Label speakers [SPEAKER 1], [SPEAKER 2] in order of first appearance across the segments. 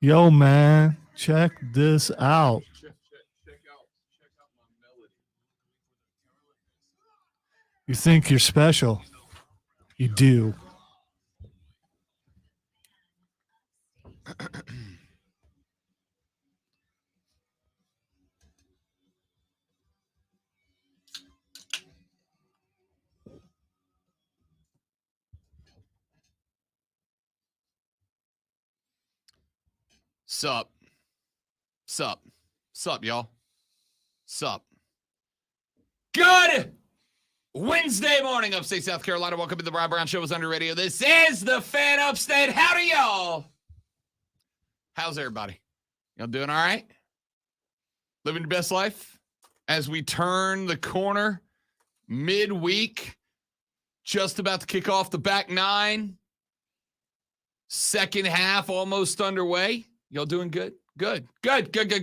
[SPEAKER 1] Yo, man, check this out.
[SPEAKER 2] Check out my melody.
[SPEAKER 1] You think you're special? You do.
[SPEAKER 2] Sup. Sup. Sup, y'all. Sup. Good Wednesday morning, upstate South Carolina. Welcome to the Rob Brown Show. Is under radio. This is the Fan Upstate. Howdy, y'all. How's everybody? Y'all doing all right? Living your best life as we turn the corner midweek. Just about to kick off the back nine. Second half almost underway. Y'all doing good? Good. Great. Good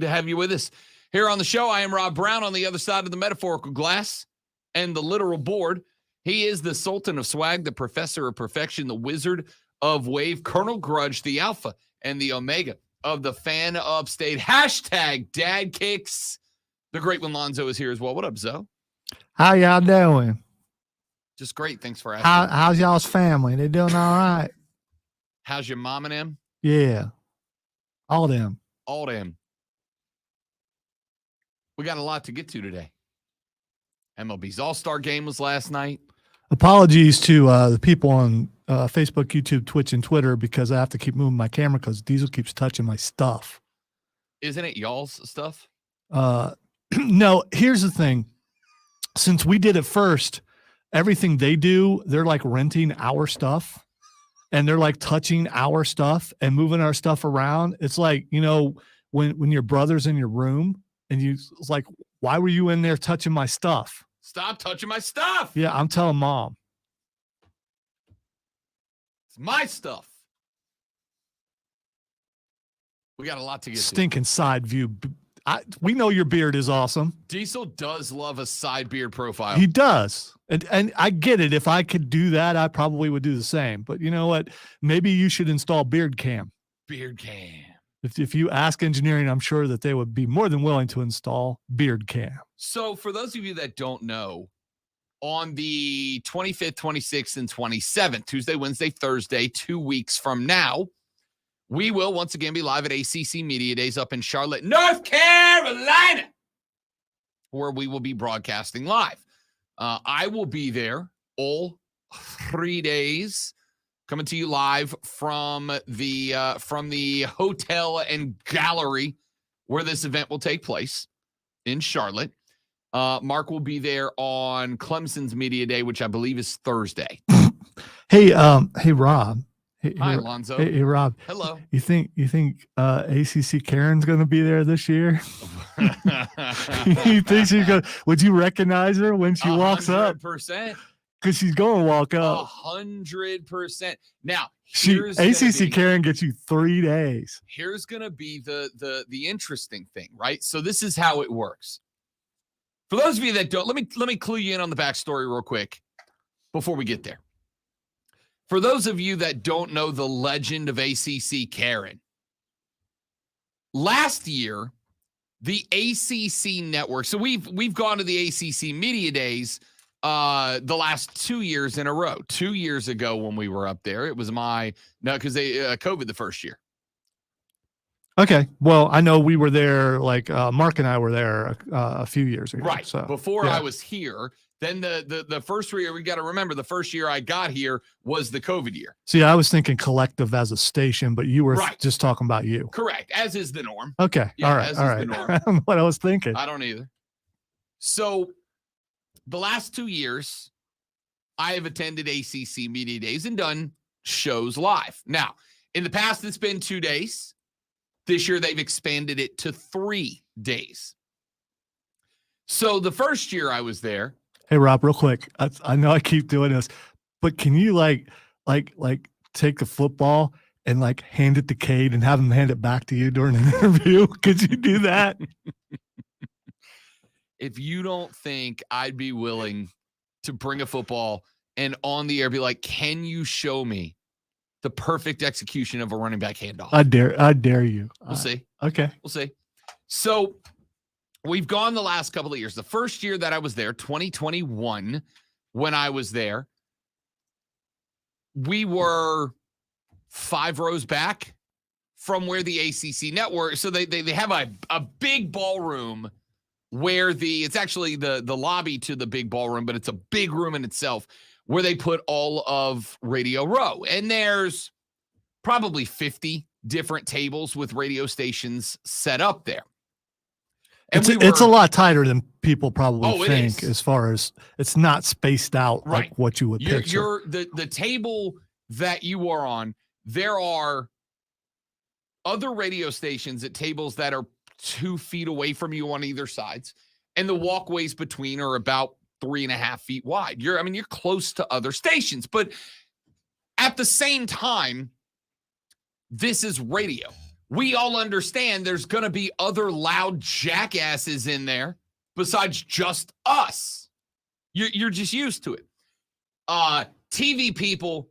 [SPEAKER 2] to have you with us here on the show. I am Rob Brown. On the other side of the metaphorical glass and the literal board, he is the Sultan of Swag, the Professor of Perfection, the Wizard of Wave, Colonel Grudge, the Alpha and the Omega of the Fan Upstate. Hashtag Dad Kicks. The great one Lonzo is here as well. What up, Zoe?
[SPEAKER 1] How y'all doing?
[SPEAKER 2] Just great. Thanks for asking.
[SPEAKER 1] How's y'all's family? They doing all right?
[SPEAKER 2] How's your mom and them?
[SPEAKER 1] Yeah. All them.
[SPEAKER 2] All them. We got a lot to get to today. MLB's All-Star game was last night.
[SPEAKER 1] Apologies to the people on Facebook, YouTube, Twitch, and Twitter because I have to keep moving my camera because Diesel keeps touching my stuff.
[SPEAKER 2] Isn't it y'all's stuff?
[SPEAKER 1] No, here's the thing. Since we did it first, everything they do, they're like renting our stuff and they're like touching our stuff and moving our stuff around. It's like, you know, when your brother's in your room and it's like, why were you in there touching my stuff?
[SPEAKER 2] Stop touching my stuff.
[SPEAKER 1] Yeah, I'm telling mom.
[SPEAKER 2] It's my stuff. We got a lot to get
[SPEAKER 1] Stinking side view. We know your beard is awesome.
[SPEAKER 2] Diesel does love a side beard profile.
[SPEAKER 1] He does. And I get it. If I could do that, I probably would do the same. But you know what? Maybe you should install Beard Cam.
[SPEAKER 2] Beard Cam.
[SPEAKER 1] If you ask engineering, I'm sure that they would be more than willing to install Beard Cam.
[SPEAKER 2] So for those of you that don't know, on the 25th, 26th, and 27th, Tuesday, Wednesday, Thursday, 2 weeks from now, we will once again be live at ACC Media Days up in Charlotte, North Carolina, where we will be broadcasting live. I will be there all 3 days, coming to you live from the hotel and gallery where this event will take place in Charlotte. Mark will be there on Clemson's Media Day, which I believe is Thursday.
[SPEAKER 1] Hey, Rob.
[SPEAKER 2] Hi, Alonzo.
[SPEAKER 1] Hey, Rob.
[SPEAKER 2] Hello.
[SPEAKER 1] You think ACC Karen's going to be there this year? You think she's going? Would you recognize her when she walks up?
[SPEAKER 2] 100%.
[SPEAKER 1] Because she's going to walk up.
[SPEAKER 2] 100%. Now,
[SPEAKER 1] ACC Karen gets you 3 days.
[SPEAKER 2] Here's going to be the interesting thing, right? So this is how it works. For those of you that don't, let me clue you in on the backstory real quick before we get there. For those of you that don't know the legend of ACC Karen, last year, the ACC network, so we've gone to the ACC Media Days the last 2 years in a row. 2 years ago when we were up there, it was because they COVID the first year.
[SPEAKER 1] Okay. Well, I know we were there, like Mark and I were there a few years ago.
[SPEAKER 2] Right.
[SPEAKER 1] So,
[SPEAKER 2] before I was here. Then the first year, we got to remember, the first year I got here was the COVID year.
[SPEAKER 1] See, I was thinking collective as a station, but you were
[SPEAKER 2] right.
[SPEAKER 1] just talking about you.
[SPEAKER 2] Correct. As is the norm.
[SPEAKER 1] Okay.
[SPEAKER 2] Yeah,
[SPEAKER 1] all right. All right. I don't know what I was thinking.
[SPEAKER 2] I don't either. So the last 2 years, I have attended ACC Media Days and done shows live. Now, in the past, it's been 2 days. This year, they've expanded it to 3 days. So the first year I was there.
[SPEAKER 1] Hey, Rob, real quick. I know I keep doing this, but can you like take the football and like hand it to Cade and have him hand it back to you during an interview? Could you do that?
[SPEAKER 2] If you don't think I'd be willing to bring a football and on the air be like, can you show me the perfect execution of a running back handoff.
[SPEAKER 1] I dare you.
[SPEAKER 2] We'll see.
[SPEAKER 1] Okay.
[SPEAKER 2] We'll see. So we've gone the last couple of years. The first year that I was there, 2021, when I was there, we were 5 rows back from where the ACC network. So they have a big ballroom where it's actually the lobby to the big ballroom, but it's a big room in itself where they put all of Radio Row. And there's probably 50 different tables with radio stations set up there. And
[SPEAKER 1] it's a lot tighter than people probably think,
[SPEAKER 2] is.
[SPEAKER 1] as far as it's not spaced out
[SPEAKER 2] right.
[SPEAKER 1] like what you would picture.
[SPEAKER 2] The table that you are on, there are other radio stations at tables that are 2 feet away from you on either sides, and the walkways between are about 3.5 feet wide. You're close to other stations, but at the same time, this is radio. We all understand there's going to be other loud jackasses in there besides just us. You're just used to it. TV people,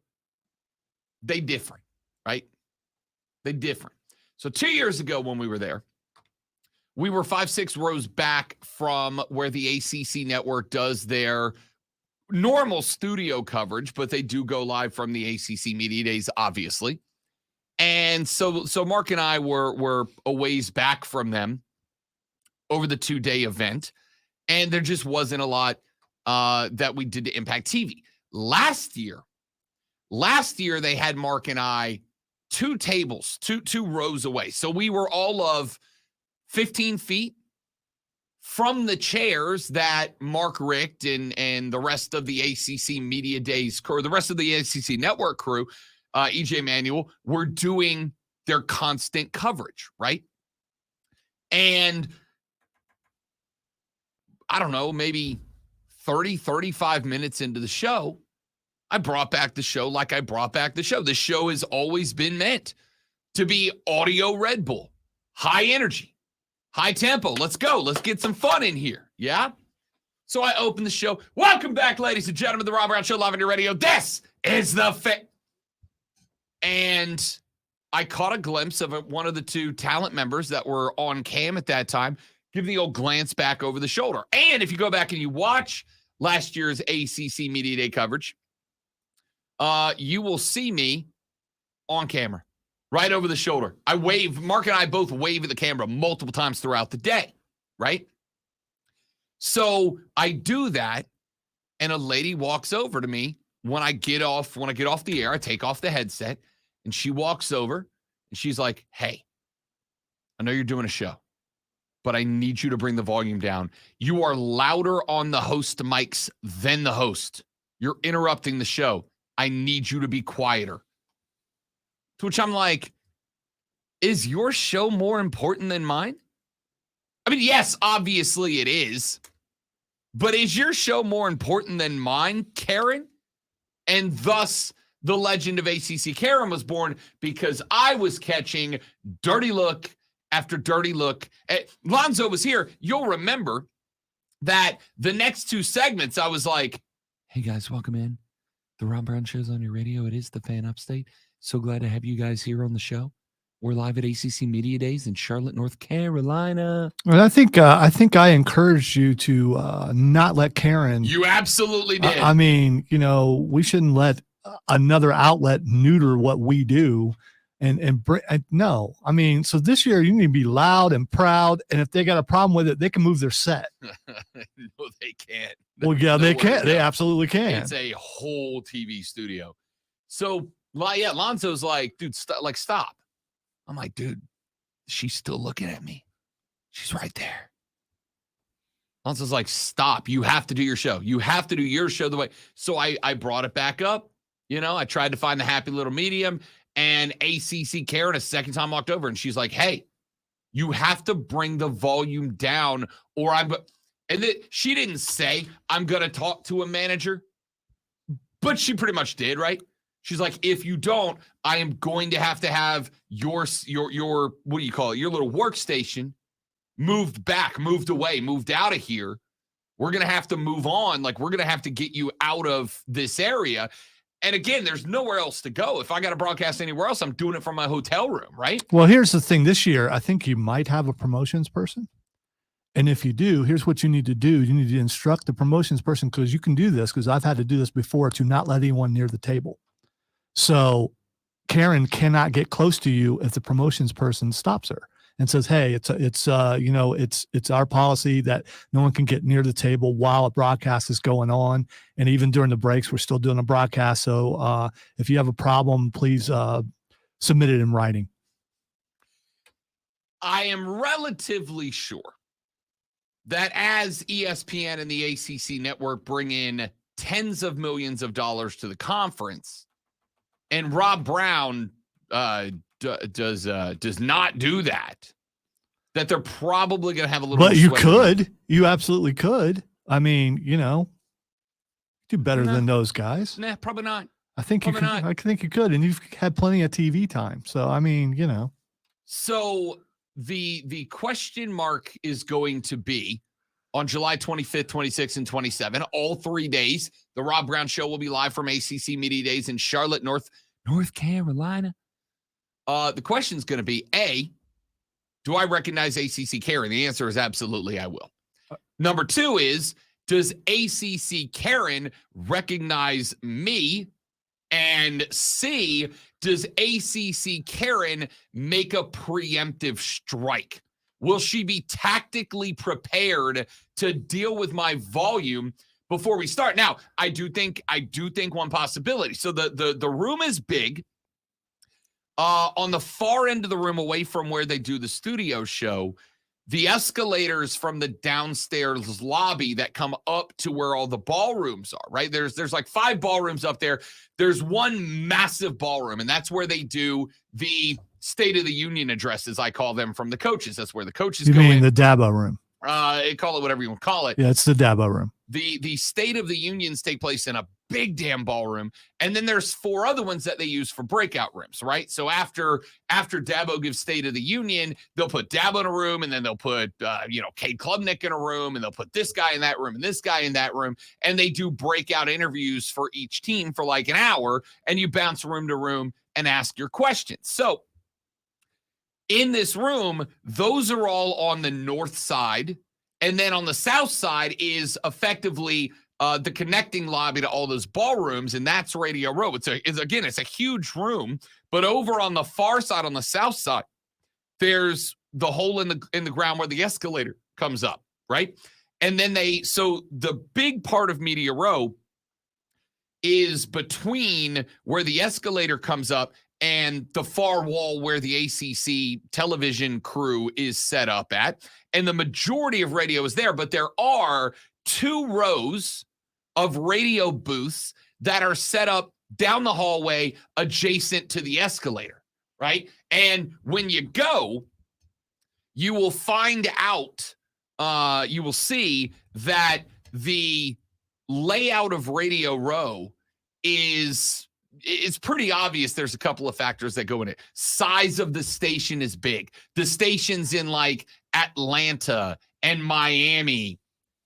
[SPEAKER 2] they different, right? They different. So 2 years ago when we were there, we were 5-6 rows back from where the ACC network does their normal studio coverage, but they do go live from the ACC Media Days, obviously. And so Mark and I were a ways back from them over the 2-day event, and there just wasn't a lot that we did to Impact TV. Last year they had Mark and I 2 tables, two rows away. So we were all of 15 feet from the chairs that Mark Richt and the rest of the ACC Media Days crew, the rest of the ACC Network crew, EJ Manuel, were doing their constant coverage, right? And I don't know, maybe 30, 35 minutes into the show, I brought back the show like I brought back the show. The show has always been meant to be audio Red Bull, high energy, high tempo. Let's go. Let's get some fun in here. Yeah? So I open the show. Welcome back, ladies and gentlemen, the Rob Brown Show live on your radio. This is the fit. And I caught a glimpse of one of the 2 talent members that were on cam at that time, give the old glance back over the shoulder. And if you go back and you watch last year's ACC Media Day coverage, you will see me on camera, right over the shoulder. I wave. Mark and I both wave at the camera multiple times throughout the day, right? So I do that, and a lady walks over to me when I get off the air. I take off the headset, and she walks over, and she's like, "Hey, I know you're doing a show, but I need you to bring the volume down. You are louder on the host mics than the host. You're interrupting the show. I need you to be quieter." To which I'm like, is your show more important than mine? I mean, yes, obviously it is. But is your show more important than mine, Karen? And thus, the legend of ACC Karen was born, because I was catching dirty look after dirty look. Lonzo was here. You'll remember that the next 2 segments, I was like, "Hey, guys, welcome in. The Rob Brown Show's on your radio. It is the Fan Upstate. So glad to have you guys here on the show. We're live at ACC Media Days in Charlotte, North Carolina."
[SPEAKER 1] And I think I encouraged you to not let Karen.
[SPEAKER 2] You absolutely did.
[SPEAKER 1] I mean, we shouldn't let another outlet neuter what we do. No, I mean, so this year you need to be loud and proud. And if they got a problem with it, they can move their set.
[SPEAKER 2] No, they can't.
[SPEAKER 1] Well, yeah, they can. They absolutely can.
[SPEAKER 2] It's a whole TV studio. So, yeah, Lonzo's like, "Dude, stop." I'm like, "Dude, she's still looking at me. She's right there." Lonzo's like, "Stop. You have to do your show. You have to do your show the way." So I brought it back up. I tried to find the happy little medium. And ACC Karen a second time walked over, and she's like, "Hey, you have to bring the volume down, or she didn't say, "I'm going to talk to a manager," but she pretty much did, right? She's like, "If you don't, I am going to have your what do you call it? Your little workstation moved back, moved away, moved out of here. We're going to have to move on. Like, we're going to have to get you out of this area." And again, there's nowhere else to go. If I got to broadcast anywhere else, I'm doing it from my hotel room, right?
[SPEAKER 1] Well, here's the thing. This year, I think you might have a promotions person. And if you do, here's what you need to do. You need to instruct the promotions person, because you can do this, because I've had to do this before, to not let anyone near the table. So Karen cannot get close to you if the promotions person stops her and says, hey, it's our policy that no one can get near the table while a broadcast is going on. And even during the breaks, we're still doing a broadcast. So if you have a problem, please submit it in writing.
[SPEAKER 2] I am relatively sure that as ESPN and the ACC network bring in tens of millions of dollars to the conference, and Rob Brown does not do that they're probably going to have a little.
[SPEAKER 1] But you could, you absolutely could. I mean, do better than those guys.
[SPEAKER 2] Nah, probably not.
[SPEAKER 1] I think you could. I think you could, and you've had plenty of TV time. So I mean,
[SPEAKER 2] So the question mark is going to be on July 25th, 26th, and 27th, all 3 days. The Rob Brown Show will be live from ACC Media Days in Charlotte, North Carolina. The question is going to be, A, do I recognize ACC Karen? The answer is absolutely I will. Number 2 is, does ACC Karen recognize me? And C, does ACC Karen make a preemptive strike? Will she be tactically prepared to deal with my volume before we start? Now, I do think one possibility. So the room is big. On the far end of the room, away from where they do the studio show, the escalators from the downstairs lobby that come up to where all the ballrooms are, right? There's like 5 ballrooms up there. There's one massive ballroom, and that's where they do the State of the Union addresses, I call them, from the coaches. That's where the coaches go in.
[SPEAKER 1] You mean the Dabo room?
[SPEAKER 2] Call it whatever you want to call it.
[SPEAKER 1] Yeah, it's the Dabo room.
[SPEAKER 2] The State of the Unions take place in a big damn ballroom, and then there's 4 other ones that they use for breakout rooms, right? So after Dabo gives State of the Union, they'll put Dabo in a room, and then they'll put Cade Klubnik in a room, and they'll put this guy in that room and this guy in that room, and they do breakout interviews for each team for like an hour, and you bounce room to room and ask your questions. So in this room, those are all on the north side. And then on the south side is effectively the connecting lobby to all those ballrooms, and that's Radio Row. It's a huge room, but over on the far side, on the south side, there's the hole in the ground where the escalator comes up, right? And then so the big part of Media Row is between where the escalator comes up and the far wall where the ACC television crew is set up at. And the majority of radio is there, but there are 2 rows of radio booths that are set up down the hallway adjacent to the escalator, right? And when you go, you will find out, you will see that the layout of Radio Row it's pretty obvious. There's a couple of factors that go in it. Size of the station is big. The stations in like Atlanta and Miami,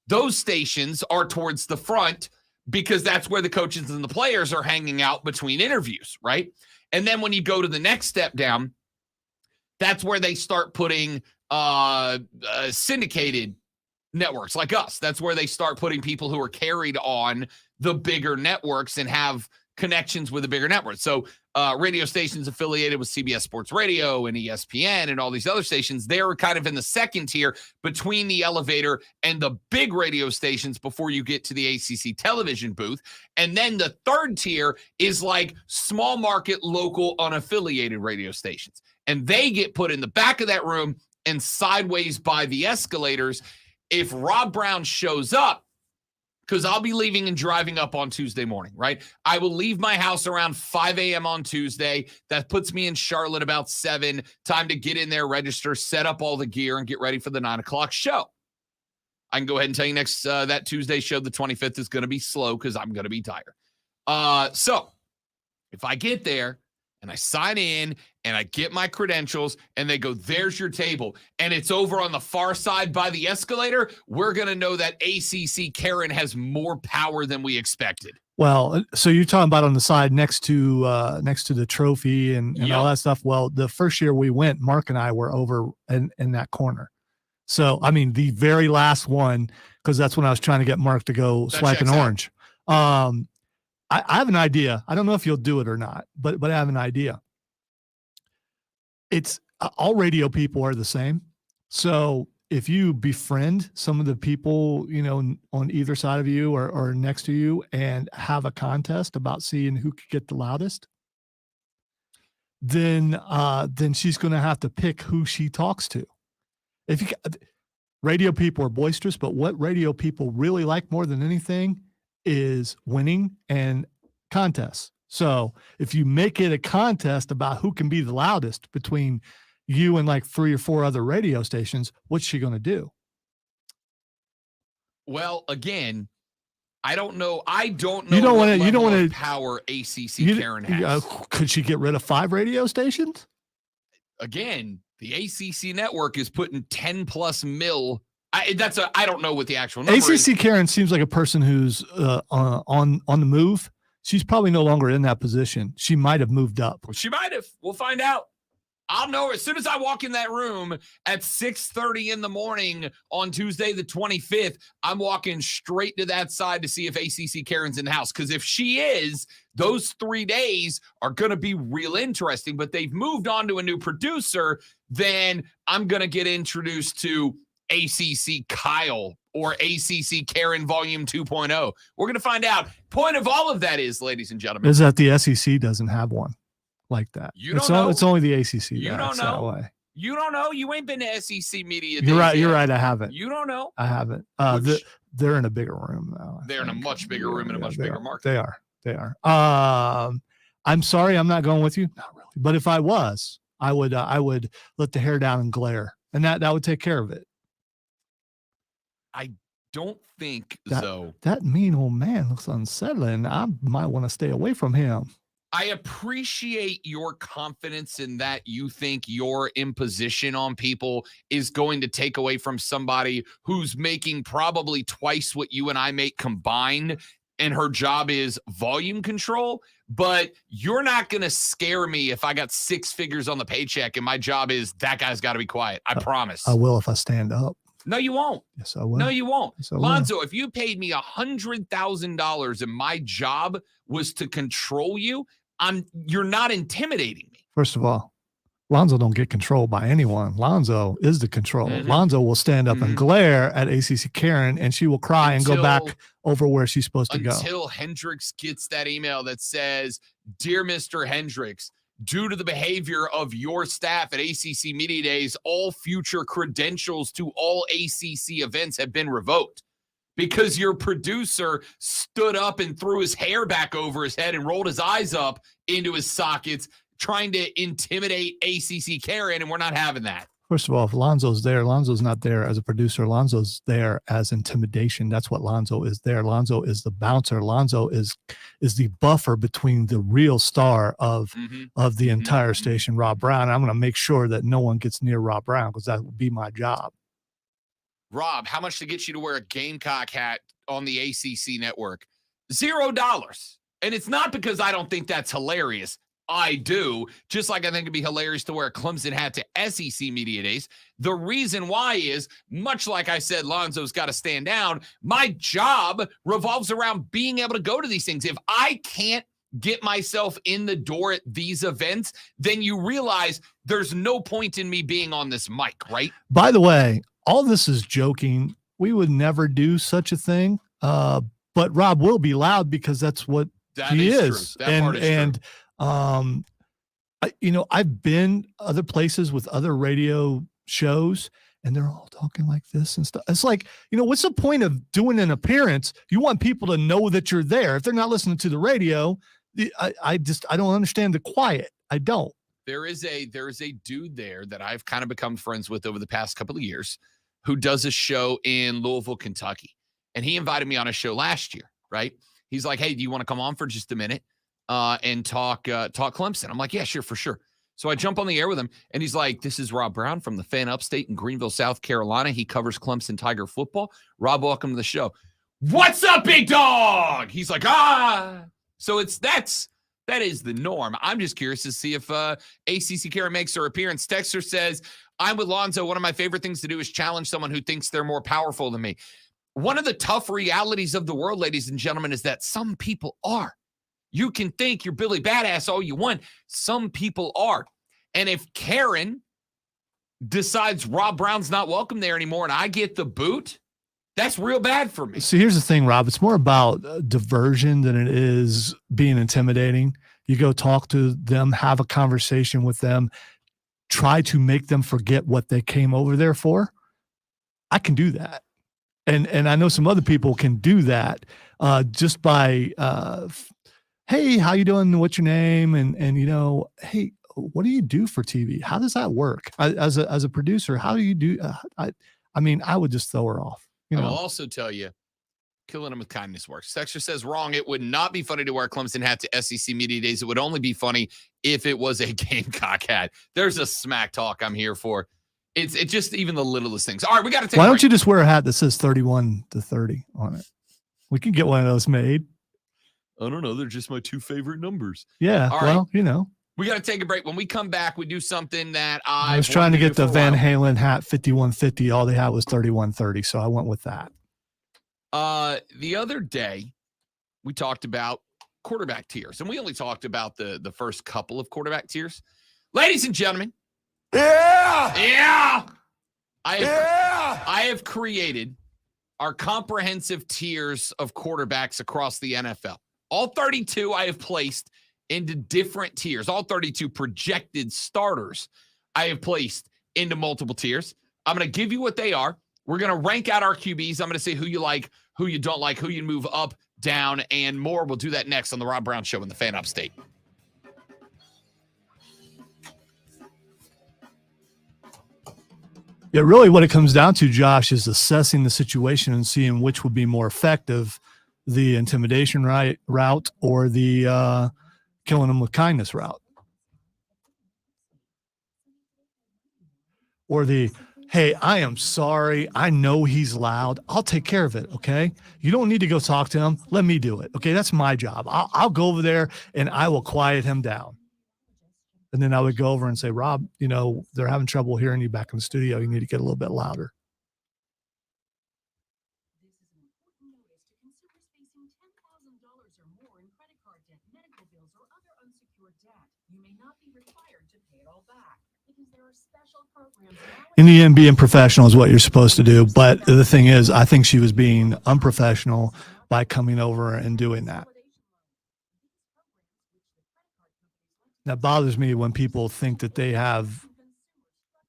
[SPEAKER 2] those stations are towards the front because that's where the coaches and the players are hanging out between interviews, right? And then when you go to the next step down, that's where they start putting syndicated networks like us. That's where they start putting people who are carried on the bigger networks and have connections with the bigger networks. So radio stations affiliated with CBS Sports Radio and ESPN and all these other stations, they're kind of in the second tier between the elevator and the big radio stations before you get to the ACC television booth. And then the third tier is like small market, local, unaffiliated radio stations. And they get put in the back of that room and sideways by the escalators. If Rob Brown shows up, because I'll be leaving and driving up on Tuesday morning, right? I will leave my house around 5 a.m. on Tuesday. That puts me in Charlotte about 7. Time to get in there, register, set up all the gear, and get ready for the 9 o'clock show. I can go ahead and tell you that Tuesday show, the 25th, is going to be slow because I'm going to be tired. So if I get there and I sign in and I get my credentials and they go, there's your table. And it's over on the far side by the escalator. We're going to know that ACC Karen has more power than we expected.
[SPEAKER 1] Well, so you're talking about on the side next to the trophy and all that stuff. Well, the first year we went, Mark and I were over in that corner. So, I mean, the very last one, because that's when I was trying to get Mark to go swipe an orange. I have an idea. I don't know if you'll do it or not, but I have an idea. It's all radio people are the same. So if you befriend some of the people, on either side of you or next to you and have a contest about seeing who could get the loudest, then she's going to have to pick who she talks to. Radio people are boisterous, but what radio people really like more than anything is winning and contests. So if you make it a contest about who can be the loudest between you and like 3 or 4 other radio stations, what's she going to do?
[SPEAKER 2] Well, again, I don't know. You don't want to power ACC Karen has.
[SPEAKER 1] Could she get rid of 5 radio stations?
[SPEAKER 2] Again, the ACC network is putting 10 plus mil. I don't know what the actual number is.
[SPEAKER 1] ACC Karen seems like a person who's on the move. She's probably no longer in that position. She might have moved up.
[SPEAKER 2] Well, she might have. We'll find out. I'll know as soon as I walk in that room at 6:30 in the morning on Tuesday, the 25th. I'm walking straight to that side to see if ACC Karen's in the house. Because if she is, those 3 days are going to be real interesting. But they've moved on to a new producer. Then I'm going to get introduced to ACC Kyle or ACC Karen Volume 2.0. We're going to find out. Point of all of that is, ladies and gentlemen,
[SPEAKER 1] is that the SEC doesn't have one like that.
[SPEAKER 2] It's
[SPEAKER 1] only the ACC.
[SPEAKER 2] You don't know.
[SPEAKER 1] That way.
[SPEAKER 2] You don't know. You ain't been to SEC media.
[SPEAKER 1] You're right. You're right. I haven't.
[SPEAKER 2] You don't know.
[SPEAKER 1] I haven't. They're in a bigger room now.
[SPEAKER 2] They're in a much bigger room and a much bigger market.
[SPEAKER 1] They are. I'm sorry, I'm not going with you. Not really. But if I was, I would let the hair down and glare, and that would take care of it.
[SPEAKER 2] I don't think so.
[SPEAKER 1] That mean old man looks unsettling. I might want to stay away from him.
[SPEAKER 2] I appreciate your confidence in that you think your imposition on people is going to take away from somebody who's making probably twice what you and I make combined, and her job is volume control. But you're not going to scare me if I got 6 figures on the paycheck and my job is that guy's got to be quiet. I promise.
[SPEAKER 1] I will if I stand up.
[SPEAKER 2] No, you won't.
[SPEAKER 1] Yes, I will.
[SPEAKER 2] No, you won't.
[SPEAKER 1] Yes,
[SPEAKER 2] Lonzo, if you paid me $100,000 and my job was to control you, you're not intimidating me.
[SPEAKER 1] First of all, Lonzo don't get controlled by anyone. Lonzo is the control. Mm-hmm. Lonzo will stand up and glare at ACC Karen, and she will cry and go back over where she's supposed to go.
[SPEAKER 2] Until Hendricks gets that email that says, "Dear Mr. Hendricks, due to the behavior of your staff at ACC Media Days, all future credentials to all ACC events have been revoked because your producer stood up and threw his hair back over his head and rolled his eyes up into his sockets, trying to intimidate ACC Karen, and we're not having that."
[SPEAKER 1] First of all, if Lonzo's there, Lonzo's not there as a producer. Lonzo's there as intimidation. That's what Lonzo is there. Lonzo is the bouncer. Lonzo is the buffer between the real star of the entire station, Rob Brown. I'm going to make sure that no one gets near Rob Brown because that would be my job.
[SPEAKER 2] Rob, how much to get you to wear a Gamecock hat on the ACC network? $0. And it's not because I don't think that's hilarious. I do, just like I think it'd be hilarious to wear a Clemson hat to SEC Media Days. The reason why is, much like I said, Lonzo's got to stand down. My job revolves around being able to go to these things. If I can't get myself in the door at these events, then you realize there's no point in me being on this mic, right?
[SPEAKER 1] By the way, all this is joking. We would never do such a thing. But Rob will be loud because that's what he is.
[SPEAKER 2] True. That part is true.
[SPEAKER 1] I've been other places with other radio shows and they're all talking like this and stuff. It's like, what's the point of doing an appearance? You want people to know that you're there. If they're not listening to the radio, I don't understand the quiet. I don't.
[SPEAKER 2] There is a dude there that I've kind of become friends with over the past couple of years who does a show in Louisville, Kentucky. And he invited me on a show last year, right? He's like, "Hey, do you want to come on for just a minute?" and talk Clemson. I'm like, yeah, sure, for sure. So I jump on the air with him, and he's like, this is Rob Brown from the Fan Upstate in Greenville, South Carolina. He covers Clemson Tiger football. Rob, welcome to the show. What's up, big dog? He's like, So that is the norm. I'm just curious to see if ACC Karen makes her appearance. Texter says, I'm with Lonzo. One of my favorite things to do is challenge someone who thinks they're more powerful than me. One of the tough realities of the world, ladies and gentlemen, is that some people are. You can think you're Billy Badass all you want. Some people are. And if Karen decides Rob Brown's not welcome there anymore and I get the boot, that's real bad for me.
[SPEAKER 1] See, here's the thing, Rob. It's more about diversion than it is being intimidating. You go talk to them, have a conversation with them, try to make them forget what they came over there for. I can do that. And I know some other people can do that just by hey, how you doing? What's your name? And hey, what do you do for TV? How does that work? As a producer, how do you do? I mean, I would just throw her off.
[SPEAKER 2] I will also tell you, killing them with kindness works. Texture says wrong. It would not be funny to wear a Clemson hat to SEC Media Days. It would only be funny if it was a Gamecock hat. There's a smack talk I'm here for. It's just even the littlest things. All right, we got to take.
[SPEAKER 1] Why don't you just wear a hat that says 31-30 on it? We can get one of those made.
[SPEAKER 2] I don't know. They're just my two favorite numbers.
[SPEAKER 1] Yeah.
[SPEAKER 2] All
[SPEAKER 1] well,
[SPEAKER 2] right. We got to take a break. When we come back, we do something that
[SPEAKER 1] I was trying to get the Van Halen hat 5150. All they had was 3130, so I went with that.
[SPEAKER 2] The other day, we talked about quarterback tiers, and we only talked about the first couple of quarterback tiers. Ladies and gentlemen, I have created our comprehensive tiers of quarterbacks across the NFL. All 32 I have placed into different tiers. All 32 projected starters I have placed into multiple tiers. I'm going to give you what they are. We're going to rank out our QBs. I'm going to say who you like, who you don't like, who you move up, down, and more. We'll do that next on the Rob Brown Show in the Fan Upstate.
[SPEAKER 1] Yeah, really what it comes down to, Josh, is assessing the situation and seeing which would be more effective, the intimidation route or the killing them with kindness route. Or the, hey, I am sorry. I know he's loud. I'll take care of it, okay? You don't need to go talk to him. Let me do it, okay? That's my job. I'll go over there and I will quiet him down. And then I would go over and say, Rob, they're having trouble hearing you back in the studio. You need to get a little bit louder. In the end, being professional is what you're supposed to do. But the thing is, I think she was being unprofessional by coming over and doing that. That bothers me when people think that they have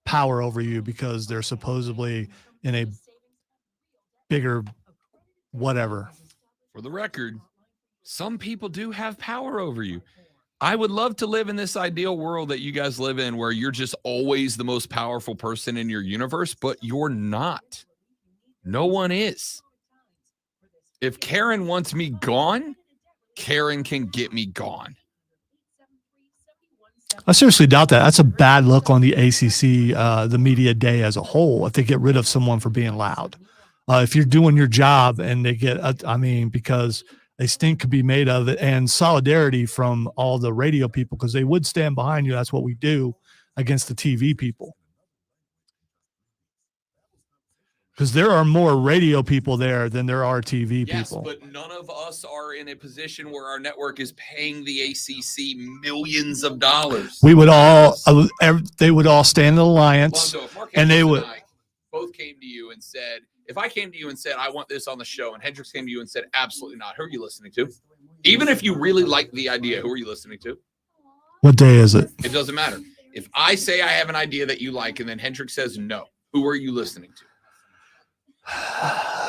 [SPEAKER 1] power over you because they're supposedly in a bigger whatever.
[SPEAKER 2] For the record, some people do have power over you. I would love to live in this ideal world that you guys live in where you're just always the most powerful person in your universe, but you're not. No one is. If Karen wants me gone, Karen can get me gone.
[SPEAKER 1] I seriously doubt that. That's a bad look on the ACC, the media day as a whole, if they get rid of someone for being loud. If you're doing your job and they get, because a stink could be made of it, and solidarity from all the radio people, because they would stand behind you. That's what we do against the TV people. Because there are more radio people there than there are TV people.
[SPEAKER 2] Yes, but none of us are in a position where our network is paying the ACC millions of dollars.
[SPEAKER 1] We would all, they would all stand in the alliance,
[SPEAKER 2] Lonzo, if Mark
[SPEAKER 1] and they
[SPEAKER 2] Hendricks
[SPEAKER 1] would.
[SPEAKER 2] I both came to you and said, if I came to you and said, I want this on the show, and Hendricks came to you and said, absolutely not, who are you listening to? Even if you really like the idea, who are you listening to?
[SPEAKER 1] What day is it?
[SPEAKER 2] It doesn't matter. If I say I have an idea that you like, and then Hendricks says no, who are you listening to?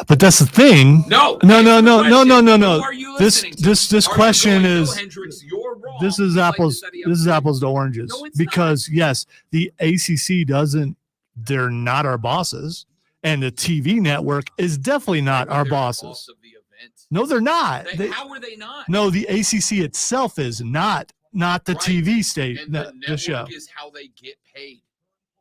[SPEAKER 1] But that's the thing.
[SPEAKER 2] No.
[SPEAKER 1] Who are
[SPEAKER 2] you listening to?
[SPEAKER 1] This question is,
[SPEAKER 2] Hendricks, you're wrong.
[SPEAKER 1] this is apples to oranges.
[SPEAKER 2] No, it's
[SPEAKER 1] because yes, the ACC they're not our bosses, and the TV network is definitely not our
[SPEAKER 2] They're the
[SPEAKER 1] bosses.
[SPEAKER 2] boss of the event.
[SPEAKER 1] No, they're not.
[SPEAKER 2] How are they not?
[SPEAKER 1] No, the ACC itself is not the
[SPEAKER 2] Right.
[SPEAKER 1] TV state.
[SPEAKER 2] And the
[SPEAKER 1] The show
[SPEAKER 2] network is how they get paid.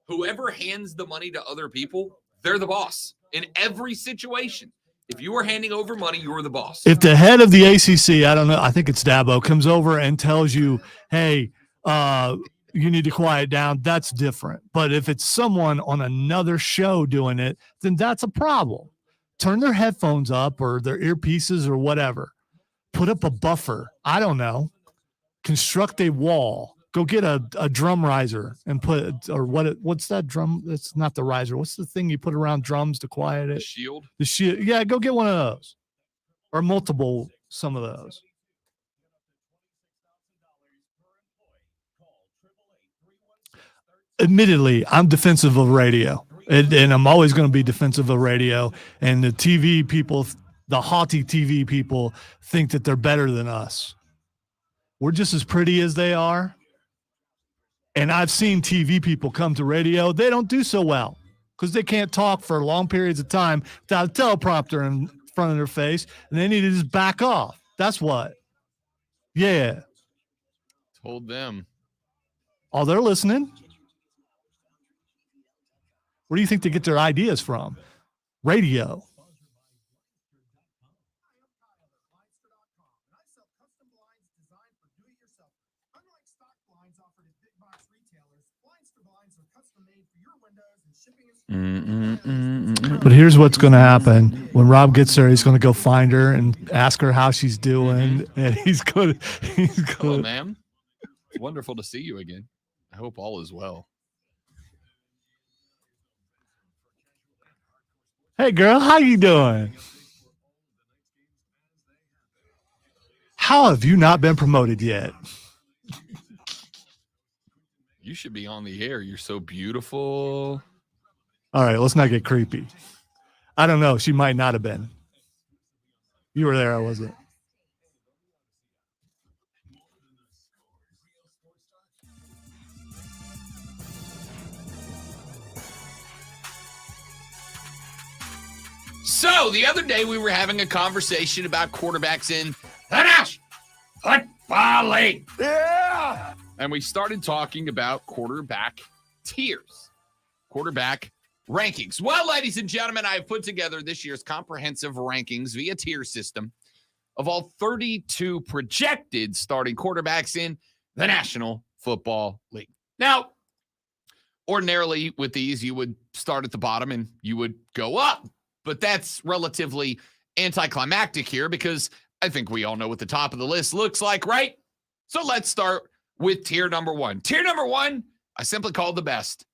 [SPEAKER 2] Whoever hands the money to other people, they're the boss in every situation. If you are handing over money, you're the boss.
[SPEAKER 1] If the head of the ACC, I don't know, I think it's Dabo, comes over and tells you, hey, you need to quiet down, that's different. But if it's someone on another show doing it, then that's a problem. Turn their headphones up or their earpieces or whatever. Put up a buffer. I don't know. Construct a wall. Go get a drum riser and put, or what's that drum? That's not the riser. What's the thing you put around drums to quiet it?
[SPEAKER 2] The shield.
[SPEAKER 1] The shield. Yeah, go get one of those, or multiple, some of those. Admittedly, I'm defensive of radio, and I'm always going to be defensive of radio. And the TV people, the haughty TV people, think that they're better than us. We're just as pretty as they are. And I've seen TV people come to radio. They don't do so well because they can't talk for long periods of time without a teleprompter in front of their face, and they need to just back off. That's what. Yeah.
[SPEAKER 2] Told them.
[SPEAKER 1] Oh, they're listening. Where do you think they get their ideas from? Radio. But here's what's going to happen. When Rob gets there, he's going to go find her and ask her how she's doing. And he's going to.
[SPEAKER 2] Hello, ma'am. It's wonderful to see you again. I hope all is well.
[SPEAKER 1] Hey, girl, how you doing? How have you not been promoted yet?
[SPEAKER 2] You should be on the air. You're so beautiful.
[SPEAKER 1] All right, let's not get creepy. I don't know. She might not have been. You were there, I wasn't.
[SPEAKER 2] So the other day we were having a conversation about quarterbacks in the National Football League.
[SPEAKER 1] Yeah.
[SPEAKER 2] And we started talking about quarterback tiers, quarterback rankings. Well, ladies and gentlemen, I have put together this year's comprehensive rankings via tier system of all 32 projected starting quarterbacks in the National Football League. Now, ordinarily with these, you would start at the bottom and you would go up. But that's relatively anticlimactic here because I think we all know what the top of the list looks like, right? So let's start with tier number one. Tier number one, I simply call the best.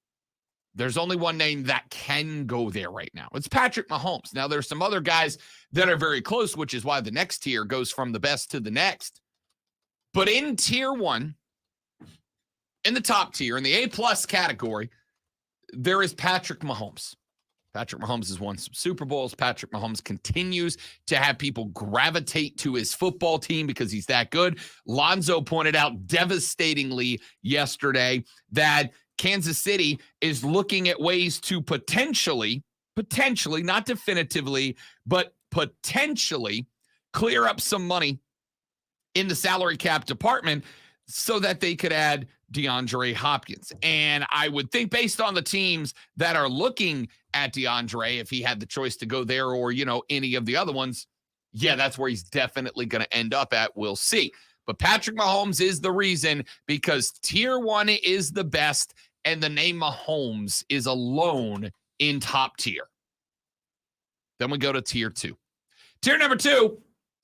[SPEAKER 2] There's only one name that can go there right now. It's Patrick Mahomes. Now, there's some other guys that are very close, which is why the next tier goes from the best to the next. But in tier one, in the top tier, in the A+ category, there is Patrick Mahomes. Patrick Mahomes has won some Super Bowls. Patrick Mahomes continues to have people gravitate to his football team because he's that good. Lonzo pointed out devastatingly yesterday that Kansas City is looking at ways to potentially, not definitively, but potentially clear up some money in the salary cap department so that they could add DeAndre Hopkins. And I would think based on the teams that are looking at DeAndre, if he had the choice to go there or, any of the other ones, yeah, that's where he's definitely going to end up at. We'll see. But Patrick Mahomes is the reason because tier one is the best and the name Mahomes is alone in top tier. Then we go to tier two. Tier number two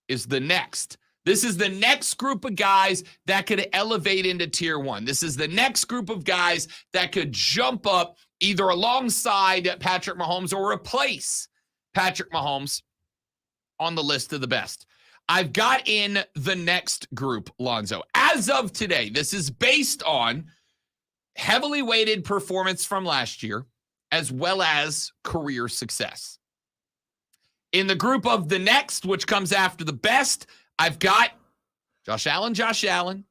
[SPEAKER 2] is the next. This is the next group of guys that could elevate into tier one. This is the next group of guys that could jump up either alongside Patrick Mahomes or replace Patrick Mahomes on the list of the best. I've got in the next group, Lonzo. As of today, this is based on heavily weighted performance from last year, as well as career success. In the group of the next, which comes after the best, I've got Josh Allen.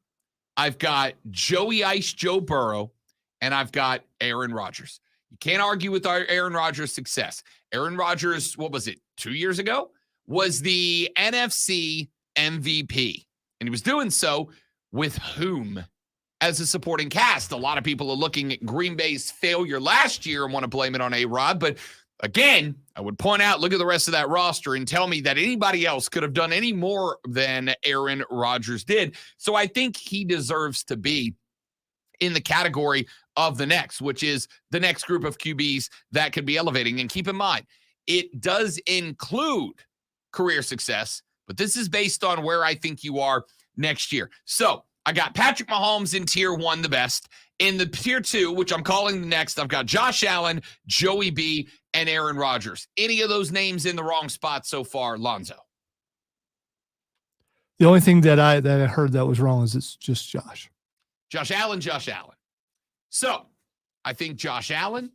[SPEAKER 2] I've got Joey Ice, Joe Burrow, and I've got Aaron Rodgers. You can't argue with our Aaron Rodgers' success. Aaron Rodgers, 2 years ago, was the NFC MVP. And he was doing so with whom as a supporting cast? A lot of people are looking at Green Bay's failure last year and want to blame it on A-Rod. But again, I would point out, look at the rest of that roster and tell me that anybody else could have done any more than Aaron Rodgers did. So I think he deserves to be in the category of the next, which is the next group of QBs that could be elevating. And keep in mind, it does include career success, but this is based on where I think you are next year. So I got Patrick Mahomes in tier 1, the best. In the tier 2, which I'm calling the next, I've got Josh Allen, Joey B, and Aaron Rodgers. Any of those names in the wrong spot so far, Lonzo?
[SPEAKER 1] The only thing that I heard that was wrong is it's just Josh.
[SPEAKER 2] Josh Allen. So I think Josh Allen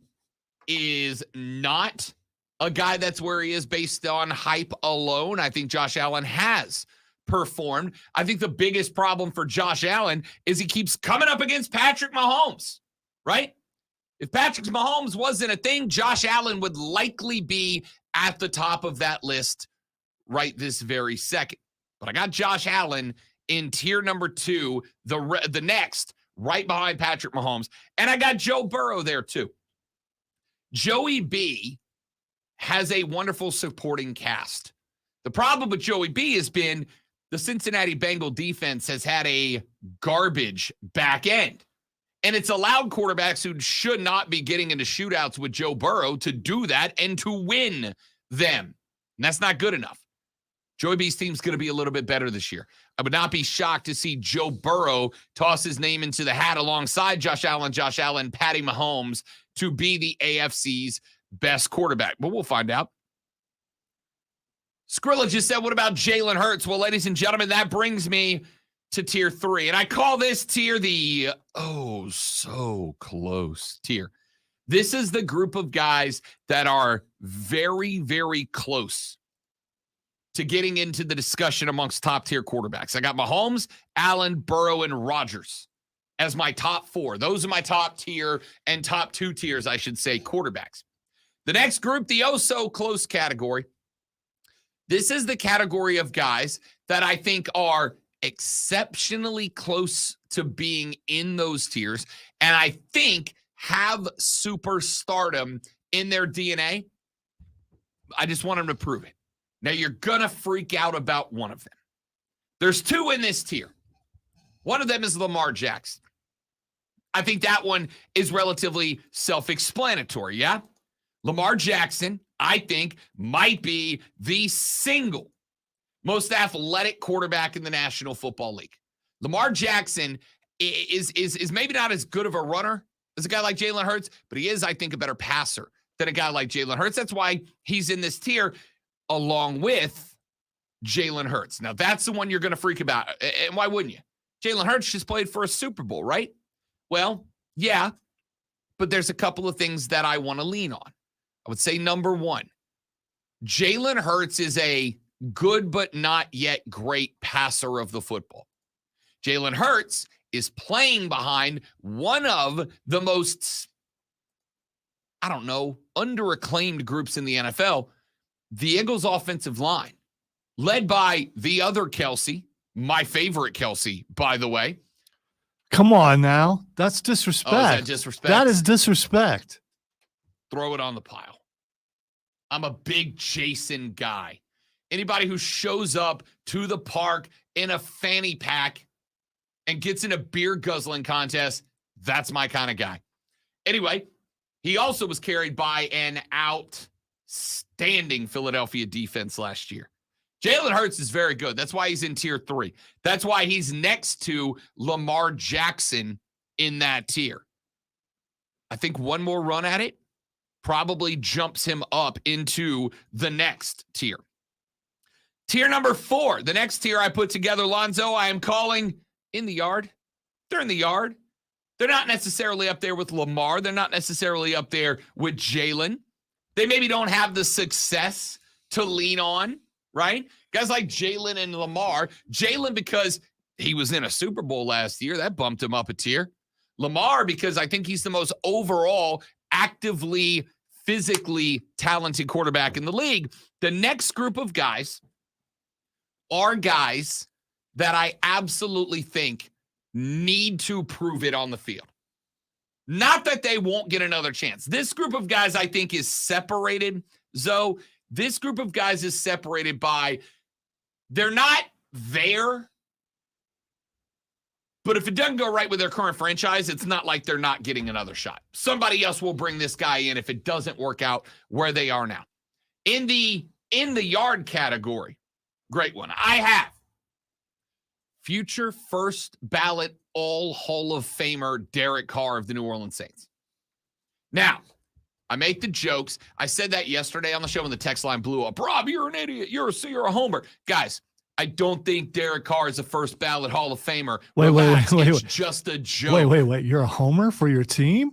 [SPEAKER 2] is not a guy that's where he is based on hype alone. I think Josh Allen has performed. I think the biggest problem for Josh Allen is he keeps coming up against Patrick Mahomes, right? If Patrick Mahomes wasn't a thing, Josh Allen would likely be at the top of that list right this very second. But I got Josh Allen in tier number 2, the next, right behind Patrick Mahomes. And I got Joe Burrow there too. Joey B has a wonderful supporting cast. The problem with Joey B has been the Cincinnati Bengal defense has had a garbage back end. And it's allowed quarterbacks who should not be getting into shootouts with Joe Burrow to do that and to win them. And that's not good enough. Joey B's team's going to be a little bit better this year. I would not be shocked to see Joe Burrow toss his name into the hat alongside Josh Allen, Patty Mahomes to be the AFC's best quarterback. But we'll find out. Skrilla just said, what about Jalen Hurts? Well, ladies and gentlemen, that brings me to tier 3. And I call this tier the oh so close tier. This is the group of guys that are very, very close to getting into the discussion amongst top tier quarterbacks. I got Mahomes, Allen, Burrow, and Rodgers as my top 4. Those are my top tier and top 2 tiers, I should say, quarterbacks. The next group, the oh so close category. This is the category of guys that I think are exceptionally close to being in those tiers, and I think have superstardom in their DNA. I just want them to prove it. Now, you're going to freak out about one of them. There's 2 in this tier. One of them is Lamar Jackson. I think that one is relatively self-explanatory, yeah? Lamar Jackson, I think, might be the single most athletic quarterback in the National Football League. Lamar Jackson is maybe not as good of a runner as a guy like Jalen Hurts, but he is, I think, a better passer than a guy like Jalen Hurts. That's why he's in this tier along with Jalen Hurts. Now, that's the one you're going to freak about. And why wouldn't you? Jalen Hurts just played for a Super Bowl, right? Well, yeah, but there's a couple of things that I want to lean on. I would say number 1, Jalen Hurts is a good but not yet great passer of the football. Jalen Hurts is playing behind one of the most, under-acclaimed groups in the NFL, the Eagles offensive line, led by the other Kelsey, my favorite Kelsey, by the way.
[SPEAKER 1] Come on now. That's disrespect.
[SPEAKER 2] Oh, is that disrespect?
[SPEAKER 1] That is disrespect.
[SPEAKER 2] Throw it on the pile. I'm a big Jason guy. Anybody who shows up to the park in a fanny pack and gets in a beer guzzling contest, that's my kind of guy. Anyway, he also was carried by an outstanding Philadelphia defense last year. Jalen Hurts is very good. That's why he's in tier 3. That's why he's next to Lamar Jackson in that tier. I think one more run at it probably jumps him up into the next tier. Tier number 4, the next tier I put together, Lonzo, I am calling in the yard. They're in the yard. They're not necessarily up there with Lamar. They're not necessarily up there with Jalen. They maybe don't have the success to lean on, right? Guys like Jalen and Lamar. Jalen because he was in a Super Bowl last year. That bumped him up a tier. Lamar because I think he's the most overall actively, physically talented quarterback in the league. The next group of guys are guys that I absolutely think need to prove it on the field. Not that they won't get another chance. This group of guys, I think, is separated. Zoe, this group of guys is separated by they're not there, but if it doesn't go right with their current franchise, it's not like they're not getting another shot. Somebody else will bring this guy in if it doesn't work out where they are now. In the yard category, great one. I have future first ballot all Hall of Famer Derek Carr of the New Orleans Saints. Now, I make the jokes. I said that yesterday on the show when the text line blew up. Rob, you're an idiot. You're a homer. Guys, I don't think Derek Carr is a first ballot Hall of Famer. Wait. Just a joke.
[SPEAKER 1] Wait. You're a homer for your team?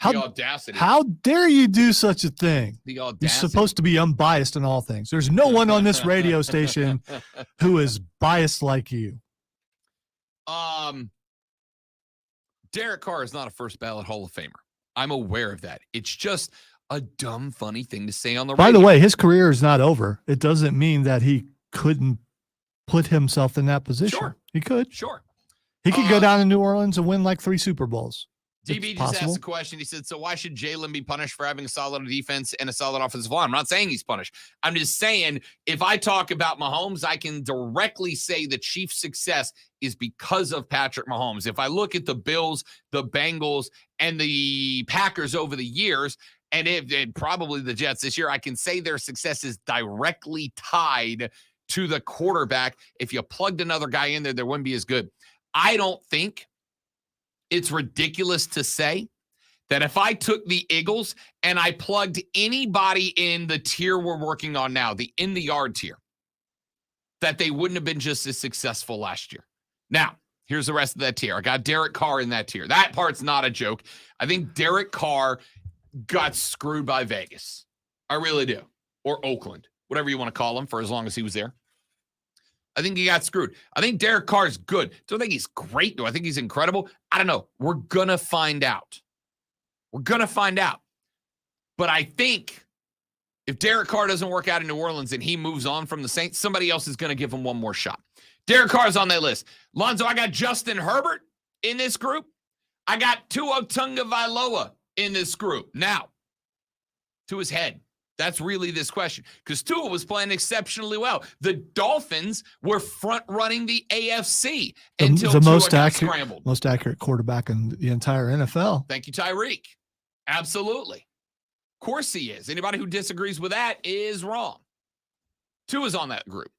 [SPEAKER 2] The audacity.
[SPEAKER 1] How dare you do such a thing?
[SPEAKER 2] The audacity.
[SPEAKER 1] You're supposed to be unbiased in all things. There's no one on this radio station who is biased like you.
[SPEAKER 2] Derek Carr is not a first ballot Hall of Famer. I'm aware of that. It's just a dumb, funny thing to say on the radio.
[SPEAKER 1] By the way, his career is not over. It doesn't mean that he couldn't put himself in that position.
[SPEAKER 2] Sure.
[SPEAKER 1] He could.
[SPEAKER 2] Sure.
[SPEAKER 1] He could go down to New Orleans and win like 3 Super Bowls.
[SPEAKER 2] DB just asked a question. He said, so why should Jalen be punished for having a solid defense and a solid offensive line? I'm not saying he's punished. I'm just saying if I talk about Mahomes, I can directly say the Chiefs' success is because of Patrick Mahomes. If I look at the Bills, the Bengals, and the Packers over the years, and probably the Jets this year, I can say their success is directly tied to the quarterback. If you plugged another guy in there, they wouldn't be as good. I don't think it's ridiculous to say that if I took the Eagles and I plugged anybody in the tier we're working on now, the in the yard tier, that they wouldn't have been just as successful last year. Now, here's the rest of that tier. I got Derek Carr in that tier. That part's not a joke. I think Derek Carr got screwed by Vegas. I really do. Or Oakland, whatever you want to call him, for as long as he was there. I think he got screwed. I think Derek Carr is good. Don't think he's great. Do I think he's incredible? I don't know. We're going to find out. But I think if Derek Carr doesn't work out in New Orleans and he moves on from the Saints, somebody else is going to give him one more shot. Derek Carr is on that list. Lonzo, I got Justin Herbert in this group. I got Tua Tagovailoa in this group. Now, to his head. That's really this question, because Tua was playing exceptionally well. The Dolphins were front-running the AFC until
[SPEAKER 1] the
[SPEAKER 2] Tua got scrambled.
[SPEAKER 1] Most accurate quarterback in the entire NFL.
[SPEAKER 2] Thank you, Tyreek. Absolutely. Of course he is. Anybody who disagrees with that is wrong. Tua's on that group.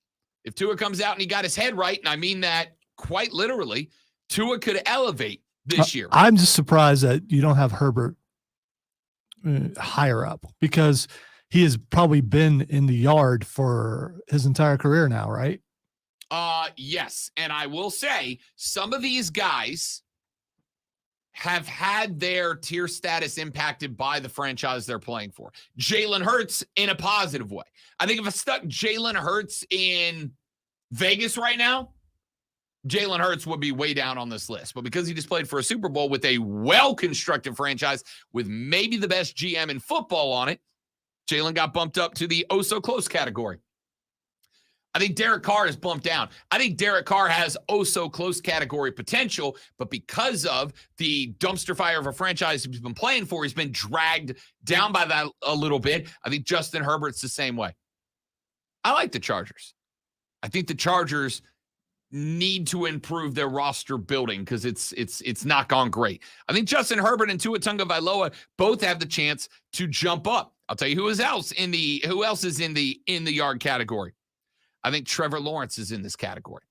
[SPEAKER 2] If Tua comes out and he got his head right, and I mean that quite literally, Tua could elevate this year.
[SPEAKER 1] I'm just surprised that you don't have Herbert higher up, because he has probably been in the yard for his entire career now, right?
[SPEAKER 2] Yes. And I will say some of these guys have had their tier status impacted by the franchise they're playing for. Jalen Hurts in a positive way. I think if I stuck Jalen Hurts in Vegas right now, Jalen Hurts would be way down on this list. But because he just played for a Super Bowl with a well-constructed franchise with maybe the best GM in football on it, Jalen got bumped up to the oh-so-close category. I think Derek Carr is bumped down. I think Derek Carr has oh-so-close category potential, but because of the dumpster fire of a franchise he's been playing for, he's been dragged down by that a little bit. I think Justin Herbert's the same way. I like the Chargers. I think the Chargers need to improve their roster building because it's not gone great. I think Justin Herbert and Tua Tagovailoa both have the chance to jump up. I'll tell you who else is in the yard category. I think Trevor Lawrence is in this category.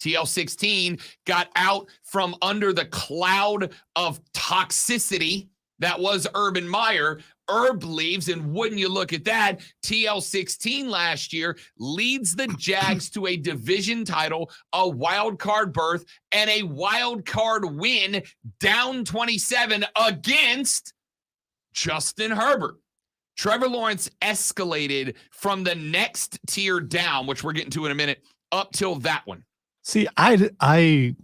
[SPEAKER 2] TL16 got out from under the cloud of toxicity that was Urban Meyer. Herb leaves, and wouldn't you look at that, TL16 last year leads the Jags to a division title, a wild card berth, and a wild card win down 27 against Justin Herbert. Trevor Lawrence escalated from the next tier down, which we're getting to in a minute, up till that one.
[SPEAKER 1] See, I'm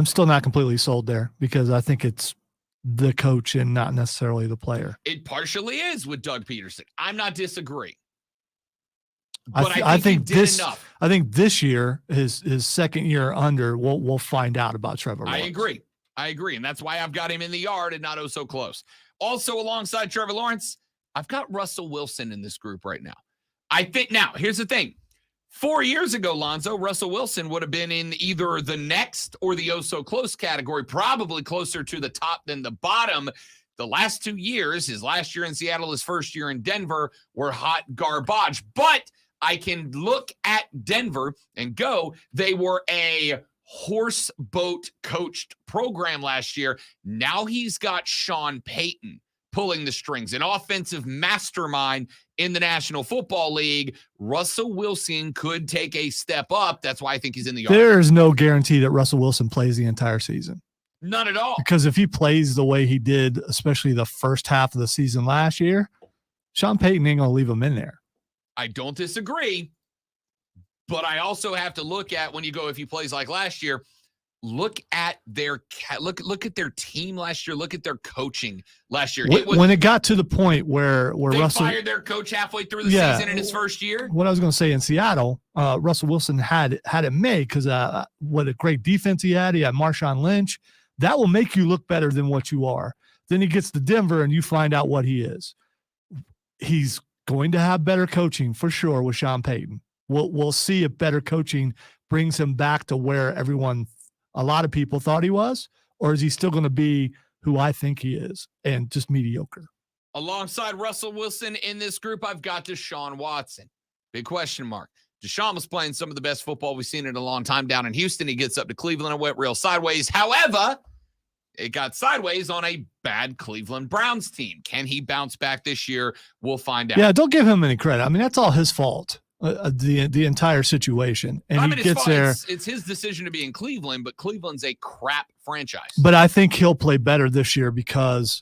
[SPEAKER 1] still not completely sold there, because I think it's the coach and not necessarily the player.
[SPEAKER 2] It partially is with Doug Peterson. I'm not disagreeing. But
[SPEAKER 1] I
[SPEAKER 2] I think he did enough.
[SPEAKER 1] I think this year, his second year under, we'll find out about Trevor Lawrence.
[SPEAKER 2] I agree. And that's why I've got him in the yard and not oh so close. Also, alongside Trevor Lawrence, I've got Russell Wilson in this group right now. I think now, here's the thing. 4 years ago, Lonzo, Russell Wilson would have been in either the next or the oh so close category, probably closer to the top than the bottom. The last 2 years, his last year in Seattle, his first year in Denver, were hot garbage. But I can look at Denver and go, they were a horse boat coached program last year. Now he's got Sean Payton pulling the strings, an offensive mastermind in the National Football League. Russell Wilson could take a step up. That's why I think he's in the yard.
[SPEAKER 1] There is no guarantee that Russell Wilson plays the entire season.
[SPEAKER 2] None at all.
[SPEAKER 1] Because if he plays the way he did, especially the first half of the season last year, Sean Payton ain't going to leave him in there.
[SPEAKER 2] I don't disagree, but I also have to look at when you go, if he plays like last year, look at their team last year. Look at their coaching last year.
[SPEAKER 1] When it got to the point where
[SPEAKER 2] they
[SPEAKER 1] Russell
[SPEAKER 2] fired their coach halfway through the season in his first year.
[SPEAKER 1] What I was going to say in Seattle, Russell Wilson had it made because what a great defense he had. He had Marshawn Lynch. That will make you look better than what you are. Then he gets to Denver and you find out what he is. He's going to have better coaching for sure with Sean Payton. We'll see if better coaching brings him back to where a lot of people thought he was, or is he still going to be who I think he is and just mediocre?
[SPEAKER 2] Alongside Russell Wilson in this group, I've got Deshaun Watson. Big question mark. Deshaun was playing some of the best football we've seen in a long time down in Houston. He gets up to Cleveland and went real sideways. However, it got sideways on a bad Cleveland Browns team. Can he bounce back this year? We'll find out.
[SPEAKER 1] Yeah, don't give him any credit. I mean, that's all his fault, the entire situation. And he gets there.
[SPEAKER 2] It's his decision to be in Cleveland, but Cleveland's a crap franchise.
[SPEAKER 1] But I think he'll play better this year because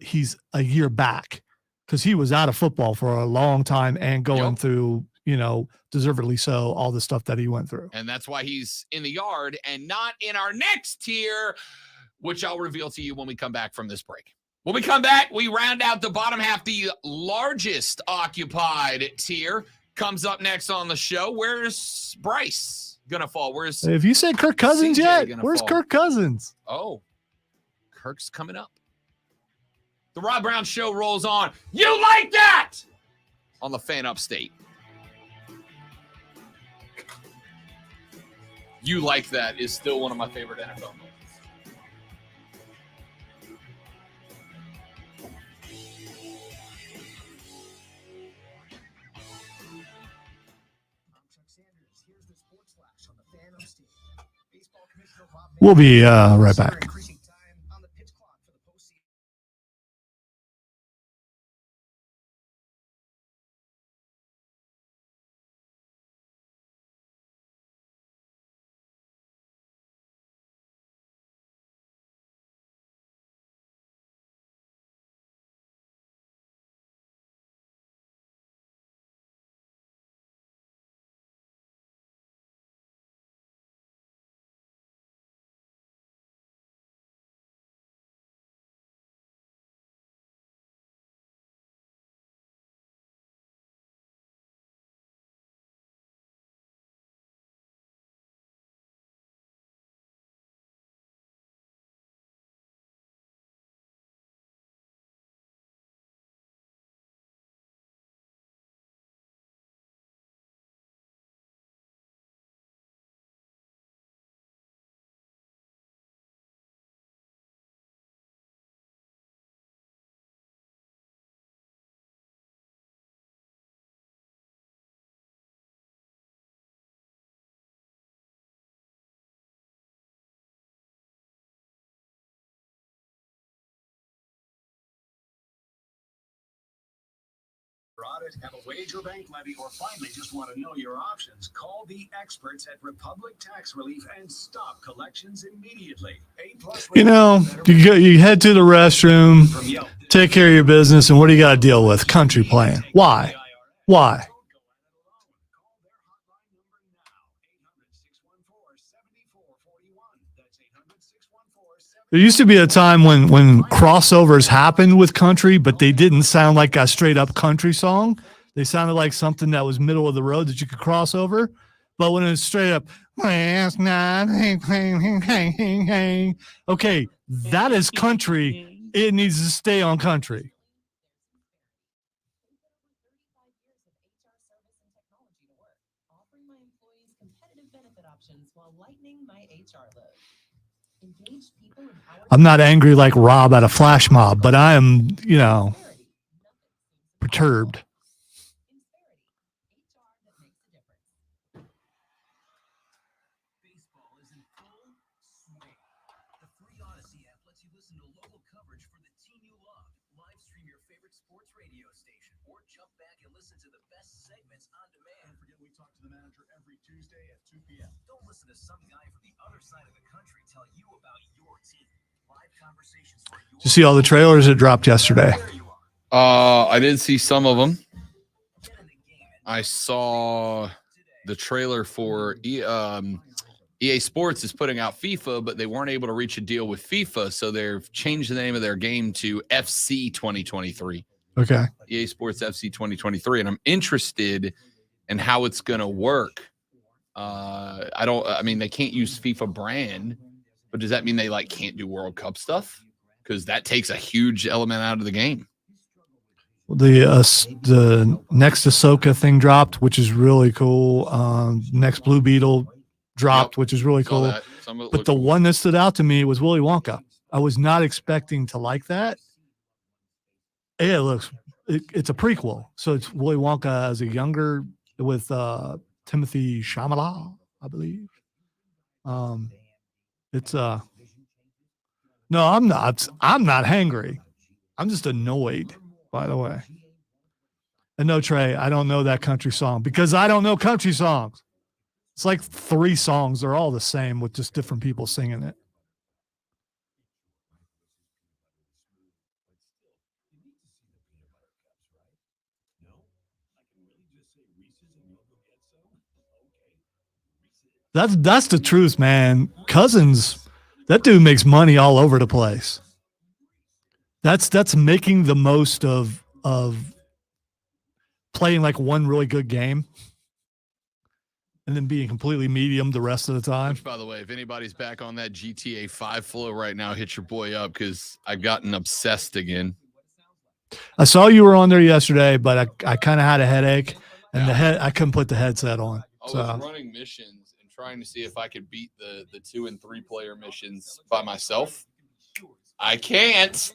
[SPEAKER 1] he's a year back, because he was out of football for a long time and going through, deservedly so, all the stuff that he went through.
[SPEAKER 2] And that's why he's in the yard and not in our next tier, which I'll reveal to you when we come back from this break. When we come back, we round out the bottom half. The largest occupied tier comes up next on the show. Where's Bryce going to fall?
[SPEAKER 1] If you said Kirk Cousins yet, where's Kirk Cousins?
[SPEAKER 2] Oh, Kirk's coming up. The Rob Brown Show rolls on. You like that? On the Fan Upstate. You like that is still one of my favorite NFL moments.
[SPEAKER 1] We'll be right back.
[SPEAKER 3] Audit, have a wage or bank levy, or finally just want to know your options, call the experts at Republic Tax Relief and stop collections immediately.
[SPEAKER 1] You head to the restroom, take care of your business, and what do you got to deal with? Country playing. Why? There used to be a time when crossovers happened with country, but they didn't sound like a straight up country song. They sounded like something that was middle of the road that you could cross over. But when it was straight up, last night, okay, that is country. It needs to stay on country. I'm not angry like Rob at a flash mob, but I am, perturbed.
[SPEAKER 3] Baseball is in full swing. The free Odyssey app lets you listen to local coverage for the team you love. Live stream your favorite sports radio station or jump back and listen to the best segments on demand. Don't forget we talk to the manager every Tuesday at 2 p.m. Don't listen to some guy from the other side of the country tell you about your team. Live conversations for your
[SPEAKER 1] Did you see all the trailers that dropped yesterday?
[SPEAKER 2] I did see some of them. I saw the trailer for EA Sports is putting out FIFA, but they weren't able to reach a deal with FIFA, so they've changed the name of their game to FC 2023.
[SPEAKER 1] Okay.
[SPEAKER 2] EA Sports FC 2023, and I'm interested in how it's going to work. I mean, they can't use FIFA brand, but does that mean they can't do World Cup stuff? Because that takes a huge element out of the game.
[SPEAKER 1] The next Ahsoka thing dropped, which is really cool. Next Blue Beetle dropped, which is really cool. But the one that stood out to me was Willy Wonka. I was not expecting to like that. It's a prequel. So it's Willy Wonka as a younger with Timothy Chalamet, I believe. No, I'm not hangry. I'm just annoyed, by the way. And no, Trey, I don't know that country song because I don't know country songs. It's like 3 songs. They're all the same with just different people singing it. That's the truth, man. Cousins, that dude makes money all over the place. That's making the most of playing like one really good game and then being completely medium the rest of the time.
[SPEAKER 2] Which, by the way, if anybody's back on that GTA 5 flow right now, hit your boy up because I've gotten obsessed again.
[SPEAKER 1] I saw you were on there yesterday, but I kind of had a headache and I couldn't put the headset on.
[SPEAKER 2] I was running missions and trying to see if I could beat the 2 and 3 player missions by myself. I can't.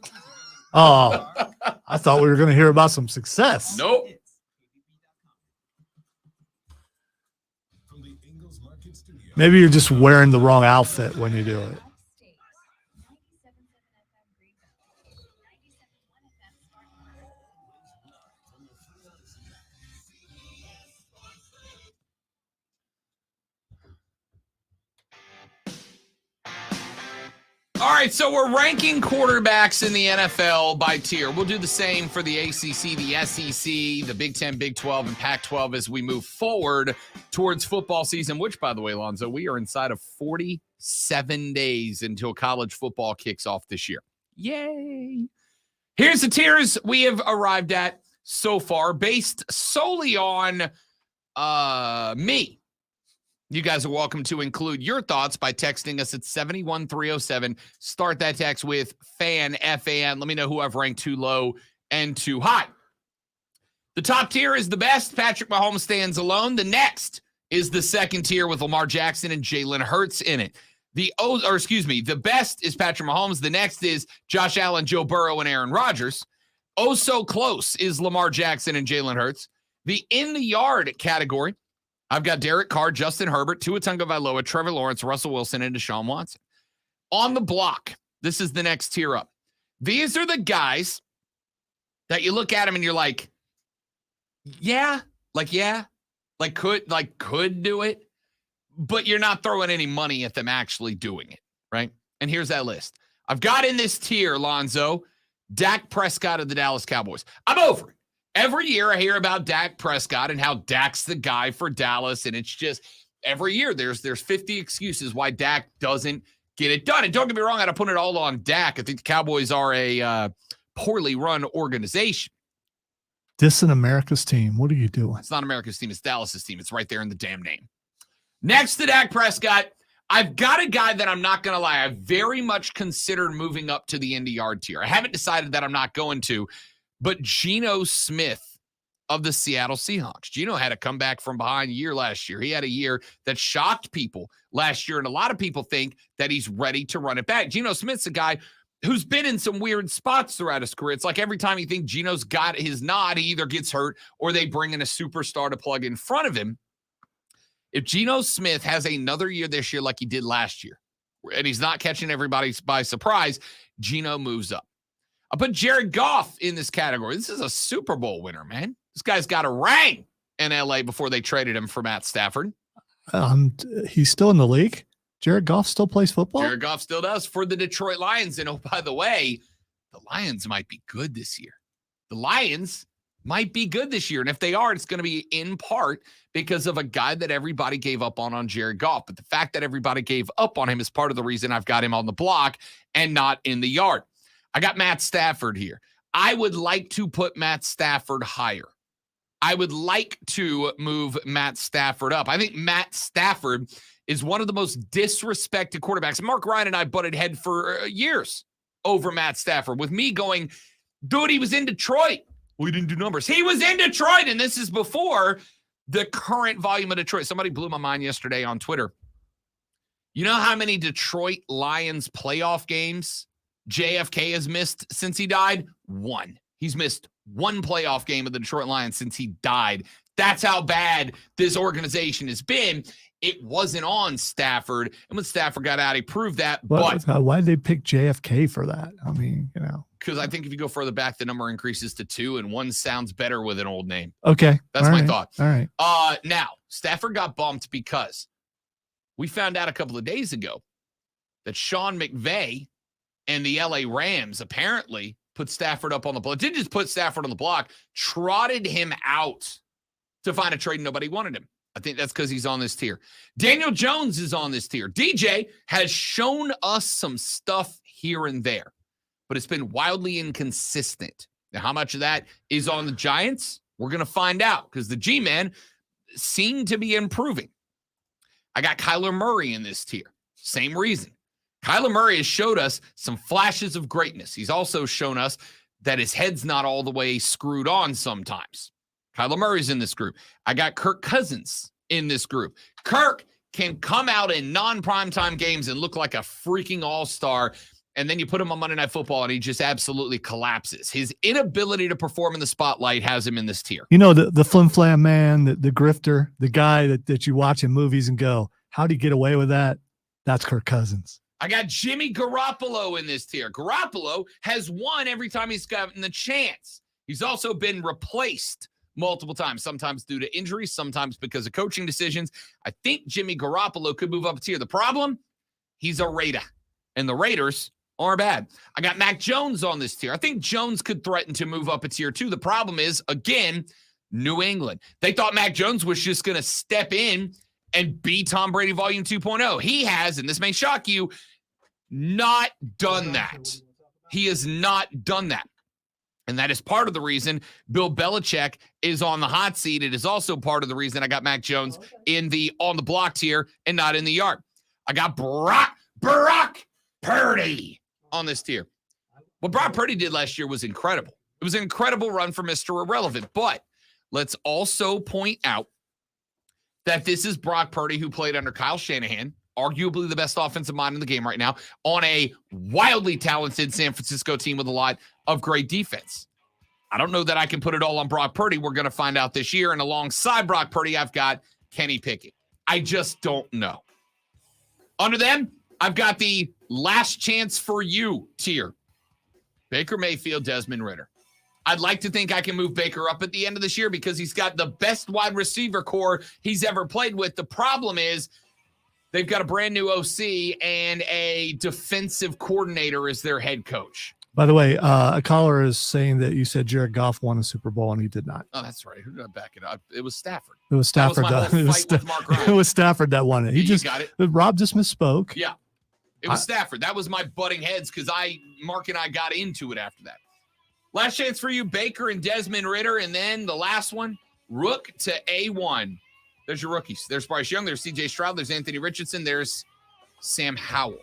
[SPEAKER 1] Oh, I thought we were going to hear about some success.
[SPEAKER 2] Nope.
[SPEAKER 1] Maybe you're just wearing the wrong outfit when you do it.
[SPEAKER 2] All right, so we're ranking quarterbacks in the NFL by tier. We'll do the same for the ACC, the SEC, the Big 10, Big 12, and Pac-12 as we move forward towards football season, which, by the way, Lonzo, we are inside of 47 days until college football kicks off this year. Yay! Here's the tiers we have arrived at so far based solely on me. You guys are welcome to include your thoughts by texting us at 71307. Start that text with FAN, F-A-N. Let me know who I've ranked too low and too high. The top tier is the best. Patrick Mahomes stands alone. The next is the second tier with Lamar Jackson and Jalen Hurts in it. The best is Patrick Mahomes. The next is Josh Allen, Joe Burrow, and Aaron Rodgers. Oh, so close is Lamar Jackson and Jalen Hurts. The in the yard category, I've got Derek Carr, Justin Herbert, Tua Tagovailoa, Trevor Lawrence, Russell Wilson, and Deshaun Watson. On the block, this is the next tier up. These are the guys that you look at them and you're like, could do it, but you're not throwing any money at them actually doing it, right? And here's that list. I've got in this tier, Lonzo, Dak Prescott of the Dallas Cowboys. I'm over it. Every year I hear about Dak Prescott and how Dak's the guy for Dallas, and it's just every year there's 50 excuses why Dak doesn't get it done. And don't get me wrong, I don't put it all on Dak. I think the Cowboys are a poorly run organization.
[SPEAKER 1] Dissing America's team. What are you doing?
[SPEAKER 2] It's not America's team. It's Dallas's team. It's right there in the damn name. Next to Dak Prescott, I've got a guy that I'm not going to lie. I very much considered moving up to the Indy Yard tier. I haven't decided that I'm not going to, but Geno Smith of the Seattle Seahawks. Geno had a comeback from behind year last year. He had a year that shocked people last year, and a lot of people think that he's ready to run it back. Geno Smith's a guy who's been in some weird spots throughout his career. It's like every time you think Geno's got his nod, he either gets hurt or they bring in a superstar to plug in front of him. If Geno Smith has another year this year like he did last year, and he's not catching everybody by surprise, Geno moves up. I put Jared Goff in this category. This is a Super Bowl winner, man. This guy's got a ring in LA before they traded him for Matt Stafford.
[SPEAKER 1] He's still in the league. Jared Goff still plays football.
[SPEAKER 2] Jared Goff still does for the Detroit Lions. And oh, by the way, the Lions might be good this year. The Lions might be good this year. And if they are, it's going to be in part because of a guy that everybody gave up on Jared Goff. But the fact that everybody gave up on him is part of the reason I've got him on the block and not in the yard. I got Matt Stafford here. I would like to put Matt Stafford higher. I would like to move Matt Stafford up. I think Matt Stafford is one of the most disrespected quarterbacks. Mark Ryan and I butted head for years over Matt Stafford, with me going, dude, he was in Detroit. We didn't do numbers. He was in Detroit, and this is before the current volume of Detroit. Somebody blew my mind yesterday on Twitter. You know how many Detroit Lions playoff games JFK has missed since he died? One. He's missed one playoff game of the Detroit Lions since he died. That's how bad this organization has been. It wasn't on Stafford. And when Stafford got out, he proved that. But
[SPEAKER 1] why did they pick JFK for that? I mean,
[SPEAKER 2] because I think if you go further back, the number increases to 2, and 1 sounds better with an old name.
[SPEAKER 1] Okay.
[SPEAKER 2] That's my thought.
[SPEAKER 1] All right.
[SPEAKER 2] Now, Stafford got bumped because we found out a couple of days ago that Sean McVay and the LA Rams apparently put Stafford up on the block. Didn't just put Stafford on the block, trotted him out to find a trade. Nobody wanted him. I think that's because he's on this tier. Daniel Jones is on this tier. DJ has shown us some stuff here and there, but it's been wildly inconsistent. Now, how much of that is on the Giants? We're going to find out because the G-Man seemed to be improving. I got Kyler Murray in this tier. Same reason. Kyler Murray has showed us some flashes of greatness. He's also shown us that his head's not all the way screwed on sometimes. Kyler Murray's in this group. I got Kirk Cousins in this group. Kirk can come out in non-primetime games and look like a freaking all-star, and then you put him on Monday Night Football, and he just absolutely collapses. His inability to perform in the spotlight has him in this tier.
[SPEAKER 1] You know, the flim-flam man, the grifter, the guy that you watch in movies and go, how'd he get away with that? That's Kirk Cousins.
[SPEAKER 2] I got Jimmy Garoppolo in this tier. Garoppolo has won every time he's gotten the chance. He's also been replaced multiple times, sometimes due to injuries, sometimes because of coaching decisions. I think Jimmy Garoppolo could move up a tier. The problem, he's a Raider, and the Raiders are bad. I got Mac Jones on this tier. I think Jones could threaten to move up a tier too. The problem is, again, New England. They thought Mac Jones was just going to step in and be Tom Brady volume 2.0. He has, and this may shock you, not done that. He has not done that. And that is part of the reason Bill Belichick is on the hot seat. It is also part of the reason I got Mac Jones in the on the block tier and not in the yard. I got Brock Purdy on this tier. What Brock Purdy did last year was incredible. It was an incredible run for Mr. Irrelevant. But let's also point out that this is Brock Purdy, who played under Kyle Shanahan, arguably the best offensive mind in the game right now, on a wildly talented San Francisco team with a lot of great defense. I don't know that I can put it all on Brock Purdy. We're going to find out this year. And alongside Brock Purdy, I've got Kenny Pickett. I just don't know. Under them, I've got the last chance for you tier. Baker Mayfield, Desmond Ridder. I'd like to think I can move Baker up at the end of this year because he's got the best wide receiver core he's ever played with. The problem is, they've got a brand new OC and a defensive coordinator as their head coach.
[SPEAKER 1] By the way, a caller is saying that you said Jared Goff won a Super Bowl and he did not.
[SPEAKER 2] Oh, that's right. Who did I back it up? It was Stafford.
[SPEAKER 1] It was Stafford. It was Stafford that won it. He just got it. Rob just misspoke.
[SPEAKER 2] Yeah, it was Stafford. That was my butting heads because Mark and I got into it after that. Last chance for you, Baker and Desmond Ritter. And then the last one, Rook to A1. There's your rookies. There's Bryce Young. There's C.J. Stroud. There's Anthony Richardson. There's Sam Howell.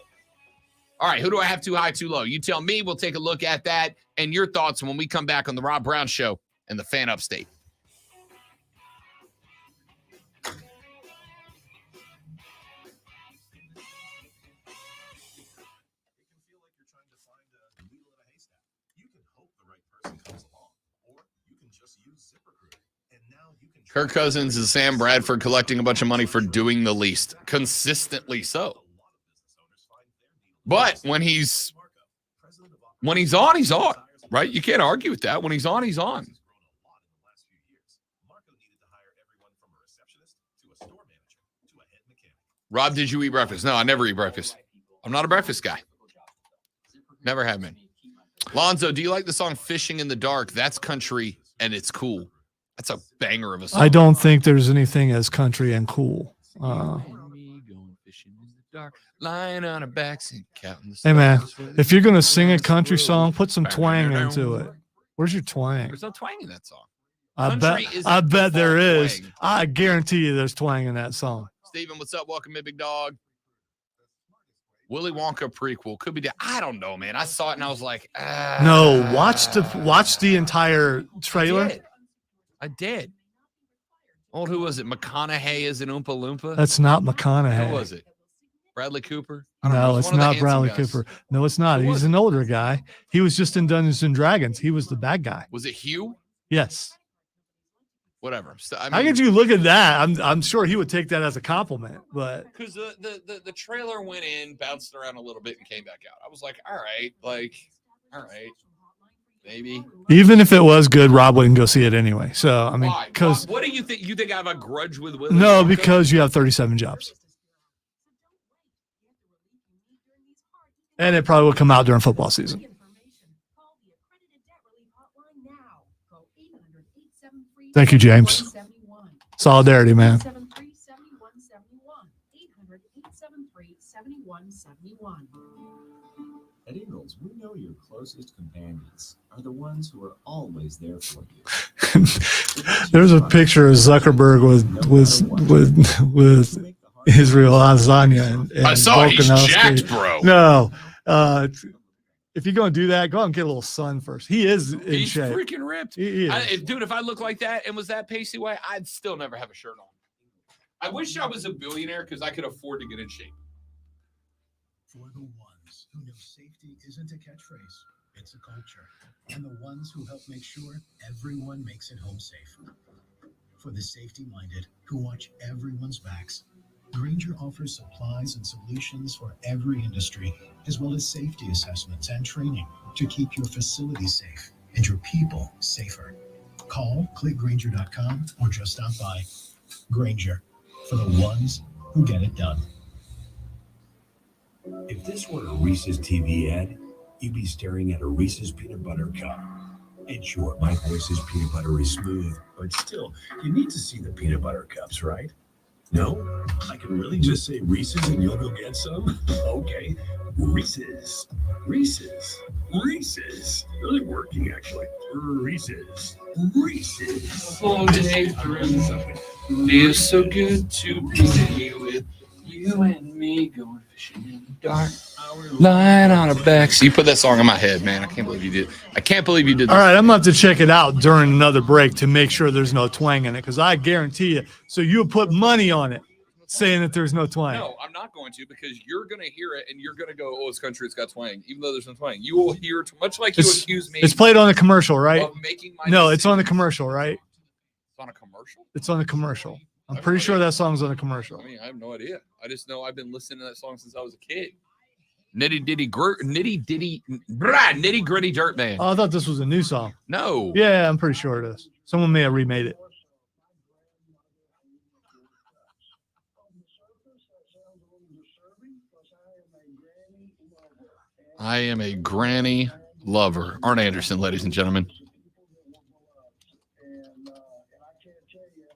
[SPEAKER 2] All right, who do I have too high, too low? You tell me. We'll take a look at that and your thoughts when we come back on the Rob Brown Show and the Fan Upstate. Kirk Cousins is Sam Bradford collecting a bunch of money for doing the least, consistently so. But when he's on, he's on, right? You can't argue with that. When he's on, he's on. Rob, did you eat breakfast? No, I never eat breakfast. I'm not a breakfast guy. Never have been. Lonzo, do you like the song Fishing in the Dark? That's country and it's cool. That's a banger of a song.
[SPEAKER 1] I don't think there's anything as country and cool.
[SPEAKER 2] Lying on our backs and counting the
[SPEAKER 1] Hey, man,
[SPEAKER 2] stars.
[SPEAKER 1] if you're going to sing a country song, put some twang into it. Where's your twang?
[SPEAKER 2] There's no twang in that song.
[SPEAKER 1] I
[SPEAKER 2] Country is
[SPEAKER 1] bet
[SPEAKER 2] the
[SPEAKER 1] there
[SPEAKER 2] default
[SPEAKER 1] is.
[SPEAKER 2] twang.
[SPEAKER 1] I guarantee you there's twang in that song.
[SPEAKER 2] Steven, what's up? Welcome in, big dog. Willy Wonka prequel. Could be. I don't know, man. I saw it and I was like,
[SPEAKER 1] No, watch the entire trailer.
[SPEAKER 2] I did. Old, who was it? McConaughey is an Oompa Loompa?
[SPEAKER 1] That's not McConaughey.
[SPEAKER 2] Who was it? Bradley Cooper? I don't know.
[SPEAKER 1] No,
[SPEAKER 2] It was
[SPEAKER 1] it's
[SPEAKER 2] one of the
[SPEAKER 1] not
[SPEAKER 2] handsome
[SPEAKER 1] Bradley
[SPEAKER 2] guys.
[SPEAKER 1] Cooper. No, it's not.
[SPEAKER 2] Who was
[SPEAKER 1] He's an older guy. He was just in Dungeons and Dragons. He was the bad guy.
[SPEAKER 2] Was it Hugh?
[SPEAKER 1] Yes.
[SPEAKER 2] Whatever. So,
[SPEAKER 1] How could you look at that? I'm sure he would take that as a compliment, but
[SPEAKER 2] Because the trailer went in, bounced around a little bit, and came back out. I was like, all right, maybe.
[SPEAKER 1] even if it was good, Rob wouldn't go see it anyway. So, I mean,
[SPEAKER 2] Why?
[SPEAKER 1] because
[SPEAKER 2] What do you think? You think I have a grudge with Willy
[SPEAKER 1] no,
[SPEAKER 2] Wonka?
[SPEAKER 1] because you have 37 jobs. And it probably will come out during football season. Thank you, James. Solidarity, man.
[SPEAKER 4] At Ingalls, we know your closest companions are the ones who are always there for you.
[SPEAKER 1] There's a picture of Zuckerberg with Israel Lasagna and
[SPEAKER 2] I saw he's
[SPEAKER 1] Volkanovski.
[SPEAKER 2] jacked, bro.
[SPEAKER 1] No, if you're going to do that, go out and get a little sun first. He is in
[SPEAKER 2] He's
[SPEAKER 1] shape.
[SPEAKER 2] freaking ripped.
[SPEAKER 1] He is.
[SPEAKER 2] If I look like that and was that pasty way, I'd still never have a shirt on. I wish I was a billionaire because I could afford to get in shape.
[SPEAKER 5] For the ones who know safety isn't a catchphrase, it's a culture. And the ones who help make sure everyone makes it home safe. For the safety-minded who watch everyone's backs, Grainger offers supplies and solutions for every industry, as well as safety assessments and training to keep your facilities safe and your people safer. Call, click Grainger.com, or just stop by. Grainger, for the ones who get it done.
[SPEAKER 6] If this were a Reese's TV ad, you'd be staring at a Reese's peanut butter cup. And sure, my voice is peanut buttery smooth, but still, you need to see the peanut butter cups, right? No? I can really just say Reese's and you'll go get some? Okay. Reese's. Reese's. Reese's. Really working, actually. Reese's. Reese's.
[SPEAKER 2] Long day through. Feels so good to be with you and me going fishing in the dark. Lying on our backs. You put that song in my head, man. I can't believe you did. I can't believe you did this.
[SPEAKER 1] All right, I'm going to have to check it out during another break to make sure there's no twang in it, because I guarantee you. So you put money on it saying that there's no twang.
[SPEAKER 2] No, I'm not going to, because you're going to hear it and you're going to go, oh, it's country, it's got twang, even though there's no twang. You will hear it, much like you
[SPEAKER 1] It's-
[SPEAKER 2] accuse me
[SPEAKER 1] It's played on the commercial, right?
[SPEAKER 2] of making my
[SPEAKER 1] No, it's on the
[SPEAKER 2] decisions.
[SPEAKER 1] commercial, right?
[SPEAKER 2] It's on a commercial?
[SPEAKER 1] It's on the commercial. I'm
[SPEAKER 2] I
[SPEAKER 1] pretty
[SPEAKER 2] have
[SPEAKER 1] sure
[SPEAKER 2] no
[SPEAKER 1] that song's on the commercial.
[SPEAKER 2] I mean, I have no idea. I just know I've been listening to that song since I was a kid. Nitty gritty dirt band.
[SPEAKER 1] Oh, I thought this was a new song.
[SPEAKER 2] No.
[SPEAKER 1] Yeah, I'm pretty sure it is. Someone may have remade it.
[SPEAKER 2] I am a granny lover. Arn Anderson, ladies and gentlemen.
[SPEAKER 7] And I can't tell you,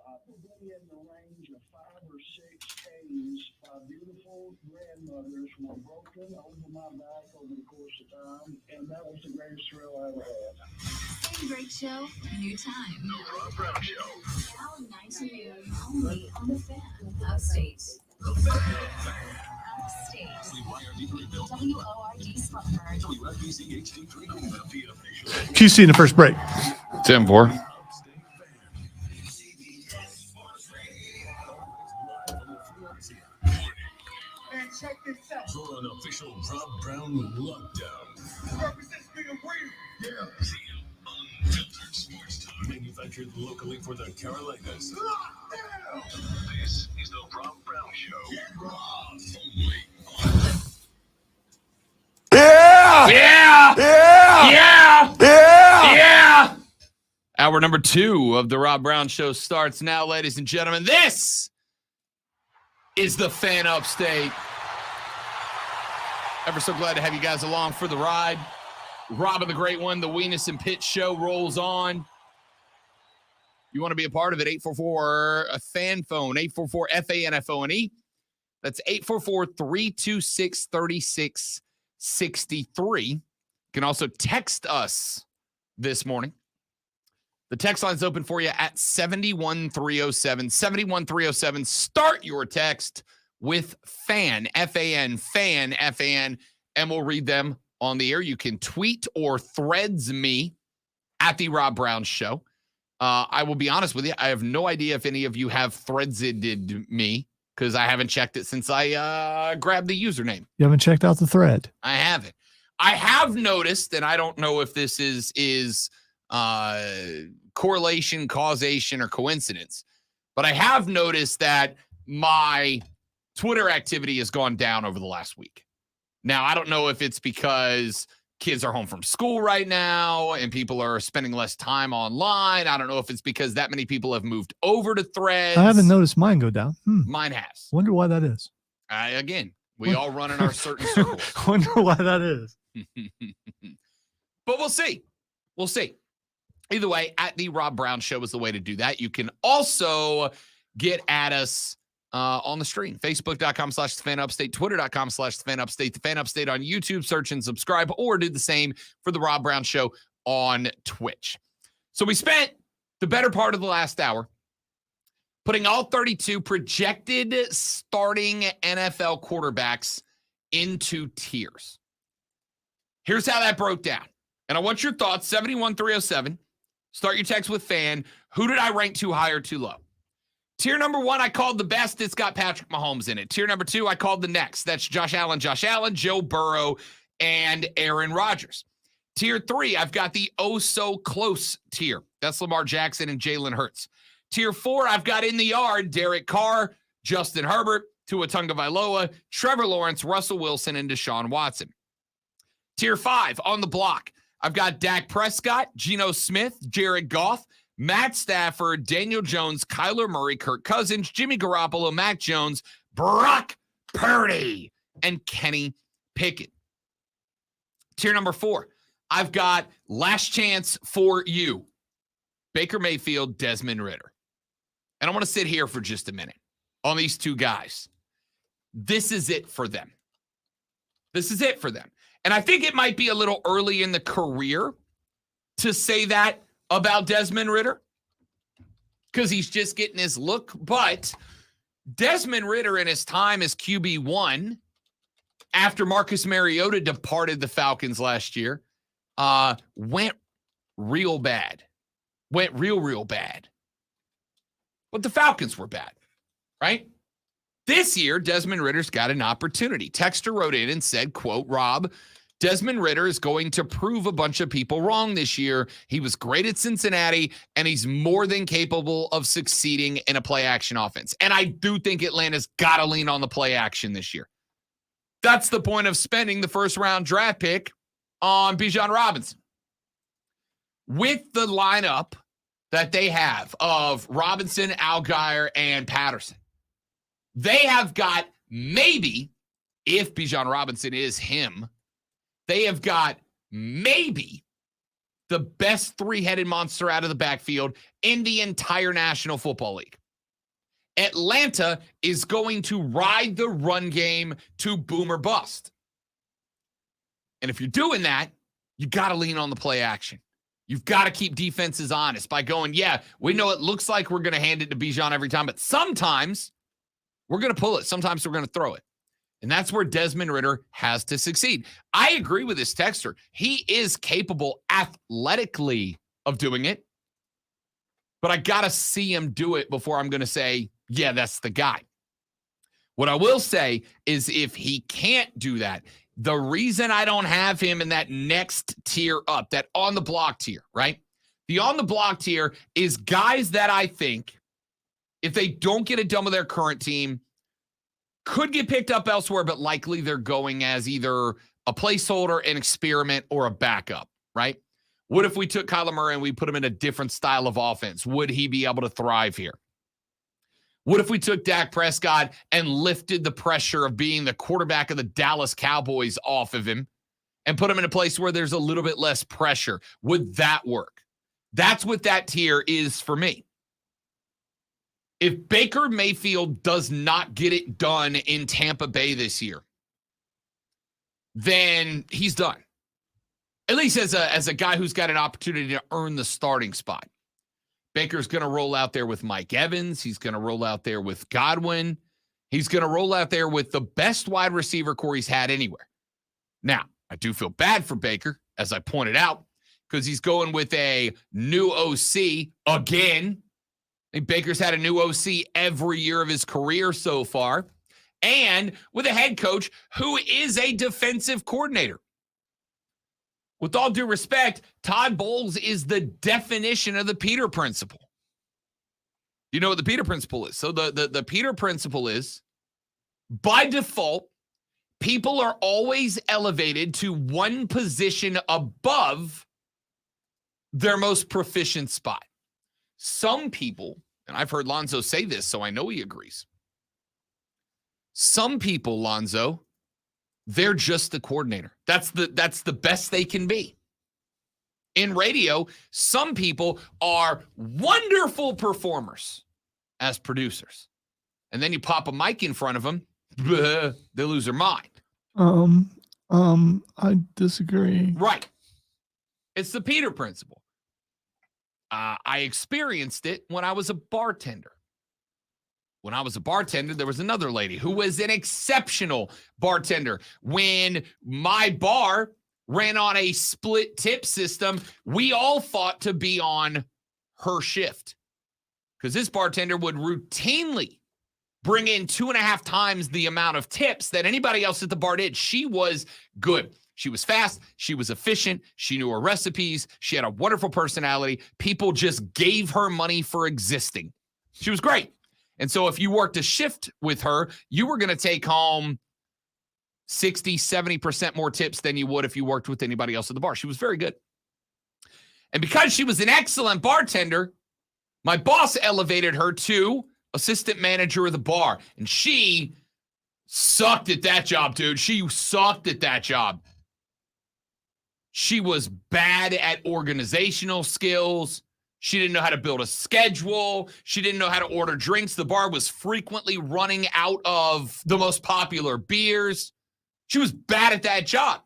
[SPEAKER 7] I've been in the range of 5 or 6 Ks. My beautiful grandmothers were broken over my back over the course of time, and that was the greatest thrill I ever had.
[SPEAKER 8] Same great show, new time.
[SPEAKER 3] The Rob Brown Show.
[SPEAKER 8] Now 9 to noon, only on the Fan. Upstate.
[SPEAKER 3] The Fan.
[SPEAKER 8] Upstate.
[SPEAKER 3] WYRD Greenville.
[SPEAKER 8] WORD Spartanburg.
[SPEAKER 3] WFBC HD3 Greenville. The official
[SPEAKER 1] QC in the first break.
[SPEAKER 2] 10-4.
[SPEAKER 3] Upstate Fan. CBS Sports Radio. Live on the Fiancee.
[SPEAKER 7] Man, check this out.
[SPEAKER 6] For an official Rob Brown lockdown.
[SPEAKER 7] Represents being a breeder.
[SPEAKER 6] Yeah. Unfiltered sports talk. Manufactured locally for the Carolinas.
[SPEAKER 3] This is the Rob Brown Show.
[SPEAKER 6] Rob.
[SPEAKER 2] Yeah. Hour number 2 of the Rob Brown Show starts now, ladies and gentlemen. This is the Fan Upstate. Ever so glad to have you guys along for the ride. Robin the Great One, the Weenus and Pitt Show rolls on. You want to be a part of it, 844 a fan phone, 844 FANFONE. That's 844-326-3663. You can also text us this morning. The text line's open for you at 71307. 71307. Start your text with FAN, F-A-N, FAN, F-A-N, and we'll read them on the air. You can tweet or threads me at the Rob Brown Show. I will be honest with you. I have no idea if any of you have threaded me because I haven't checked it since I grabbed the username.
[SPEAKER 1] You haven't checked out the thread.
[SPEAKER 2] I haven't. I have noticed, and I don't know if this is correlation, causation, or coincidence, but I have noticed that my Twitter activity has gone down over the last week. Now, I don't know if it's because kids are home from school right now and people are spending less time online. I don't know if it's because that many people have moved over to Threads.
[SPEAKER 1] I haven't noticed mine go down.
[SPEAKER 2] Mine has.
[SPEAKER 1] Wonder why that is.
[SPEAKER 2] Again, we all run in our certain circles.
[SPEAKER 1] Wonder why that is.
[SPEAKER 2] But we'll see. We'll see. Either way, at the Rob Brown Show is the way to do that. You can also get at us on the stream. Facebook.com/TheFanUpstate, Twitter.com/TheFanUpstate, The Fan Upstate on YouTube. Search and subscribe, or do the same for the Rob Brown Show on Twitch. So we spent the better part of the last hour putting all 32 projected starting NFL quarterbacks into tiers. Here's how that broke down. And I want your thoughts. 71307. Start your text with FAN. Who did I rank too high or too low? Tier number 1, I called the best. It's got Patrick Mahomes in it. Tier number 2, I called the next. That's Josh Allen, Joe Burrow, and Aaron Rodgers. Tier 3, I've got the oh-so-close tier. That's Lamar Jackson and Jalen Hurts. Tier 4, I've got in the yard Derek Carr, Justin Herbert, Tua Tagovailoa, Trevor Lawrence, Russell Wilson, and Deshaun Watson. Tier 5, on the block, I've got Dak Prescott, Geno Smith, Jared Goff, Matt Stafford, Daniel Jones, Kyler Murray, Kirk Cousins, Jimmy Garoppolo, Mac Jones, Brock Purdy, and Kenny Pickett. Tier number 4, I've got last chance for you, Baker Mayfield, Desmond Ridder. And I want to sit here for just a minute on these two guys. This is it for them. This is it for them. And I think it might be a little early in the career to say that about Desmond Ridder because he's just getting his look. But Desmond Ridder in his time as QB1 after Marcus Mariota departed the Falcons last year went real bad. Went real bad. But the Falcons were bad, right? This year, Desmond Ridder's got an opportunity. Texter wrote in and said, quote, Rob, Desmond Ridder is going to prove a bunch of people wrong this year. He was great at Cincinnati, and he's more than capable of succeeding in a play-action offense. And I do think Atlanta's got to lean on the play-action this year. That's the point of spending the first-round draft pick on Bijan Robinson. With the lineup that they have of Robinson, Allgeier, and Patterson, they have got maybe, if Bijan Robinson is him, they have got maybe the best three-headed monster out of the backfield in the entire National Football League. Atlanta is going to ride the run game to boom or bust. And if you're doing that, You got to lean on the play action. You've got to keep defenses honest by going, yeah, we know it looks like we're going to hand it to Bijan every time, but sometimes we're going to pull it. Sometimes we're going to throw it. And that's where Desmond Ridder has to succeed. I agree with this texter. He is capable athletically of doing it, but I got to see him do it before I'm going to say, yeah, that's the guy. What I will say is if he can't do that, the reason I don't have him in that next tier up, that on the block tier, right? The on the block tier is guys that I think, if they don't get it done with their current team, could get picked up elsewhere, but likely they're going as either a placeholder, an experiment, or a backup, right? What if we took Kyler Murray and we put him in a different style of offense? Would he be able to thrive here? What if we took Dak Prescott and lifted the pressure of being the quarterback of the Dallas Cowboys off of him and put him in a place where there's a little bit less pressure? Would that work? That's what that tier is for me. If Baker Mayfield does not get it done in Tampa Bay this year, then he's done. At least as a guy who's got an opportunity to earn the starting spot. Baker's going to roll out there with Mike Evans. He's going to roll out there with Godwin. He's going to roll out there with the best wide receiver core he's had anywhere. Now, I do feel bad for Baker, as I pointed out, because he's going with a new OC again. I think Baker's had a new OC every year of his career so far, and with a head coach who is a defensive coordinator. With all due respect, Todd Bowles is the definition of the Peter Principle. You know what the Peter Principle is? So the Peter Principle is, by default, people are always elevated to one position above their most proficient spot. Some people, and I've heard Lonzo say this, so I know he agrees. Some people, Lonzo, they're just the coordinator. That's the best they can be. In radio, some people are wonderful performers as producers. And then you pop a mic in front of them, they lose their mind.
[SPEAKER 1] I disagree.
[SPEAKER 2] Right. It's the Peter Principle. I experienced it when I was a bartender. When I was a bartender, there was another lady who was an exceptional bartender. When my bar ran on a split tip system, we all fought to be on her shift because this bartender would routinely bring in 2.5 times the amount of tips that anybody else at the bar did. She was good. She was fast. She was efficient. She knew her recipes. She had a wonderful personality. People just gave her money for existing. She was great. And so if you worked a shift with her, you were going to take home 60, 70% more tips than you would if you worked with anybody else at the bar. She was very good. And because she was an excellent bartender, my boss elevated her to assistant manager of the bar. And she sucked at that job, dude. She sucked at that job. She was bad at organizational skills. She didn't know how to build a schedule. She didn't know how to order drinks. The bar was frequently running out of the most popular beers. She was bad at that job.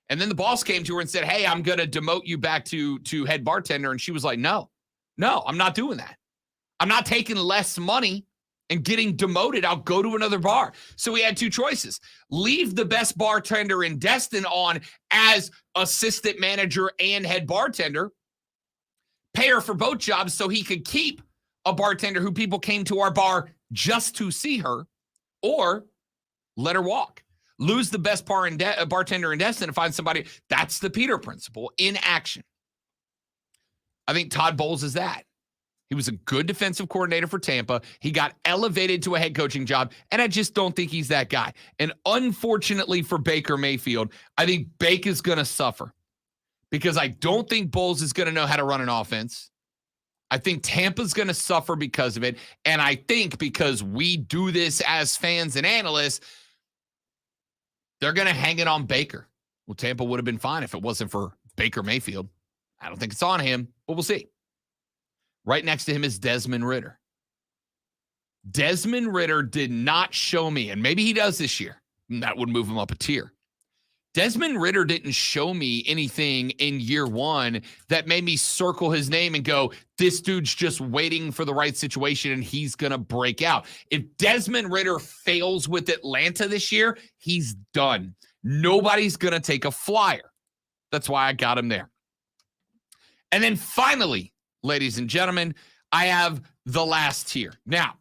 [SPEAKER 2] And then the boss came to her and said, hey, I'm going to demote you back to head bartender. And she was like, no, I'm not doing that. I'm not taking less money and getting demoted. I'll go to another bar. So we had two choices. Leave the best bartender in Destin on as assistant manager and head bartender. Pay her for both jobs so he could keep a bartender who people came to our bar just to see her, or let her walk. Lose the best bartender in Destin and find somebody. That's the Peter Principle in action. I think Todd Bowles is that. He was a good defensive coordinator for Tampa. He got elevated to a head coaching job, and I just don't think he's that guy. And unfortunately for Baker Mayfield, I think Baker's going to suffer. Because I don't think Bowles is going to know how to run an offense. I think Tampa's going to suffer because of it. And I think because we do this as fans and analysts, they're going to hang it on Baker. Well, Tampa would have been fine if it wasn't for Baker Mayfield. I don't think it's on him, but we'll see. Right next to him is Desmond Ridder. Desmond Ridder did not show me, and maybe he does this year. That would move him up a tier. Desmond Ridder didn't show me anything in year one that made me circle his name and go, this dude's just waiting for the right situation and he's going to break out. If Desmond Ridder fails with Atlanta this year, he's done. Nobody's going to take a flyer. That's why I got him there. And then finally, ladies and gentlemen, I have the last tier. Now,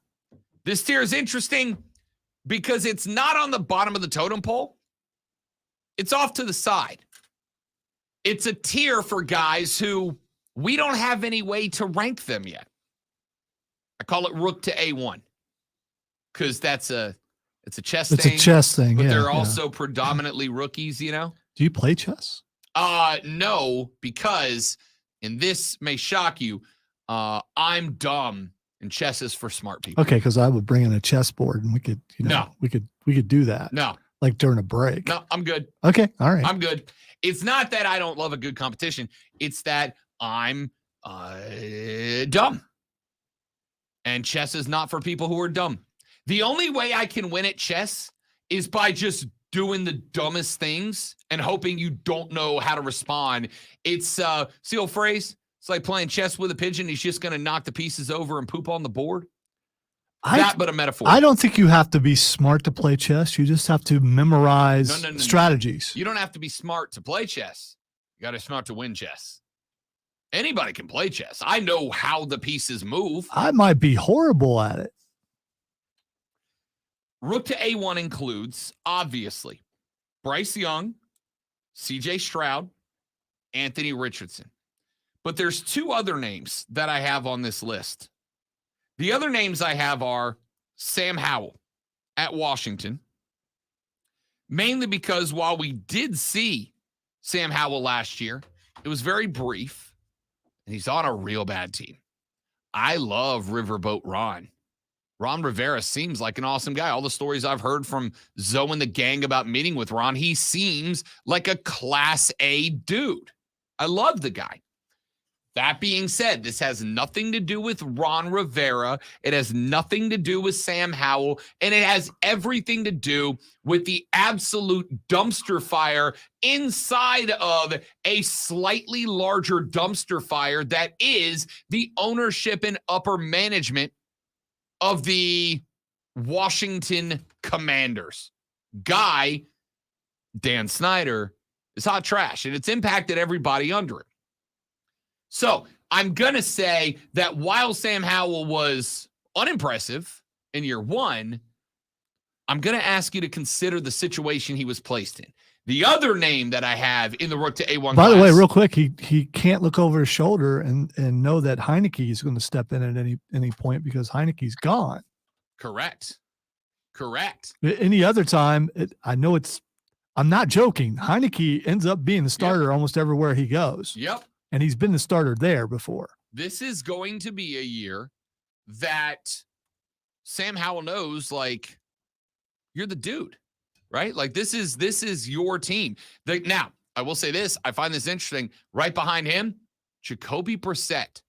[SPEAKER 2] this tier is interesting because it's not on the bottom of the totem pole. It's off to the side. It's a tier for guys who we don't have any way to rank them yet. I call it Rook to A1 because it's a chess
[SPEAKER 1] It's
[SPEAKER 2] thing.
[SPEAKER 1] a chess thing.
[SPEAKER 2] But
[SPEAKER 1] Yeah,
[SPEAKER 2] they're
[SPEAKER 1] yeah.
[SPEAKER 2] also predominantly rookies, you know?
[SPEAKER 1] Do you play chess?
[SPEAKER 2] No, because, and this may shock you, I'm dumb and chess is for smart people.
[SPEAKER 1] Okay, because I would bring in a chessboard and we could,
[SPEAKER 2] No.
[SPEAKER 1] we could do that.
[SPEAKER 2] No,
[SPEAKER 1] Like during a break.
[SPEAKER 2] no, I'm good.
[SPEAKER 1] Okay, all right.
[SPEAKER 2] I'm good. It's not that I don't love a good competition. It's that I'm dumb. And chess is not for people who are dumb. The only way I can win at chess is by just doing the dumbest things and hoping you don't know how to respond. It's see the old phrase? It's like playing chess with a pigeon. He's just going to knock the pieces over and poop on the board. But a metaphor.
[SPEAKER 1] I don't think you have to be smart to play chess. You just have to memorize
[SPEAKER 2] No.
[SPEAKER 1] strategies.
[SPEAKER 2] You don't have to be smart to play chess. You got to be smart to win chess. Anybody can play chess. I know how the pieces move.
[SPEAKER 1] I might be horrible at it.
[SPEAKER 2] Rook to A1 includes, obviously, Bryce Young, CJ Stroud, Anthony Richardson. But there's two other names that I have on this list. The other names I have are Sam Howell at Washington, mainly because while we did see Sam Howell last year, it was very brief, and he's on a real bad team. I love Riverboat Ron. Ron Rivera seems like an awesome guy. All the stories I've heard from Zoe and the gang about meeting with Ron, he seems like a Class A dude. I love the guy. That being said, this has nothing to do with Ron Rivera. It has nothing to do with Sam Howell, and it has everything to do with the absolute dumpster fire inside of a slightly larger dumpster fire that is the ownership and upper management of the Washington Commanders. Guy, Dan Snyder, is hot trash, and it's impacted everybody under it. So I'm going to say that while Sam Howell was unimpressive in year one, I'm going to ask you to consider the situation he was placed in. The other name that I have in the Rook to A1
[SPEAKER 1] By the way,
[SPEAKER 2] class-
[SPEAKER 1] real quick, he can't look over his shoulder and know that Heineke is going to step in at any point because Heineke's gone.
[SPEAKER 2] Correct.
[SPEAKER 1] Any other time, I'm not joking. Heineke ends up being the starter almost everywhere he goes.
[SPEAKER 2] Yep.
[SPEAKER 1] And he's been the starter there before.
[SPEAKER 2] This is going to be a year that Sam Howell knows, like, you're the dude, right? Like, this is your team. Now, I will say this. I find this interesting. Right behind him, Jacoby Brissett,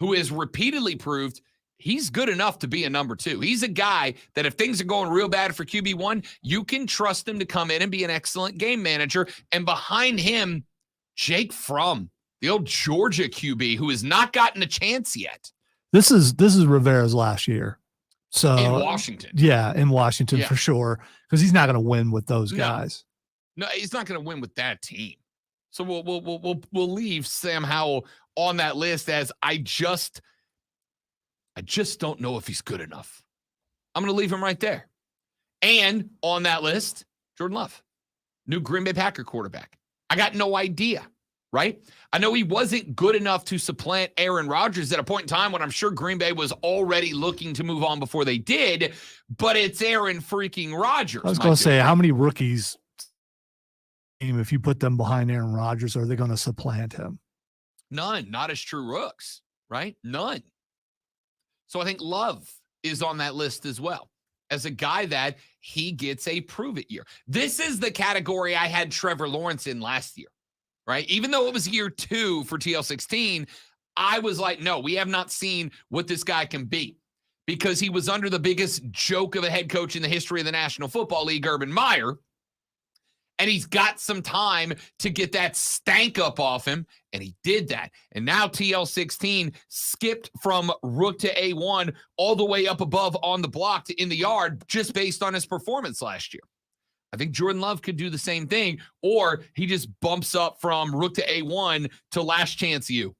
[SPEAKER 2] who has repeatedly proved he's good enough to be a number two. He's a guy that if things are going real bad for QB1, you can trust him to come in and be an excellent game manager. And behind him, Jake Fromm, the old Georgia QB who has not gotten a chance yet.
[SPEAKER 1] This is Rivera's last year. So
[SPEAKER 2] In Washington.
[SPEAKER 1] Yeah, in Washington
[SPEAKER 2] Yeah.
[SPEAKER 1] for sure. Because he's not going to win with those
[SPEAKER 2] No.
[SPEAKER 1] guys.
[SPEAKER 2] No, he's not going to win with that team. So we'll leave Sam Howell on that list as I just don't know if he's good enough. I'm going to leave him right there. And on that list, Jordan Love, new Green Bay Packer quarterback. I got no idea, right? I know he wasn't good enough to supplant Aaron Rodgers at a point in time when I'm sure Green Bay was already looking to move on before they did, but it's Aaron freaking Rodgers.
[SPEAKER 1] I was
[SPEAKER 2] my
[SPEAKER 1] going to say,
[SPEAKER 2] dude.
[SPEAKER 1] how many rookies, if you put them behind Aaron Rodgers, are they going to supplant him?
[SPEAKER 2] None, not as true rooks, right? None. So I think Love is on that list as well as a guy that he gets a prove it year. This is the category I had Trevor Lawrence in last year, right? Even though it was year 2 for TL16, I was like, no, we have not seen what this guy can be because he was under the biggest joke of a head coach in the history of the National Football League, Urban Meyer. And he's got some time to get that stank up off him, and he did that. And now TL16 skipped from rook to A1 all the way up above on the block to in the yard just based on his performance last year. I think Jordan Love could do the same thing, or he just bumps up from rook to A1 to last chance you.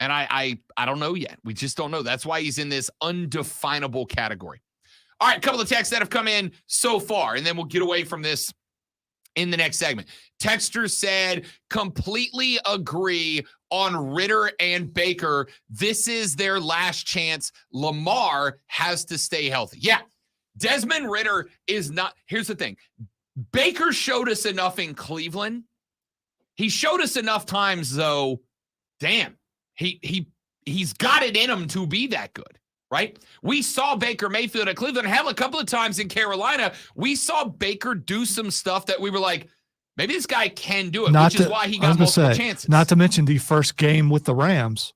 [SPEAKER 2] And I don't know yet. We just don't know. That's why he's in this undefinable category. All right, a couple of texts that have come in so far, and then we'll get away from this in the next segment. Texter said, completely agree on Ritter and Baker. This is their last chance. Lamar has to stay healthy. Yeah, Desmond Ritter is not. Here's the thing. Baker showed us enough in Cleveland. He showed us enough times, though. Damn, he's got it in him to be that good. Right? We saw Baker Mayfield at Cleveland. Hell, a couple of times in Carolina, we saw Baker do some stuff that we were like, maybe this guy can do it, which is why he got multiple chances.
[SPEAKER 1] Not to mention the first game with the Rams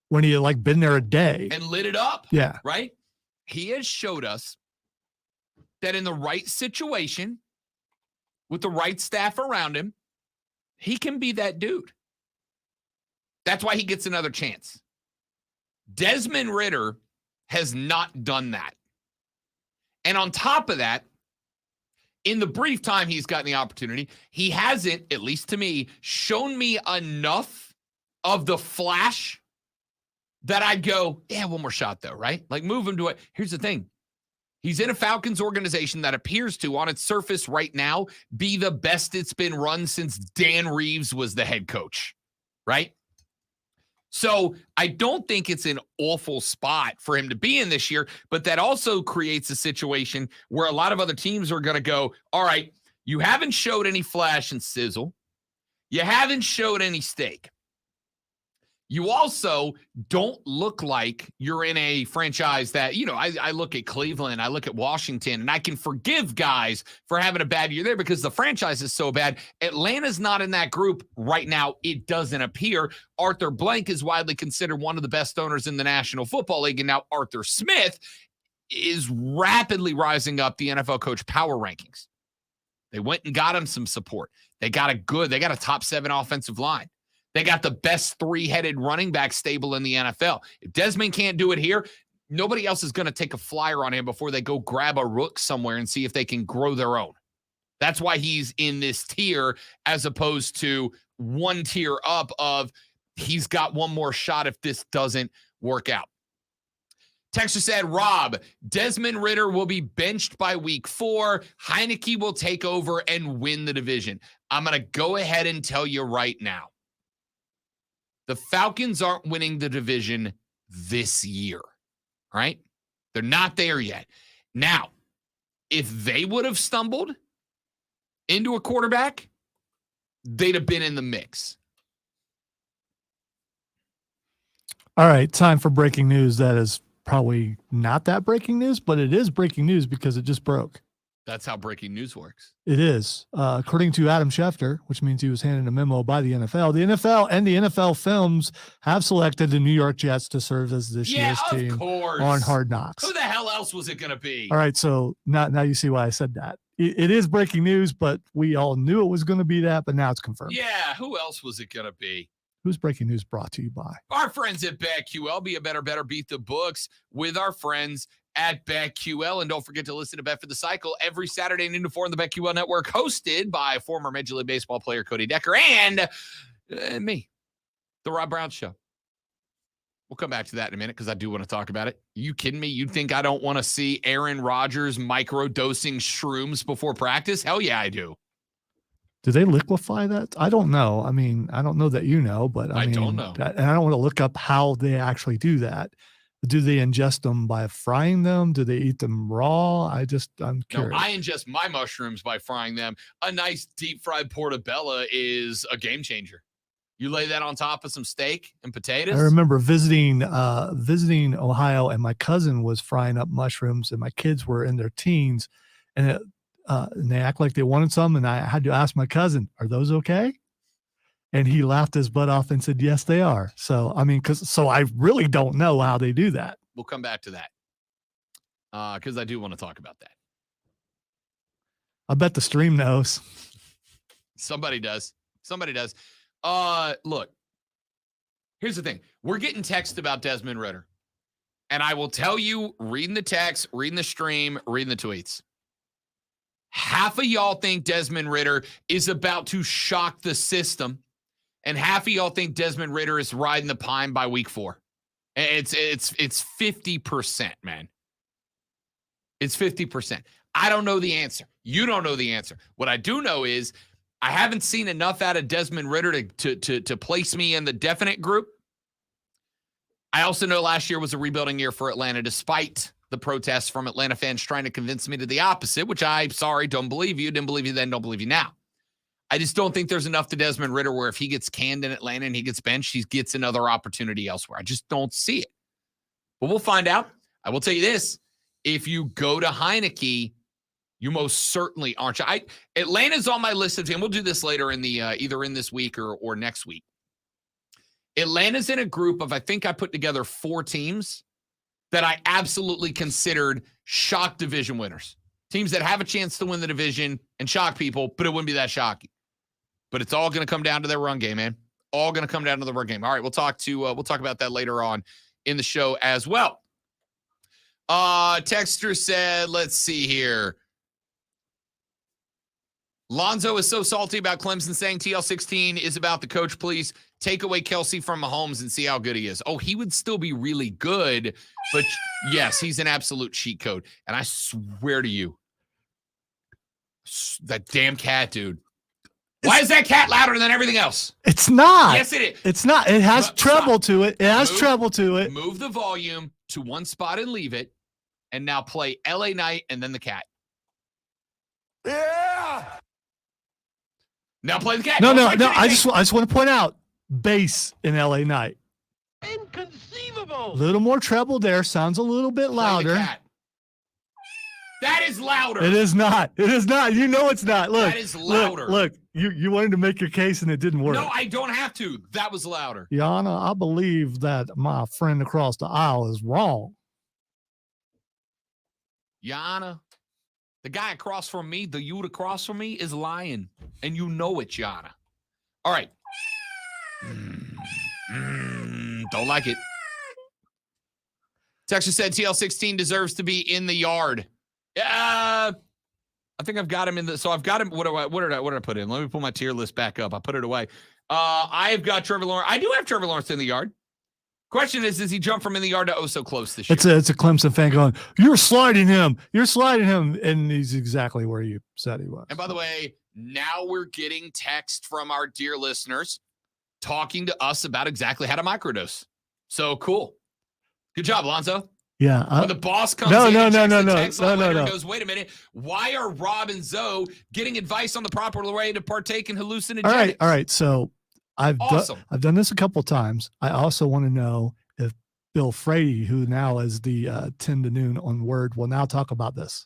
[SPEAKER 1] when he had like been there a day.
[SPEAKER 2] And lit it up.
[SPEAKER 1] Yeah.
[SPEAKER 2] Right? He has showed us that in the right situation, with the right staff around him, he can be that dude. That's why he gets another chance. Desmond Ritter has not done that. And on top of that, in the brief time he's gotten the opportunity, he hasn't, at least to me, shown me enough of the flash that I'd go, yeah, one more shot though, right? Like move him to it. Here's the thing. He's in a Falcons organization that appears to, on its surface right now, be the best it's been run since Dan Reeves was the head coach, right? So I don't think it's an awful spot for him to be in this year, but that also creates a situation where a lot of other teams are going to go, all right, you haven't showed any flash and sizzle. You haven't showed any steak. You also don't look like you're in a franchise that, you know, I look at Cleveland, I look at Washington, and I can forgive guys for having a bad year there because the franchise is so bad. Atlanta's not in that group right now. It doesn't appear. Arthur Blank is widely considered one of the best owners in the National Football League, and now Arthur Smith is rapidly rising up the NFL coach power rankings. They went and got him some support. They got a top 7 offensive line. They got the best 3-headed running back stable in the NFL. If Desmond can't do it here, nobody else is going to take a flyer on him before they go grab a rook somewhere and see if they can grow their own. That's why he's in this tier as opposed to one tier up of he's got one more shot if this doesn't work out. Texter said, Rob, Desmond Ritter will be benched by week 4. Heineke will take over and win the division. I'm going to go ahead and tell you right now. The Falcons aren't winning the division this year, right? They're not there yet. Now, if they would have stumbled into a quarterback, they'd have been in the mix.
[SPEAKER 1] All right, time for breaking news. That is probably not that breaking news, but it is breaking news because it just broke.
[SPEAKER 2] That's how breaking news works.
[SPEAKER 1] It is. According to Adam Schefter, which means he was handed a memo by the NFL and the NFL Films have selected the New York Jets to serve as this year's team on Hard Knocks.
[SPEAKER 2] Who the hell else was it going to be?
[SPEAKER 1] All right, so now you see why I said that. It is breaking news, but we all knew it was going to be that, but now it's confirmed.
[SPEAKER 2] Yeah, who else was it going to be?
[SPEAKER 1] Who's breaking news brought to you by?
[SPEAKER 2] Our friends at BetQL. Be a better beat the books with our friends at BetQL. And don't forget to listen to Bet for the Cycle every Saturday noon to 4 on the BetQL Network, hosted by former Major League Baseball player Cody Decker and me, The Rob Brown Show. We'll come back to that in a minute because I do want to talk about it. You kidding me? You think I don't want to see Aaron Rodgers microdosing shrooms before practice? Hell yeah, I do.
[SPEAKER 1] Do they liquefy that? I don't know. I mean, I don't know that you know, but I mean,
[SPEAKER 2] don't know.
[SPEAKER 1] And I don't want to look up how they actually do that. Do they ingest them by frying them? Do they eat them raw? I'm curious.
[SPEAKER 2] No, I ingest my mushrooms by frying them. A nice deep fried portobello is a game changer. You lay that on top of some steak and potatoes.
[SPEAKER 1] I remember visiting Ohio, and my cousin was frying up mushrooms, and my kids were in their teens, and they act like they wanted some, and I had to ask my cousin, "Are those okay?" And he laughed his butt off and said, "Yes, they are." So, I mean, so I really don't know how they do that.
[SPEAKER 2] We'll come back to that because I do want to talk about that.
[SPEAKER 1] I bet the stream knows.
[SPEAKER 2] Somebody does. Look, here's the thing. We're getting text about Desmond Ridder. And I will tell you, reading the text, reading the stream, reading the tweets, half of y'all think Desmond Ridder is about to shock the system, and half of y'all think Desmond Ridder is riding the pine by week 4. It's 50%, man. It's 50%. I don't know the answer. You don't know the answer. What I do know is I haven't seen enough out of Desmond Ridder to place me in the definite group. I also know last year was a rebuilding year for Atlanta, despite the protests from Atlanta fans trying to convince me to the opposite, which I'm sorry, don't believe you. Didn't believe you then, don't believe you now. I just don't think there's enough to Desmond Ridder where if he gets canned in Atlanta and he gets benched, he gets another opportunity elsewhere. I just don't see it. But we'll find out. I will tell you this. If you go to Heineke, you most certainly aren't. Atlanta's on my list of teams. We'll do this later in the either in this week or next week. Atlanta's in a group of, I think I put together 4 teams that I absolutely considered shock division winners. Teams that have a chance to win the division and shock people, but it wouldn't be that shocking. But it's all going to come down to their run game, man. All going to come down to the run game. All right, we'll talk about that later on in the show as well. Texter said, let's see here. Lonzo is so salty about Clemson saying TL16 is about the coach. Please take away Kelsey from Mahomes and see how good he is. Oh, he would still be really good, but yes, he's an absolute cheat code. And I swear to you, that damn cat, dude. Why is that cat louder than everything else?
[SPEAKER 1] It's not.
[SPEAKER 2] Yes, it is.
[SPEAKER 1] It's not. It has treble to it. It has
[SPEAKER 2] Move-
[SPEAKER 1] treble to it.
[SPEAKER 2] Move the volume to one spot and leave it. And now play LA Knight and then the cat.
[SPEAKER 6] Yeah.
[SPEAKER 2] Now play the cat.
[SPEAKER 1] No.
[SPEAKER 2] Don't play
[SPEAKER 1] I
[SPEAKER 2] anything.
[SPEAKER 1] just want to point out bass in LA Knight.
[SPEAKER 3] Inconceivable.
[SPEAKER 1] A little more treble there. Sounds a little bit
[SPEAKER 2] Play the
[SPEAKER 1] louder.
[SPEAKER 2] cat. That is louder.
[SPEAKER 1] It is not. It is not. You know it's not. Look.
[SPEAKER 2] That is louder.
[SPEAKER 1] Look. You wanted to make your case and it didn't work.
[SPEAKER 2] No, I don't have to. That was louder.
[SPEAKER 1] Yana, I believe that my friend across the aisle is wrong.
[SPEAKER 2] Yana, the guy across from me, the youth across from me is lying. And you know it, Yana. All right. Don't like it. Texas said TL16 deserves to be in the yard. Yeah. I think I've got him in the, so I've got him. What did I put in? Let me pull my tier list back up. I put it away. I've got Trevor Lawrence. I do have Trevor Lawrence in the yard. Question is, does he jump from in the yard to oh so close this year?
[SPEAKER 1] It's a Clemson fan going, you're sliding him. And he's exactly where you said he was.
[SPEAKER 2] And by the way, now we're getting text from our dear listeners talking to us about exactly how to microdose. So cool. Good job, Lonzo.
[SPEAKER 1] Yeah.
[SPEAKER 2] When the boss comes
[SPEAKER 1] No,
[SPEAKER 2] in
[SPEAKER 1] no,
[SPEAKER 2] and
[SPEAKER 1] no,
[SPEAKER 2] checks
[SPEAKER 1] no,
[SPEAKER 2] the
[SPEAKER 1] no,
[SPEAKER 2] text
[SPEAKER 1] no,
[SPEAKER 2] line
[SPEAKER 1] no,
[SPEAKER 2] later and
[SPEAKER 1] no.
[SPEAKER 2] goes, wait a minute, why are Rob and Zoe getting advice on the proper way to partake in hallucinogenics?
[SPEAKER 1] All right. So I've
[SPEAKER 2] Awesome.
[SPEAKER 1] done this a couple of times. I also want to know if Bill Frady, who now is the 10 to noon on Word, will now talk about this.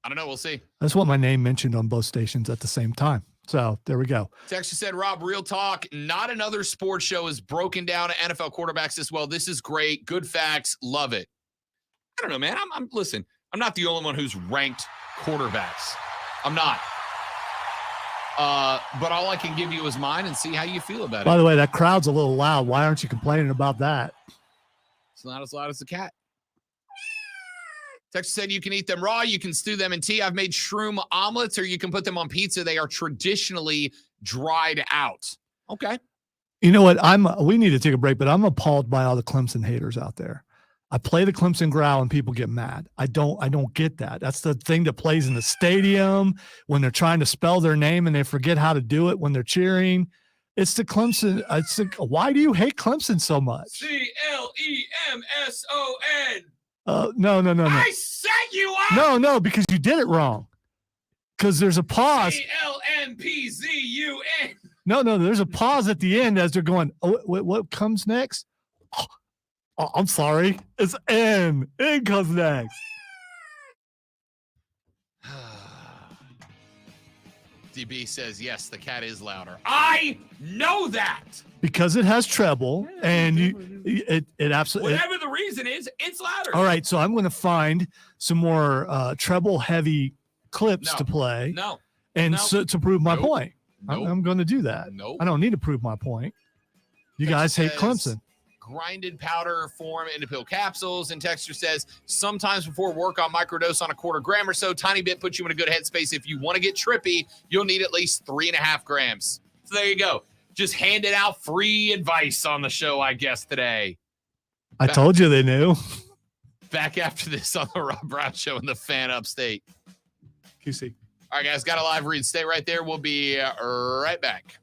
[SPEAKER 2] I don't know. We'll see.
[SPEAKER 1] I just want my name mentioned on both stations at the same time. So there we go.
[SPEAKER 2] Texas said, Rob, real talk. Not another sports show is broken down NFL quarterbacks this well. This is great. Good facts. Love it. I don't know, man. Listen, I'm not the only one who's ranked quarterbacks. I'm not. But all I can give you is mine and see how you feel about
[SPEAKER 1] By
[SPEAKER 2] it.
[SPEAKER 1] the way, that crowd's a little loud. Why aren't you complaining about that?
[SPEAKER 2] It's not as loud as the cat. Texas said you can eat them raw. You can stew them in tea. I've made shroom omelets, or you can put them on pizza. They are traditionally dried out. Okay.
[SPEAKER 1] You know what? We need to take a break, but I'm appalled by all the Clemson haters out there. I play the Clemson growl and people get mad. I don't get that. That's the thing that plays in the stadium when they're trying to spell their name and they forget how to do it when they're cheering. It's the Clemson. Why do you hate Clemson so much?
[SPEAKER 2] CLEMSON.
[SPEAKER 1] No.
[SPEAKER 2] I set you up.
[SPEAKER 1] No, because you did it wrong. Because there's a pause.
[SPEAKER 2] CLMPZUN.
[SPEAKER 1] No, there's a pause at the end as they're going, oh, what comes next? Oh, I'm sorry. It's N. N comes next.
[SPEAKER 2] DB says, yes, the cat is louder. I know that.
[SPEAKER 1] Because it has treble and it absolutely.
[SPEAKER 2] Whatever the reason is, it's louder.
[SPEAKER 1] All right. So I'm going to find some more treble heavy clips to play.
[SPEAKER 2] No.
[SPEAKER 1] and
[SPEAKER 2] No.
[SPEAKER 1] so, to prove my
[SPEAKER 2] Nope.
[SPEAKER 1] point.
[SPEAKER 2] Nope.
[SPEAKER 1] I'm going to do that.
[SPEAKER 2] Nope.
[SPEAKER 1] I don't need to prove my point. You guys hate
[SPEAKER 2] Says,
[SPEAKER 1] Clemson.
[SPEAKER 2] Grinded powder form into pill capsules. And Texture says, sometimes before work, I'll microdose on a quarter gram or so. Tiny bit puts you in a good headspace. If you want to get trippy, you'll need at least 3.5 grams. So there you go. Just handed out free advice on the show, I guess, today.
[SPEAKER 1] I told you they knew.
[SPEAKER 2] Back after this on the Rob Brown Show in the Fan Upstate.
[SPEAKER 1] QC.
[SPEAKER 2] All right, guys, got a live read. Stay right there. We'll be right back.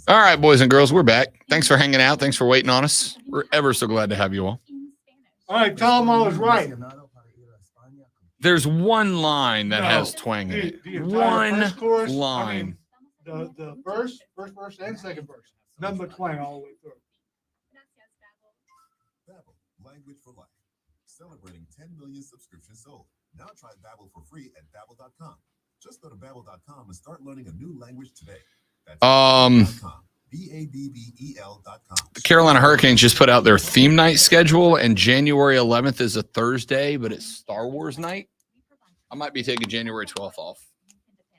[SPEAKER 2] All right, boys and girls, we're back. Thanks for hanging out. Thanks for waiting on us. We're ever so glad to have you all.
[SPEAKER 1] All right, tell him I was right.
[SPEAKER 2] There's one line that
[SPEAKER 1] No,
[SPEAKER 2] has twang in it.
[SPEAKER 1] the entire
[SPEAKER 2] One
[SPEAKER 1] first chorus, I
[SPEAKER 2] line.
[SPEAKER 1] mean, the first verse and second verse. Nothing but twang all the way through.
[SPEAKER 9] Babbel, language for life. Celebrating 10 million subscriptions sold. Now try Babbel for free at babbel.com. Just go to babbel.com and start learning a new language today. That's babbel.com. BABBEL.com.
[SPEAKER 2] The Carolina Hurricanes just put out their theme night schedule, and January 11th is a Thursday, but it's Star Wars night. I might be taking January 12th off.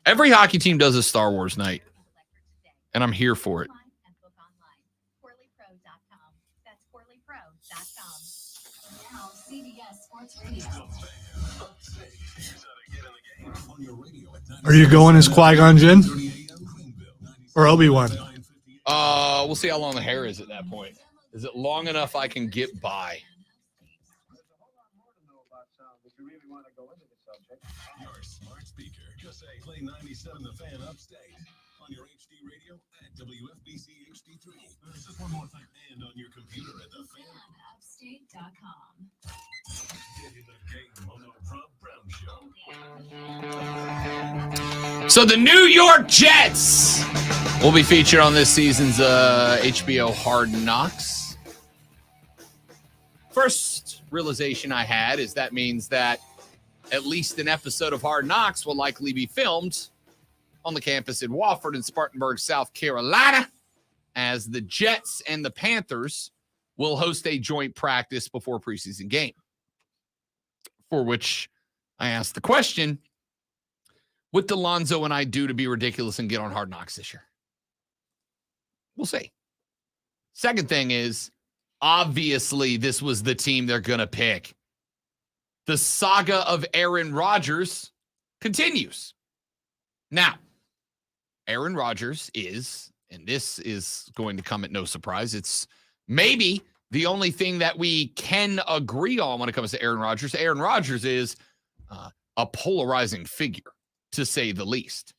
[SPEAKER 2] Every hockey team does a Star Wars night, and I'm here for it.
[SPEAKER 8] Now, CBS Sports Radio.
[SPEAKER 1] Are you going as Qui-Gon Jinn or Obi-Wan?
[SPEAKER 2] We'll see how long the hair is at that point. Is it long enough I can get by?
[SPEAKER 7] There's a whole lot more to know about sound if you really want to go into the subject.
[SPEAKER 6] Your smart speaker. Just say play 97 The Fan upstate on your HD radio at WFBC HD3. There's just one more thing. And on your computer at The Fan.
[SPEAKER 8] Upstate.com.
[SPEAKER 6] Get in the game on the Rob Brown Show.
[SPEAKER 2] So the New York Jets will be featured on this season's HBO Hard Knocks. First realization I had is that means that at least an episode of Hard Knocks will likely be filmed on the campus in Wofford in Spartanburg, South Carolina, as the Jets and the Panthers will host a joint practice before preseason game. For which I asked the question, what did Lonzo and I do to be ridiculous and get on Hard Knocks this year? We'll see. Second thing is, obviously, this was the team they're going to pick. The saga of Aaron Rodgers continues. Now, Aaron Rodgers is, and this is going to come at no surprise, it's maybe the only thing that we can agree on when it comes to Aaron Rodgers. Aaron Rodgers is a polarizing figure, to say the least.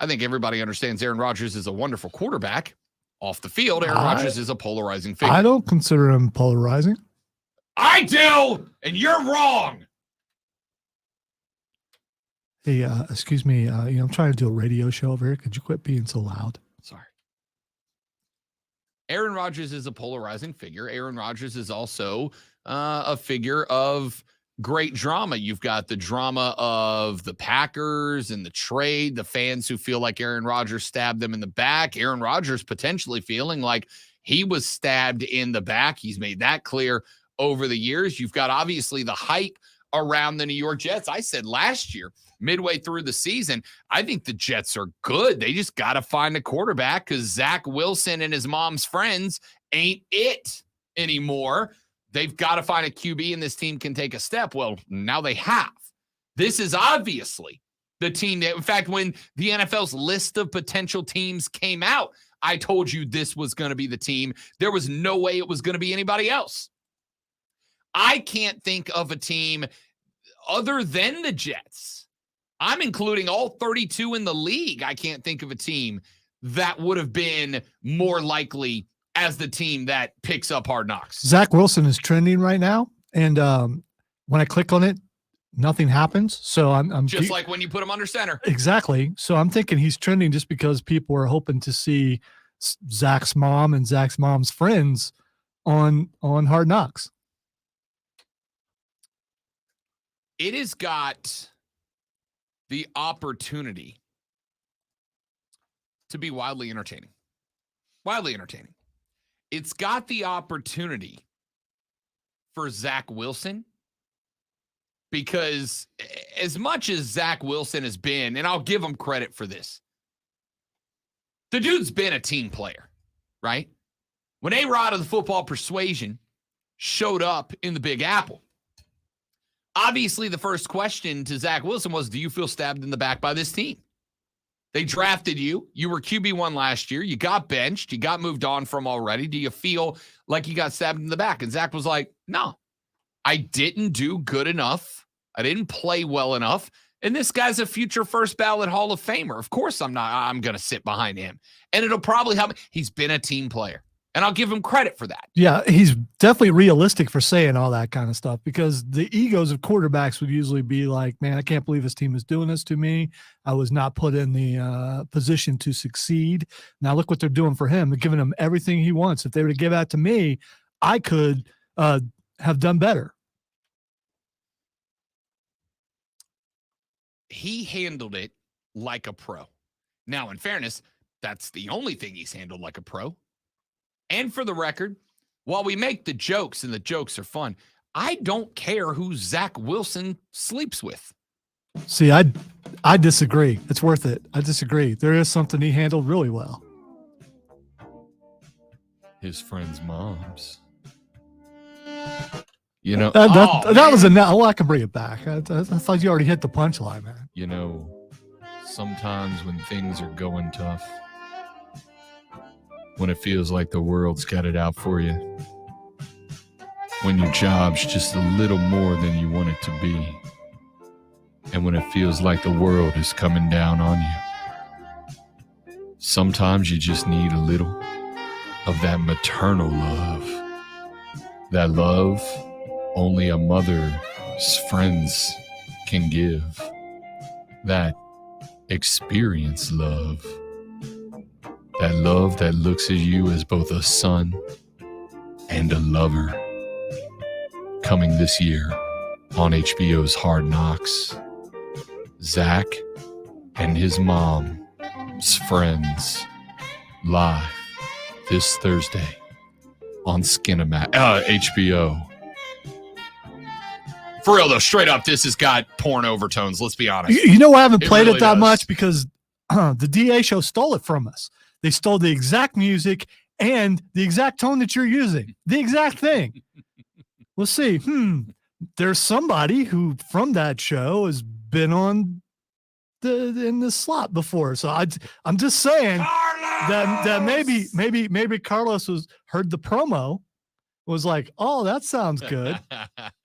[SPEAKER 2] I think everybody understands Aaron Rodgers is a wonderful quarterback. Off the field, Aaron Rodgers is a polarizing figure.
[SPEAKER 1] I don't consider him polarizing.
[SPEAKER 2] I do, and you're wrong.
[SPEAKER 1] Hey, excuse me. I'm trying to do a radio show over here. Could you quit being so loud?
[SPEAKER 2] Sorry. Aaron Rodgers is a polarizing figure. Aaron Rodgers is also a figure of great drama. You've got the drama of the Packers and the trade, the fans who feel like Aaron Rodgers stabbed them in the back, Aaron Rodgers potentially feeling like he was stabbed in the back. He's made that clear over the years. You've got obviously the hype around the New York Jets. I said last year, midway through the season, I think the Jets are good. They just got to find a quarterback because Zach Wilson and his mom's friends ain't it anymore. They've got to find a QB, and this team can take a step. Well, now they have. This is obviously the team that, in fact, when the NFL's list of potential teams came out, I told you this was going to be the team. There was no way it was going to be anybody else. I can't think of a team other than the Jets. I'm including all 32 in the league. I can't think of a team that would have been more likely as the team that picks up Hard Knocks.
[SPEAKER 1] Zach Wilson is trending right now, and when I click on it, nothing happens. So I'm
[SPEAKER 2] just like when you put him under center.
[SPEAKER 1] Exactly. So I'm thinking he's trending just because people are hoping to see Zach's mom and Zach's mom's friends on Hard Knocks.
[SPEAKER 2] It has got the opportunity to be wildly entertaining. Wildly entertaining. It's got the opportunity for Zach Wilson because as much as Zach Wilson has been, and I'll give him credit for this, the dude's been a team player, right? When A-Rod of the Football Persuasion showed up in the Big Apple, obviously the first question to Zach Wilson was, do you feel stabbed in the back by this team? They drafted you. You were QB1 last year. You got benched. You got moved on from already. Do you feel like you got stabbed in the back? And Zach was like, no, I didn't do good enough. I didn't play well enough And this guy's a future first ballot Hall of Famer. Of course I'm going to sit behind him. And it'll probably help. He's been a team player. And I'll give him credit for that.
[SPEAKER 1] Yeah, he's definitely realistic for saying all that kind of stuff, because the egos of quarterbacks would usually be like, man, I can't believe this team is doing this to me. I was not put in the position to succeed. Now look what they're doing for him. They're giving him everything he wants. If they were to give that to me, I could have done better.
[SPEAKER 2] He handled it like a pro. Now, in fairness, that's the only thing he's handled like a pro. And for the record, while we make the jokes and the jokes are fun, I don't care who Zach Wilson sleeps with.
[SPEAKER 1] See, I disagree. It's worth it. I disagree. There is something he handled really well.
[SPEAKER 2] His friends' moms. You know,
[SPEAKER 1] that was oh, I can bring it back. I thought you already hit the punchline, man.
[SPEAKER 2] You know, sometimes when things are going tough, when it feels like the world's got it out for you, when your job's just a little more than you want it to be, and when it feels like the world is coming down on you, sometimes you just need a little of that maternal love. That love only a mother's friends can give. That experience love. That love that looks at you as both a son and a lover. Coming this year on HBO's Hard Knocks, Zach and his mom's friends live this Thursday on HBO. For real though, straight up, this has got porn overtones. Let's be honest.
[SPEAKER 1] You know, I haven't played
[SPEAKER 2] really
[SPEAKER 1] it that
[SPEAKER 2] does.
[SPEAKER 1] much because the DA show stole it from us. They stole the exact music and the exact tone that you're using. The exact thing. Let's see. There's somebody who from that show has been on in the slot before. So I'm just saying that maybe Carlos heard the promo, was like, oh, that sounds good.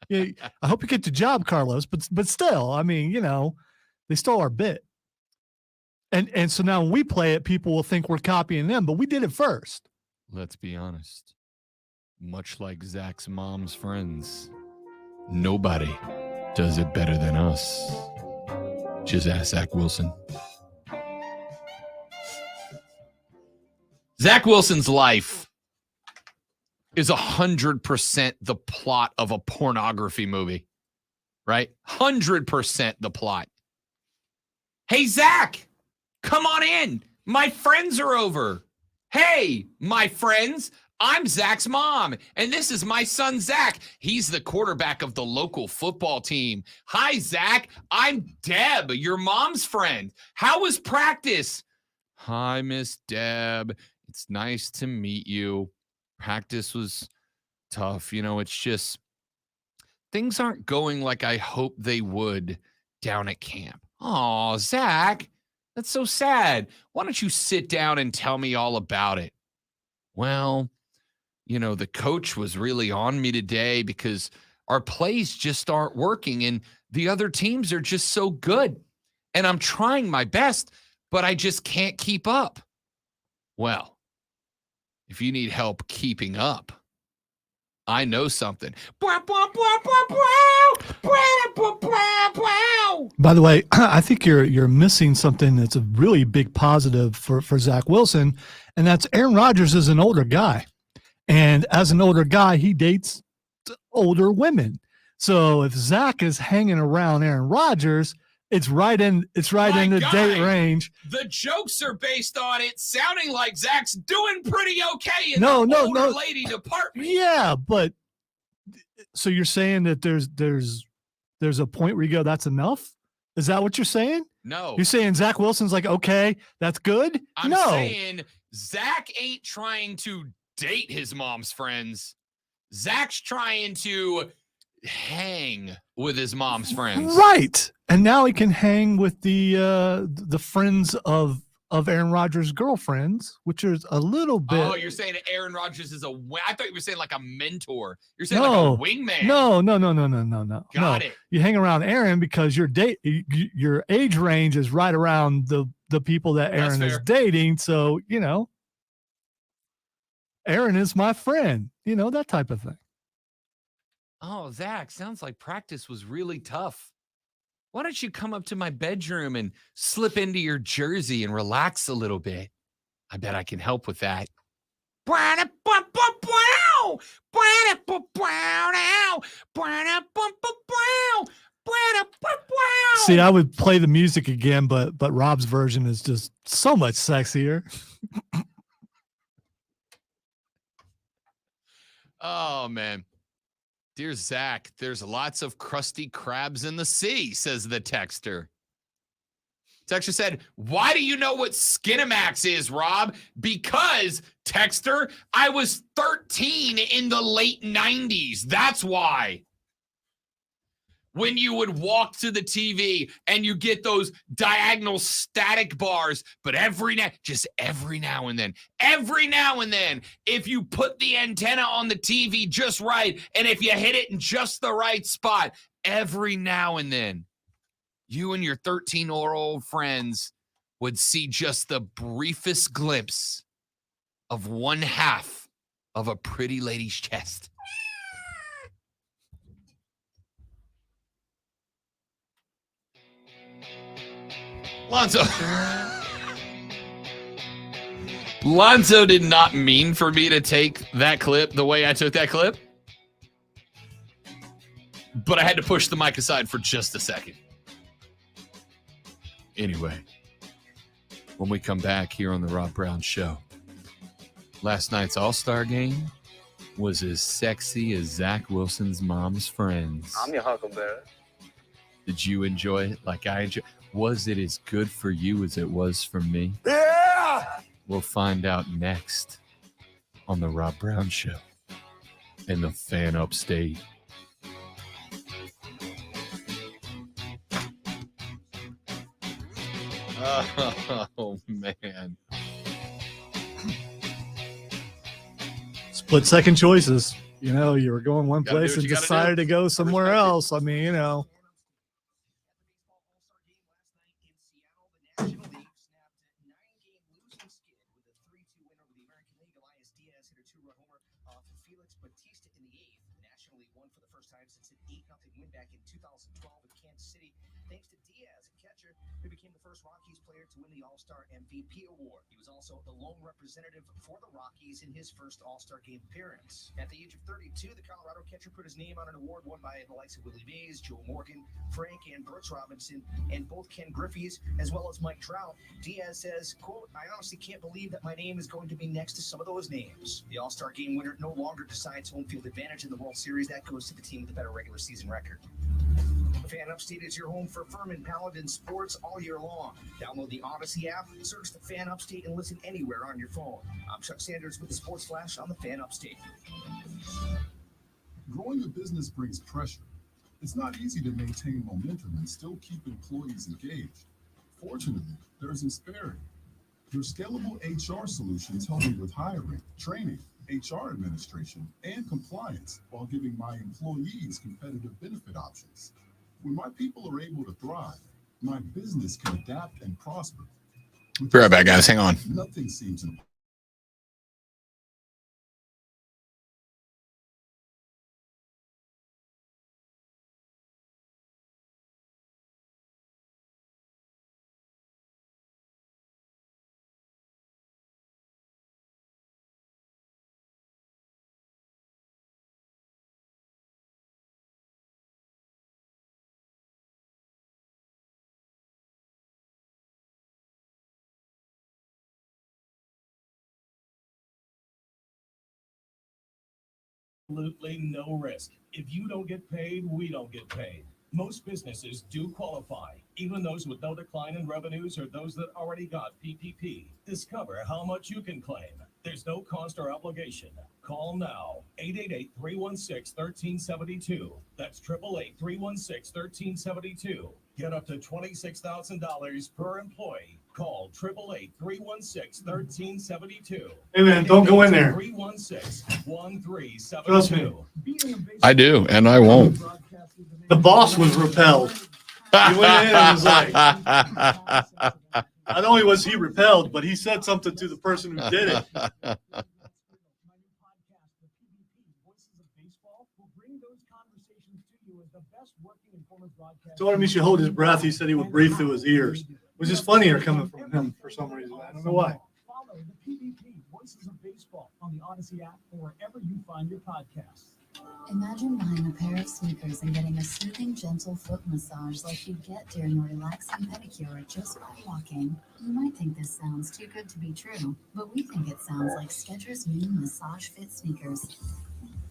[SPEAKER 1] Yeah, I hope you get the job, Carlos. But still, I mean, you know, they stole our bit. And so now when we play it, people will think we're copying them, but we did it first.
[SPEAKER 2] Let's be honest. Much like Zach's mom's friends, nobody does it better than us. Just ask Zach Wilson. Zach Wilson's life is 100% the plot of a pornography movie, right? 100% the plot. Hey, Zach, come on in. My friends are over. Hey, my friends, I'm Zach's mom, and this is my son, Zach. He's the quarterback of the local football team. Hi, Zach. I'm Deb, your mom's friend. How was practice? Hi, Miss Deb. It's nice to meet you. Practice was tough. You know, it's just things aren't going like I hoped they would down at camp. Oh, Zach, that's so sad. Why don't you sit down and tell me all about it? Well, you know, the coach was really on me today because our plays just aren't working and the other teams are just so good. And I'm trying my best, but I just can't keep up. Well, if you need help keeping up, I know something. By
[SPEAKER 1] the way, I think you're missing something that's a really big positive for Zach Wilson, and that's Aaron Rodgers is an older guy. And as an older guy, he dates older women. So if Zach is hanging around Aaron Rodgers, it's right in the date range.
[SPEAKER 2] The jokes are based on it sounding like Zach's doing pretty okay in
[SPEAKER 1] no
[SPEAKER 2] lady department.
[SPEAKER 1] Yeah, but so you're saying that there's a point where you go, that's enough? Is that what you're saying?
[SPEAKER 2] No.
[SPEAKER 1] You're saying Zach Wilson's like, okay, that's good?
[SPEAKER 2] I'm saying Zach ain't trying to date his mom's friends. Zach's trying to hang with his mom's friends.
[SPEAKER 1] Right. And now he can hang with the friends of of Aaron Rodgers' girlfriends, which is a little bit.
[SPEAKER 2] Oh, you're saying Aaron Rodgers is I thought you were saying like a mentor. You're saying
[SPEAKER 1] No.
[SPEAKER 2] like a wingman.
[SPEAKER 1] No.
[SPEAKER 2] Got it.
[SPEAKER 1] You hang around Aaron because your age range is right around the people that
[SPEAKER 2] That's
[SPEAKER 1] Aaron is
[SPEAKER 2] fair.
[SPEAKER 1] dating. So, Aaron is my friend, that type of thing.
[SPEAKER 2] Oh, Zach, sounds like practice was really tough. Why don't you come up to my bedroom and slip into your jersey and relax a little bit? I bet I can help with that.
[SPEAKER 1] See, I would play the music again, but Rob's version is just so much sexier.
[SPEAKER 2] Oh, man. Dear Zach, there's lots of crusty crabs in the sea, says the texter. Texter said, why do you know what Skinamax is, Rob? Because, texter, I was 13 in the late 90s. That's why. When you would walk to the TV and you get those diagonal static bars, but every now and then, if you put the antenna on the TV just right, and if you hit it in just the right spot, every now and then, you and your 13-year-old friends would see just the briefest glimpse of one half of a pretty lady's chest. Lonzo did not mean for me to take that clip the way I took that clip, but I had to push the mic aside for just a second. Anyway, when we come back here on the Rob Brown Show, last night's All-Star game was as sexy as Zach Wilson's mom's friends.
[SPEAKER 10] I'm your Huckleberry.
[SPEAKER 2] Did you enjoy it like I enjoyed? Was it as good for you as it was for me?
[SPEAKER 10] Yeah!
[SPEAKER 2] We'll find out next on the Rob Brown Show in the Fan Upstate. Oh, man.
[SPEAKER 1] Split second choices. You were going one
[SPEAKER 2] Gotta do
[SPEAKER 1] place
[SPEAKER 2] what
[SPEAKER 1] and
[SPEAKER 2] you gotta
[SPEAKER 1] decided
[SPEAKER 2] do.
[SPEAKER 1] to go somewhere
[SPEAKER 2] Respect it.
[SPEAKER 1] else. I mean,
[SPEAKER 3] Rockies player to win the All-Star MVP award. He was also the lone representative for the Rockies in his first All-Star game appearance. At the age of 32, the Colorado catcher put his name on an award won by the likes of Willie Mays, Joe Morgan, Frank, and Brooks Robinson, and both Ken Griffey's, as well as Mike Trout. Diaz says, quote, I honestly can't believe that my name is going to be next to some of those names. The All-Star game winner no longer decides home field advantage in the World Series. That goes to the team with the better regular season record. Fan Upstate is your home for Furman Paladin sports all year long. Download the Odyssey app, search the Fan Upstate, and listen anywhere on your phone. I'm Chuck Sanders with the Sports Flash on the Fan Upstate.
[SPEAKER 9] Growing a business brings pressure. It's not easy to maintain momentum and still keep employees engaged. Fortunately, there's Insperity. Their scalable HR solutions help me with hiring, training, HR administration, and compliance while giving my employees competitive benefit options. When my people are able to thrive, my business can adapt and prosper.
[SPEAKER 2] Be right back, guys. Hang on.
[SPEAKER 9] Nothing seems impossible.
[SPEAKER 11] Absolutely no risk. If you don't get paid, we don't get paid. Most businesses do qualify, even those with no decline in revenues or those that already got PPP. Discover how much you can claim. There's no cost or obligation. Call now, 888-316-1372. That's 888-316-1372. Get up to $26,000 per employee. Call 888-316-1372.
[SPEAKER 1] Hey, man, don't go in there.
[SPEAKER 11] 316-1372.
[SPEAKER 1] Trust me.
[SPEAKER 2] I do, and I won't.
[SPEAKER 1] The boss was repelled. He went in and was like, not only was he repelled, but he said something to the person who did it. Told him he should hold his breath. He said he would breathe through his ears, which is funnier coming from him for some reason. I don't know why.
[SPEAKER 5] Follow the PvP Voices of Baseball on the Odyssey app or wherever you find your podcasts.
[SPEAKER 8] Imagine buying a pair of sneakers and getting a soothing, gentle foot massage like you'd get during a relaxing pedicure just by walking. You might think this sounds too good to be true, but we think it sounds like Skechers' new Massage Fit sneakers.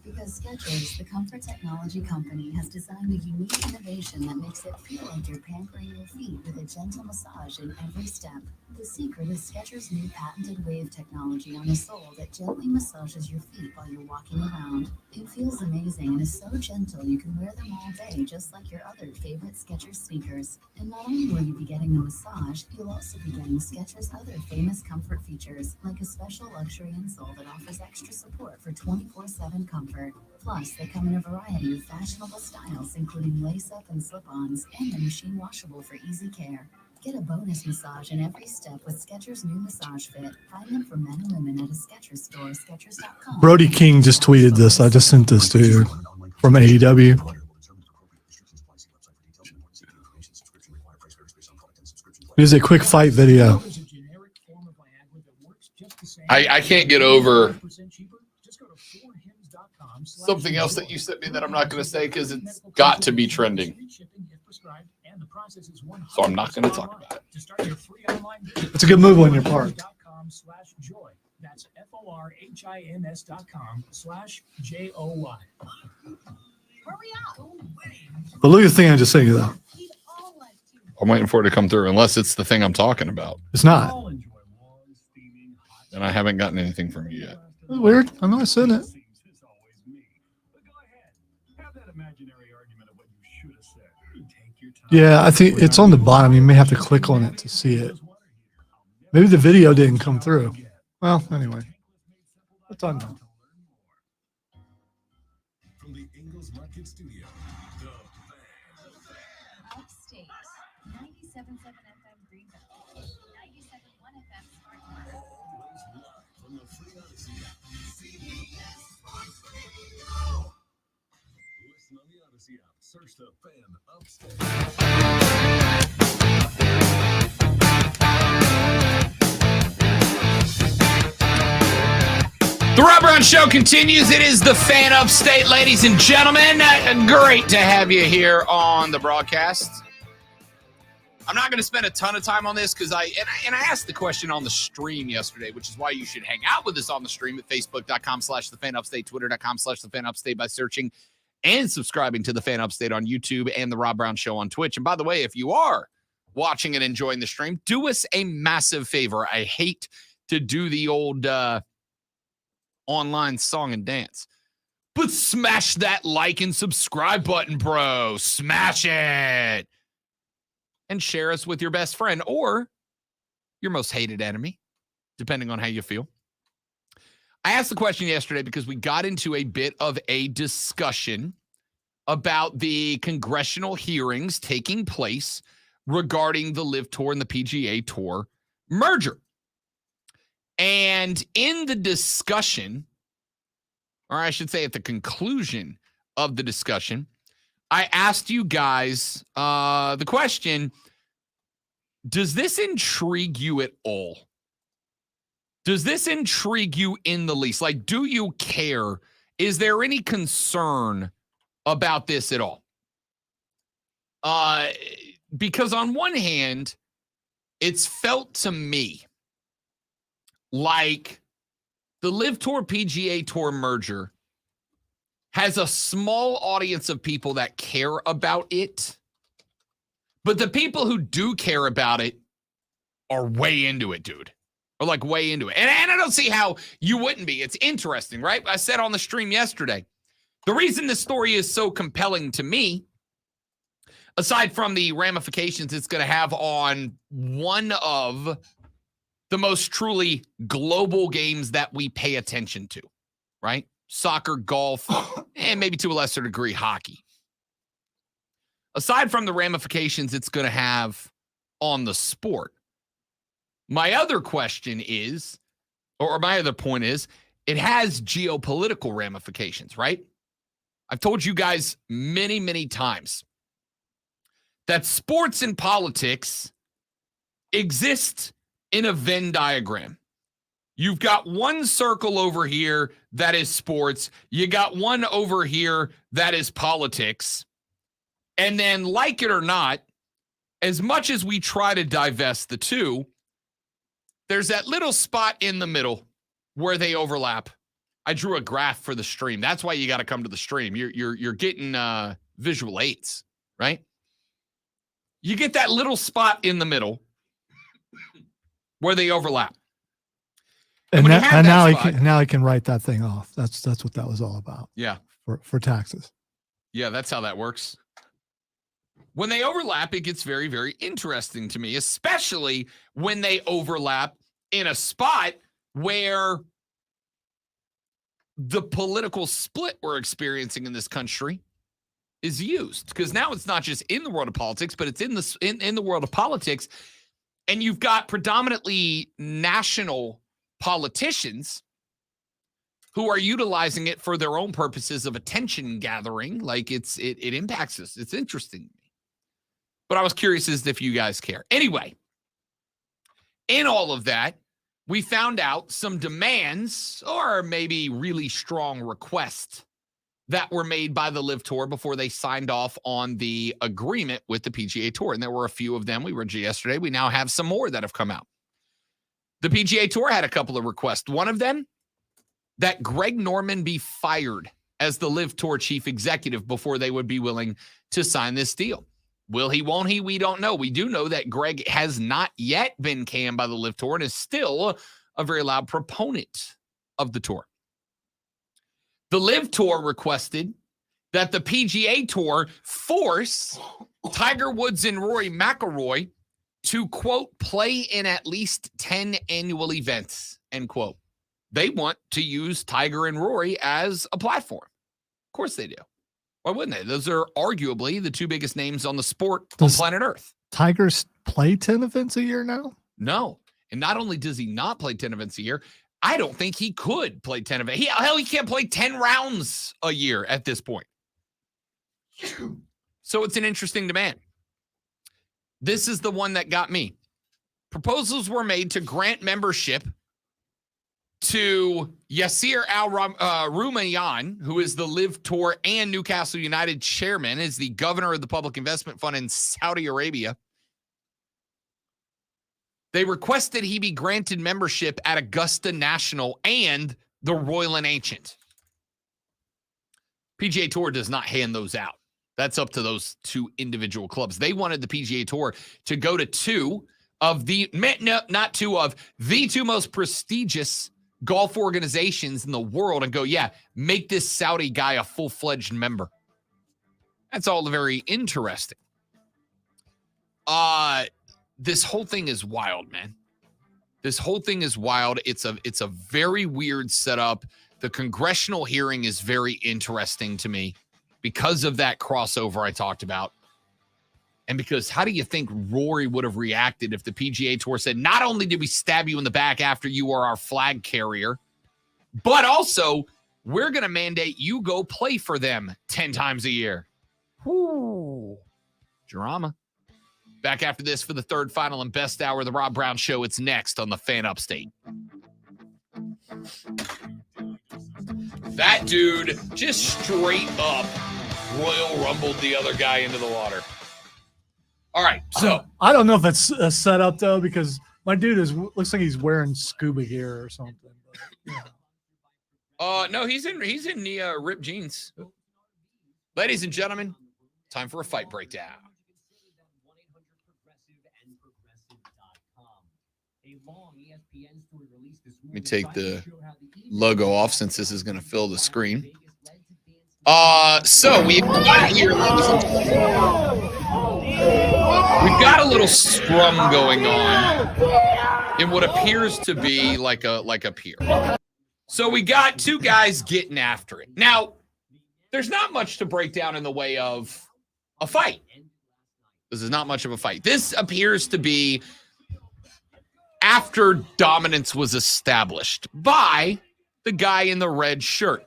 [SPEAKER 8] Because Skechers, the comfort technology company, has designed a unique innovation that makes it feel like you're pampering your feet with a gentle massage in every step. The secret is Skechers' new patented wave technology on the sole that gently massages your feet while you're walking around. It feels amazing and is so gentle you can wear them all day just like your other favorite Skechers sneakers. And not only will you be getting the massage, you'll also be getting Skechers' other famous comfort features, like a special luxury insole that offers extra support for 24/7 comfort. Plus, they come in a variety of fashionable styles, including lace-up and slip-ons, and they're machine washable for easy care. Get a bonus massage in every step with Skechers' new Massage Fit. Find them for men and women at a Skechers store, Skechers.com.
[SPEAKER 1] Brody King just tweeted this. I just sent this to you from AEW. Here's a quick fight video.
[SPEAKER 2] I can't get over something else that you sent me that I'm not going to say because it's got to be trending. So I'm not going to talk about it.
[SPEAKER 1] It's a good move on your part.
[SPEAKER 5] That's FORHINS.com/JOY.
[SPEAKER 1] But look at the thing I just sent you, though.
[SPEAKER 2] I'm waiting for it to come through, unless it's the thing I'm talking about.
[SPEAKER 1] It's not.
[SPEAKER 2] And I haven't gotten anything from you yet.
[SPEAKER 1] That's weird. I know I sent it. Yeah, I think it's on the bottom. You may have to click on it to see it. Maybe the video didn't come through. Well, anyway. What's on now?
[SPEAKER 9] From the Ingles Market Studio,
[SPEAKER 8] Upstate, 97.7 FM Greenville, 97.1 FM Spartanburg.
[SPEAKER 9] from the free Odyssey app, CBS Sports Radio. Listen on the Odyssey app. Search the Fan Upstate.
[SPEAKER 2] The Rob Brown Show continues. It is the Fan Upstate, ladies and gentlemen. Great to have you here on the broadcast. I'm not going to spend a ton of time on this because I asked the question on the stream yesterday, which is why you should hang out with us on the stream at facebook.com/thefanupstate, twitter.com/thefanupstate by searching and subscribing to the Fan Upstate on YouTube and the Rob Brown Show on Twitch. And by the way, if you are watching and enjoying the stream, do us a massive favor. I hate to do the old online song and dance, but smash that like and subscribe button, bro. Smash it. And share us with your best friend or your most hated enemy, depending on how you feel. I asked the question yesterday because we got into a bit of a discussion about the congressional hearings taking place regarding the LIV Tour and the PGA Tour merger. And in the discussion, or I should say at the conclusion of the discussion, I asked you guys the question, does this intrigue you at all? Does this intrigue you in the least? Like, do you care? Is there any concern about this at all? Because on one hand, it's felt to me like the LIV Tour PGA Tour merger has a small audience of people that care about it, but the people who do care about it are way into it, dude. Or like way into it. And I don't see how you wouldn't be. It's interesting, right? I said on the stream yesterday, the reason this story is so compelling to me, Aside from the ramifications it's going to have on one of the most truly global games that we pay attention to, right? Soccer, golf, and maybe to a lesser degree, hockey. Aside from the ramifications it's going to have on the sport, my other question is, or my other point is, it has geopolitical ramifications, right? I've told you guys many, many times that sports and politics exist in a Venn diagram. You've got one circle over here that is sports. You got one over here that is politics. And then, like it or not, as much as we try to divest the two, there's that little spot in the middle where they overlap. I drew a graph for the stream. That's why you got to come to the stream. You're getting visual aids, right? You get that little spot in the middle where they overlap.
[SPEAKER 1] And, now
[SPEAKER 2] spot,
[SPEAKER 1] he can write that thing off. That's what that was all about.
[SPEAKER 2] Yeah.
[SPEAKER 1] For taxes.
[SPEAKER 2] Yeah, that's how that works. When they overlap, it gets very, very interesting to me, especially when they overlap in a spot where the political split we're experiencing in this country is used. Because now it's not just in the world of politics, but it's in the world of politics. And you've got predominantly national politicians who are utilizing it for their own purposes of attention gathering. Like it impacts us. It's interesting. But I was curious as if you guys care. Anyway, in all of that, we found out some demands or maybe really strong requests that were made by the LIV Tour before they signed off on the agreement with the PGA Tour. And there were a few of them. We read yesterday. We now have some more that have come out. The PGA Tour had a couple of requests. One of them, that Greg Norman be fired as the LIV Tour chief executive before they would be willing to sign this deal. Will he, won't he? We don't know. We do know that Greg has not yet been canned by the LIV Tour and is still a very loud proponent of the tour. The LIV Tour requested that the PGA Tour force Tiger Woods and Rory McIlroy to, quote, play in at least 10 annual events, end quote. They want to use Tiger and Rory as a platform. Of course they do. Why wouldn't they? Those are arguably the two biggest names on the sport on planet Earth.
[SPEAKER 1] Tigers play 10 events a year now?
[SPEAKER 2] No. And not only does he not play 10 events a year, I don't think he could play 10 events. He can't play 10 rounds a year at this point. So it's an interesting demand. This is the one that got me. Proposals were made to grant membership to Yasir Al-Rumayyan, who is the LIV Tour and Newcastle United chairman, is the governor of the Public Investment Fund in Saudi Arabia. They requested he be granted membership at Augusta National and the Royal and Ancient. PGA Tour does not hand those out. That's up to those two individual clubs. They wanted the PGA Tour to go to two of the two most prestigious golf organizations in the world and go, yeah, make this Saudi guy a full-fledged member. That's all very interesting. This whole thing is wild, man. This whole thing is wild. It's a very weird setup. The congressional hearing is very interesting to me because of that crossover I talked about. And because how do you think Rory would have reacted if the PGA Tour said, not only did we stab you in the back after you are our flag carrier, but also we're going to mandate you go play for them 10 times a year. Whoo. Drama. Back after this for the third, final, and best hour of the Rob Brown Show. It's next on the Fan Upstate. That dude just straight up Royal Rumbled the other guy into the water. All right, so
[SPEAKER 1] I don't know if that's a setup though, because my dude looks like he's wearing scuba gear or something. But, yeah.
[SPEAKER 2] No, he's in the ripped jeans. Ladies and gentlemen, time for a fight breakdown. Let me take the logo off since this is going to fill the screen. So we've got here, ladies and gentlemen. We've got a little scrum going on in what appears to be like a pier. So we got two guys getting after it. Now, there's not much to break down in the way of a fight. This is not much of a fight. This appears to be after dominance was established by the guy in the red shirt.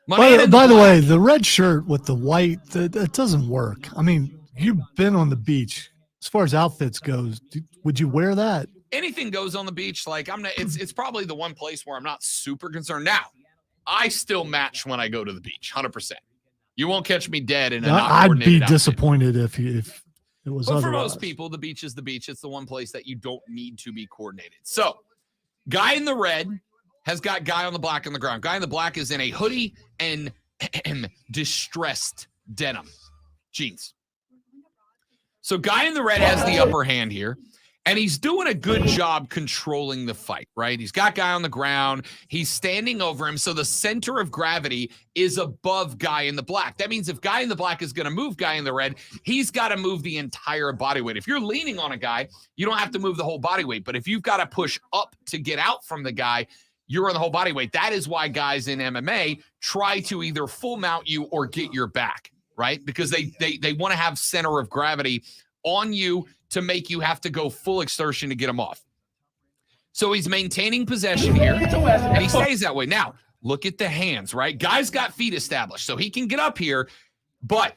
[SPEAKER 1] By the way, the red shirt with the white, that doesn't work. I mean, you've been on the beach. As far as outfits goes, would you wear that?
[SPEAKER 2] Anything goes on the beach. Like I'm not. It's probably the one place where I'm not super concerned. Now, I still match when I go to the beach, 100%. You won't catch me dead in a not
[SPEAKER 1] I'd
[SPEAKER 2] coordinated
[SPEAKER 1] be
[SPEAKER 2] outfit.
[SPEAKER 1] disappointed if it was
[SPEAKER 2] But
[SPEAKER 1] otherwise.
[SPEAKER 2] for most people, the beach is the beach. It's the one place that you don't need to be coordinated. So, guy in the red has got guy on the black on the ground. Guy in the black is in a hoodie and distressed denim jeans. So guy in the red has the upper hand here, and he's doing a good job controlling the fight, right? He's got guy on the ground. He's standing over him, so the center of gravity is above guy in the black. That means if guy in the black is going to move guy in the red, he's got to move the entire body weight. If you're leaning on a guy, you don't have to move the whole body weight, but if you've got to push up to get out from the guy, you're on the whole body weight. That is why guys in MMA try to either full mount you or get your back, right? Because they want to have center of gravity on you to make you have to go full exertion to get them off. So he's maintaining possession here, and he stays that way. Now, look at the hands, right? Guy's got feet established, so he can get up here, but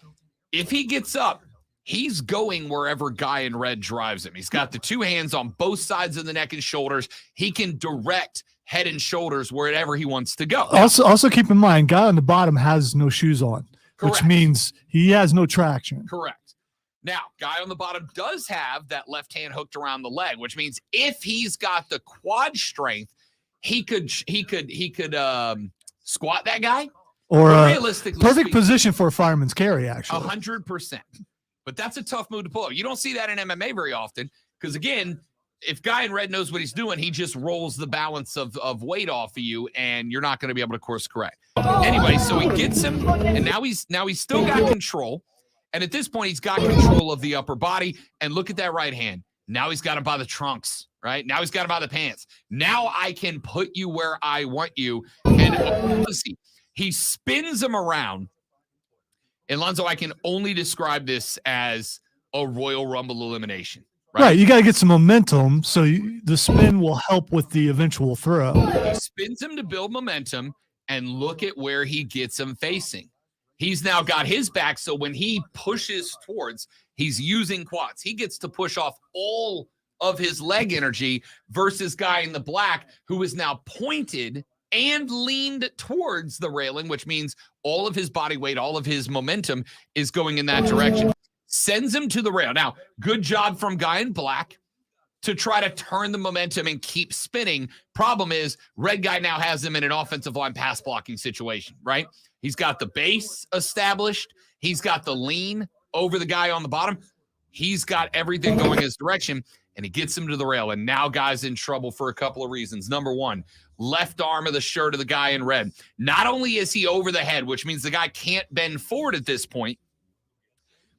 [SPEAKER 2] if he gets up, he's going wherever guy in red drives him. He's got the two hands on both sides of the neck and shoulders. He can direct head and shoulders wherever he wants to go.
[SPEAKER 1] Also keep in mind, guy on the bottom has no shoes on,
[SPEAKER 2] Correct.
[SPEAKER 1] which means he has no traction.
[SPEAKER 2] Correct. Now, guy on the bottom does have that left hand hooked around the leg, which means if he's got the quad strength, he could squat that guy.
[SPEAKER 1] Or
[SPEAKER 2] But realistically
[SPEAKER 1] perfect
[SPEAKER 2] speaking,
[SPEAKER 1] position for a fireman's carry, actually.
[SPEAKER 2] 100%. But that's a tough move to pull. You don't see that in MMA very often because, again, if guy in red knows what he's doing, he just rolls the balance of weight off of you, and you're not going to be able to course correct. Anyway, so he gets him, and now he's still got control. And at this point, he's got control of the upper body. And look at that right hand. Now he's got him by the trunks, right? Now he's got him by the pants. Now I can put you where I want you. And he spins him around. And Lonzo, I can only describe this as a Royal Rumble elimination.
[SPEAKER 1] Right. You got to get some momentum, so the spin will help with the eventual throw.
[SPEAKER 2] He spins him to build momentum, and look at where he gets him facing. He's now got his back, so when he pushes towards, he's using quads. He gets to push off all of his leg energy versus guy in the black who is now pointed and leaned towards the railing, which means all of his body weight, all of his momentum is going in that direction. Sends him to the rail. Now, good job from guy in black to try to turn the momentum and keep spinning. Problem is, red guy now has him in an offensive line pass blocking situation, right? He's got the base established. He's got the lean over the guy on the bottom. He's got everything going his direction, and he gets him to the rail. And now guy's in trouble for a couple of reasons. Number one, left arm of the shirt of the guy in red. Not only is he over the head, which means the guy can't bend forward at this point,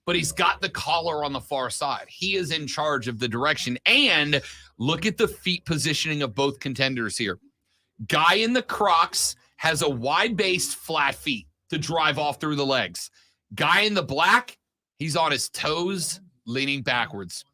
[SPEAKER 2] but he's got the collar on the far side. He is in charge of the direction. And look at the feet positioning of both contenders here. Guy in the Crocs has a wide-based flat feet to drive off through the legs. Guy in the black, he's on his toes, leaning backwards.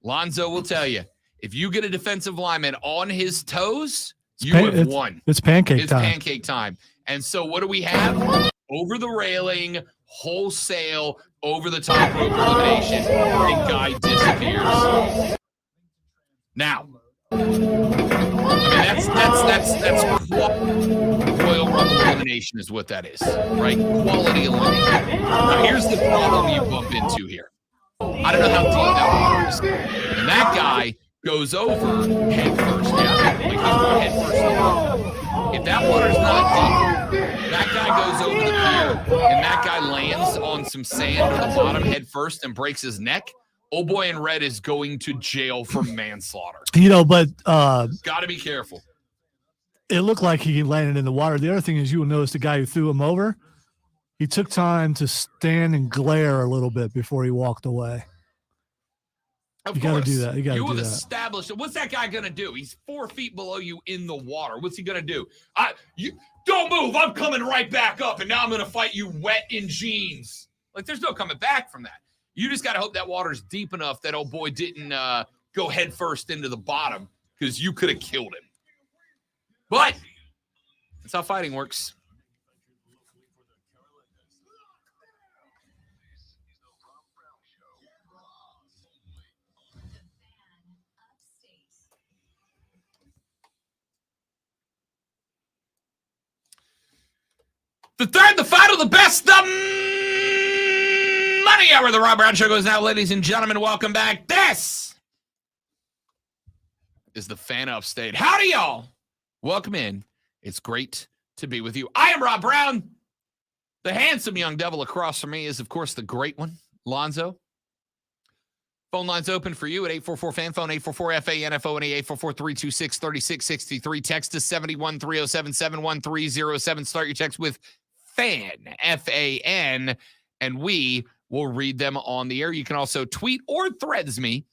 [SPEAKER 2] Lonzo will tell you, if you get a defensive lineman on his toes, you have won.
[SPEAKER 1] It's pancake
[SPEAKER 2] It's
[SPEAKER 1] time.
[SPEAKER 2] pancake time. And so what do we have? Over the railing, wholesale, over the top rope elimination, and guy disappears. Now, I mean, that's Royal Rumble elimination is what that is, right? Quality elimination. Now, here's the problem you bump into here. I don't know how deep that water is. And that guy goes over head first, yeah? Like he's going head first. If that water's not deep, that guy goes over the pier and that guy lands on some sand on the bottom head first and breaks his neck. Oh boy in red is going to jail for manslaughter.
[SPEAKER 1] But
[SPEAKER 2] Got to be careful.
[SPEAKER 1] it looked like he landed in the water. The other thing is you will notice the guy who threw him over, He took time to stand and glare a little bit before he walked away.
[SPEAKER 2] Of
[SPEAKER 1] You got to
[SPEAKER 2] course.
[SPEAKER 1] do that. You got to
[SPEAKER 2] You
[SPEAKER 1] do
[SPEAKER 2] have
[SPEAKER 1] that.
[SPEAKER 2] established it. What's that guy going to do? He's 4 feet below you in the water. What's he going to do? You don't move. I'm coming right back up, and now I'm going to fight you wet in jeans. Like, there's no coming back from that. You just got to hope that water's deep enough that old boy didn't go head first into the bottom, because you could have killed him. But that's how fighting works. The third, the final, the best, the money hour of the Rob Brown Show goes now. Ladies and gentlemen, welcome back. This is the fan upstate. Howdy, y'all. Welcome in. It's great to be with you. I am Rob Brown. The handsome young devil across from me is, of course, the great one, Lonzo. Phone lines open for you at 844-FAN-PHONE, 844-FANFONE, 844-326-3663. Text to 71307-71307. Start your text with FAN, F-A-N, and we will read them on the air. You can also tweet or threads me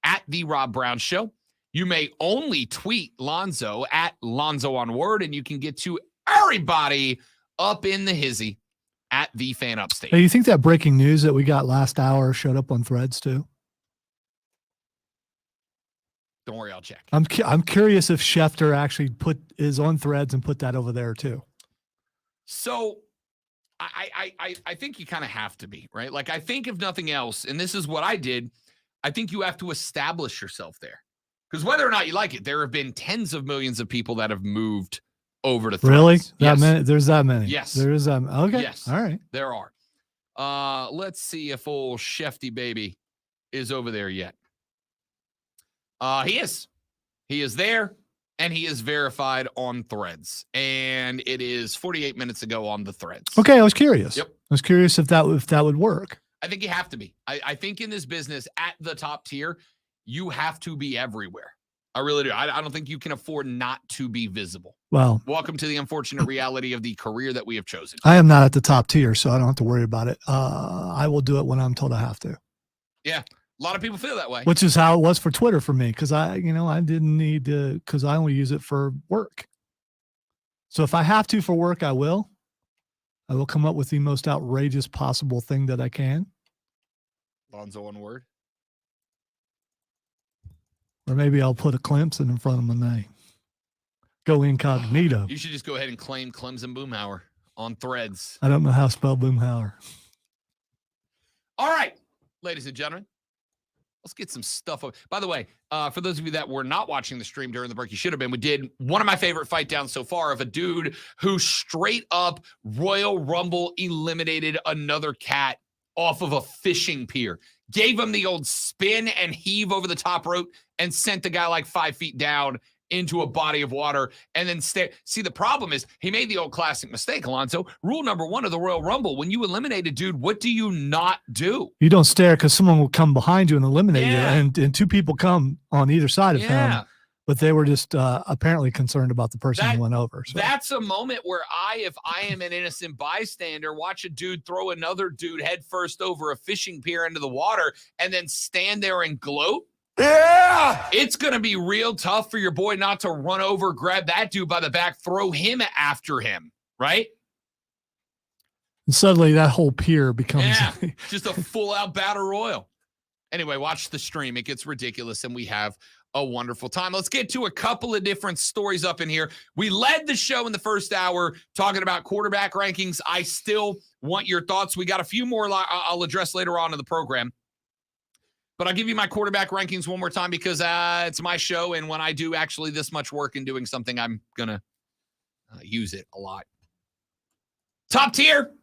[SPEAKER 2] at The Rob Brown Show. You may only tweet Lonzo at Lonzo on Word, and you can get to everybody up in the hizzy at The Fan Upstate.
[SPEAKER 1] Hey, you think that breaking news that we got last hour showed up on threads too?
[SPEAKER 2] Don't worry, I'll check.
[SPEAKER 1] I'm curious if Schefter actually is on threads and put that over there too.
[SPEAKER 2] So I think you kind of have to be, right? Like, I think if nothing else, and this is what I did, I think you have to establish yourself there. Because whether or not you like it, there have been tens of millions of people that have moved over to threads.
[SPEAKER 1] Really? That
[SPEAKER 2] Yes.
[SPEAKER 1] many? There's that many?
[SPEAKER 2] Yes.
[SPEAKER 1] There is that. Okay.
[SPEAKER 2] Yes.
[SPEAKER 1] All right.
[SPEAKER 2] There are. Let's see if old Shefty baby is over there yet. He is. He is there, and he is verified on threads. And it is 48 minutes ago on the threads.
[SPEAKER 1] Okay. I was curious.
[SPEAKER 2] Yep.
[SPEAKER 1] I was curious if that would work.
[SPEAKER 2] I think you have to be. I think in this business, at the top tier, you have to be everywhere. I really do. I don't think you can afford not to be visible.
[SPEAKER 1] Well,
[SPEAKER 2] Welcome to the unfortunate reality of the career that we have chosen.
[SPEAKER 1] I am not at the top tier, so I don't have to worry about it. I will do it when I'm told I have to.
[SPEAKER 2] Yeah. A lot of people feel that way.
[SPEAKER 1] Which is how it was for Twitter for me, because I didn't need to, because I only use it for work. So if I have to for work, I will. I will come up with the most outrageous possible thing that I can.
[SPEAKER 2] Lonzo on Word.
[SPEAKER 1] Or maybe I'll put a Clemson in front of my name. Go incognito.
[SPEAKER 2] You should just go ahead and claim Clemson Boomhauer on threads.
[SPEAKER 1] I don't know how to spell Boomhauer.
[SPEAKER 2] All right, ladies and gentlemen, let's get some stuff up. By the way, for those of you that were not watching the stream during the break, you should have been. We did one of my favorite fight downs so far of a dude who straight up Royal Rumble eliminated another cat off of a fishing pier. Gave him the old spin and heave over the top rope and sent the guy like 5 feet down into a body of water and then see, the problem is he made the old classic mistake, Alonzo. Rule number 1 of the Royal Rumble, when you eliminate a dude, what do you not do?
[SPEAKER 1] You don't stare, because someone will come behind you and eliminate
[SPEAKER 2] Yeah.
[SPEAKER 1] you. And two people come on either side of
[SPEAKER 2] Yeah.
[SPEAKER 1] him. But they were just apparently concerned about the person who went over. So.
[SPEAKER 2] That's a moment where if I am an innocent bystander, watch a dude throw another dude head first over a fishing pier into the water and then stand there and gloat. Yeah. It's going to be real tough for your boy not to run over, grab that dude by the back, throw him after him, right?
[SPEAKER 1] And suddenly that whole pier becomes
[SPEAKER 2] Just a full-out battle royal. Anyway, watch the stream. It gets ridiculous, and we have a wonderful time. Let's get to a couple of different stories up in here. We led the show in the first hour talking about quarterback rankings. I still want your thoughts. We got a few more I'll address later on in the program. But I'll give you my quarterback rankings one more time because it's my show, and when I do actually this much work in doing something, I'm going to use it a lot. Top tier,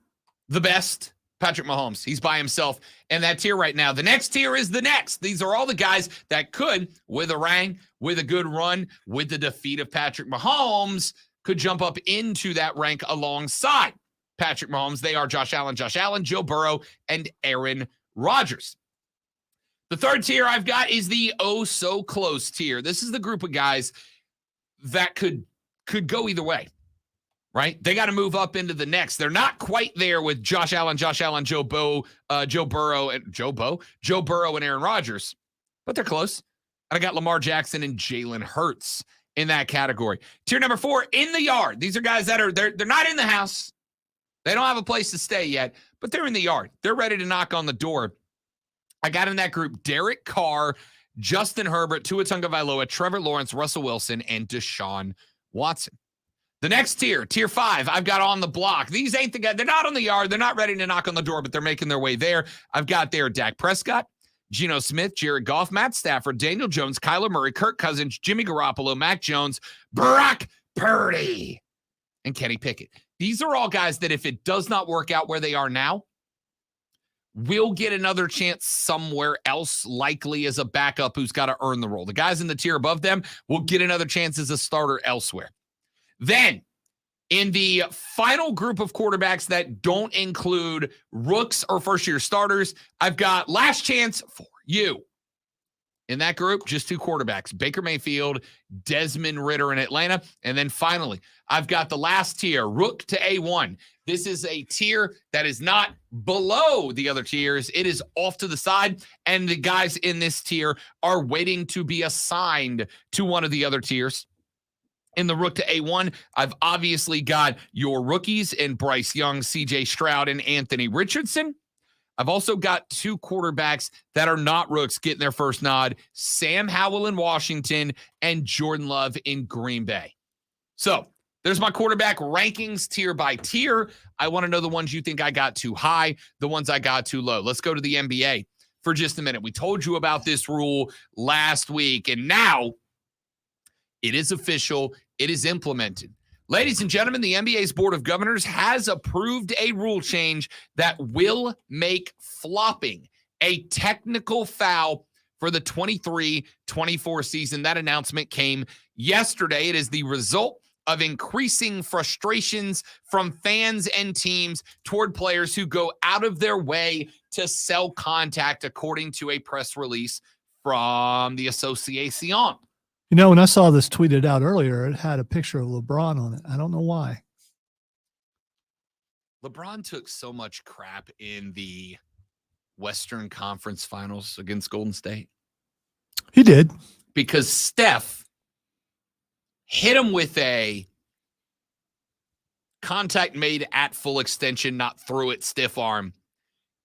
[SPEAKER 2] the best, Patrick Mahomes. He's by himself in that tier right now. The next tier is the next. These are all the guys that could, with a rank, with a good run, with the defeat of Patrick Mahomes, could jump up into that rank alongside Patrick Mahomes. They are Josh Allen, Joe Burrow, and Aaron Rodgers. The third tier I've got is the oh-so-close tier. This is the group of guys that could go either way. right? They got to move up into the next. They're not quite there with Josh Allen, Joe Burrow, and Aaron Rodgers, but they're close. And I got Lamar Jackson and Jalen Hurts in that category. Tier number 4, in the yard. These are guys that they're not in the house. They don't have a place to stay yet, but they're in the yard. They're ready to knock on the door. I got in that group Derek Carr, Justin Herbert, Tua Tagovailoa, Trevor Lawrence, Russell Wilson, and Deshaun Watson. The next tier, tier 5, I've got on the block. These ain't the guys. They're not on the yard. They're not ready to knock on the door, but they're making their way there. I've got there Dak Prescott, Geno Smith, Jared Goff, Matt Stafford, Daniel Jones, Kyler Murray, Kirk Cousins, Jimmy Garoppolo, Mac Jones, Brock Purdy, and Kenny Pickett. These are all guys that if it does not work out where they are now, will get another chance somewhere else, likely as a backup who's got to earn the role. The guys in the tier above them will get another chance as a starter elsewhere. Then, in the final group of quarterbacks that don't include rooks or first-year starters, I've got last chance for you. In that group, just 2 quarterbacks, Baker Mayfield, Desmond Ridder in Atlanta. And then finally, I've got the last tier, Rook to A1. This is a tier that is not below the other tiers. It is off to the side, and the guys in this tier are waiting to be assigned to one of the other tiers. In the Rook to A1, I've obviously got your rookies in Bryce Young, CJ Stroud, and Anthony Richardson. I've also got 2 quarterbacks that are not rooks getting their first nod, Sam Howell in Washington and Jordan Love in Green Bay. So there's my quarterback rankings tier by tier. I want to know the ones you think I got too high, the ones I got too low. Let's go to the NBA for just a minute. We told you about this rule last week, and now it is official. It is implemented. Ladies and gentlemen, the NBA's Board of Governors has approved a rule change that will make flopping a technical foul for the 23-24 season. That announcement came yesterday. It is the result of increasing frustrations from fans and teams toward players who go out of their way to sell contact, according to a press release from the Association.
[SPEAKER 1] You know, when I saw this tweeted out earlier, it had a picture of LeBron on it. I don't know why.
[SPEAKER 2] LeBron took so much crap in the Western Conference Finals against Golden State.
[SPEAKER 1] He did.
[SPEAKER 2] Because Steph hit him with a contact made at full extension, not through it, stiff arm.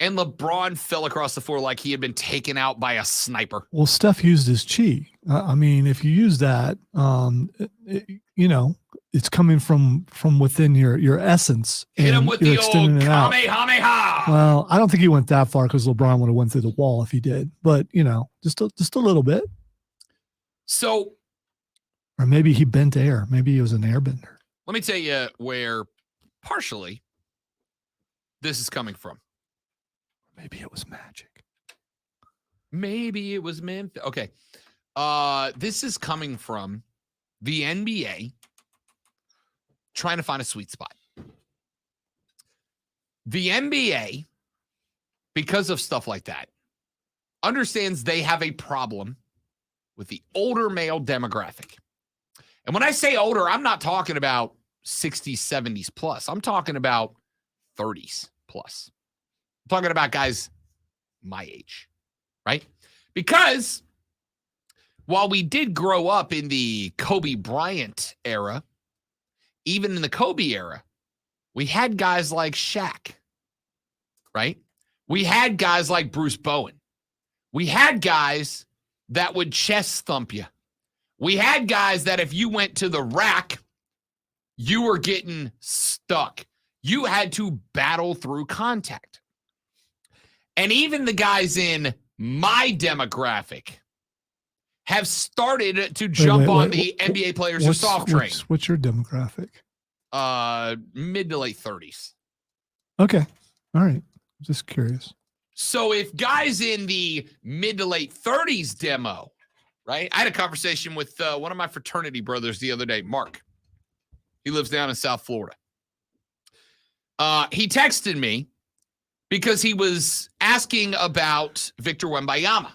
[SPEAKER 2] And LeBron fell across the floor like he had been taken out by a sniper.
[SPEAKER 1] Well, Steph used his chi. I mean, if you use that, you know, it's coming from within your essence.
[SPEAKER 2] Hit him with the old Kamehameha.
[SPEAKER 1] Well, I don't think he went that far because LeBron would have went through the wall if he did. But, you know, just a little bit.
[SPEAKER 2] So.
[SPEAKER 1] Or maybe he bent air. Maybe he was an airbender.
[SPEAKER 2] Let me tell you where partially this is coming from.
[SPEAKER 1] Maybe it was magic.
[SPEAKER 2] Maybe it was Memphis. Okay. This is coming from the NBA trying to find a sweet spot. The NBA, because of stuff like that, understands they have a problem with the older male demographic. And when I say older, I'm not talking about 60s, 70s plus. I'm talking about 30s plus. I'm talking about guys my age, right? Because while we did grow up in the Kobe Bryant era, even in the Kobe era, we had guys like Shaq, right? We had guys like Bruce Bowen. We had guys that would chest thump you. We had guys that if you went to the rack, you were getting stuck. You had to battle through contact. And even the guys in my demographic have started to jump on the NBA players are soft train.
[SPEAKER 1] What's your demographic?
[SPEAKER 2] Mid to late 30s.
[SPEAKER 1] Okay. All right. Just curious.
[SPEAKER 2] So if guys in the mid to late 30s demo, right? I had a conversation with one of my fraternity brothers the other day, Mark. He lives down in South Florida. He texted me because he was asking about Victor Wembanyama.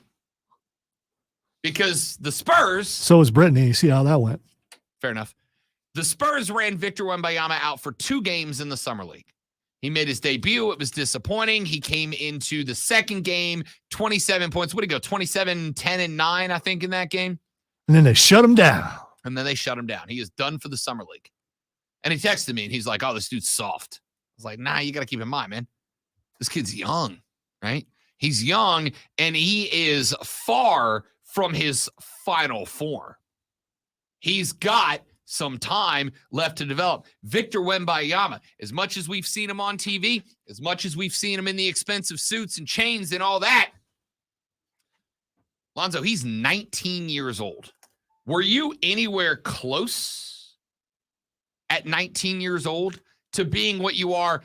[SPEAKER 2] Because the Spurs...
[SPEAKER 1] So was Brittany. See how that went.
[SPEAKER 2] Fair enough. The Spurs ran Victor Wembanyama out for 2 games in the Summer League. He made his debut. It was disappointing. He came into the second game, 27 points. What did he go? 27, 10, and 9, I think, in that game.
[SPEAKER 1] And then they shut him down.
[SPEAKER 2] And then they shut him down. He is done for the Summer League. And he texted me, and he's like, oh, this dude's soft. I was like, nah, you got to keep in mind, man. This kid's young, right? He's young, and he is far from his final form. He's got some time left to develop. Victor Wembanyama, as much as we've seen him on TV, as much as we've seen him in the expensive suits and chains and all that, Lonzo, he's 19 years old. Were you anywhere close at 19 years old to being what you are?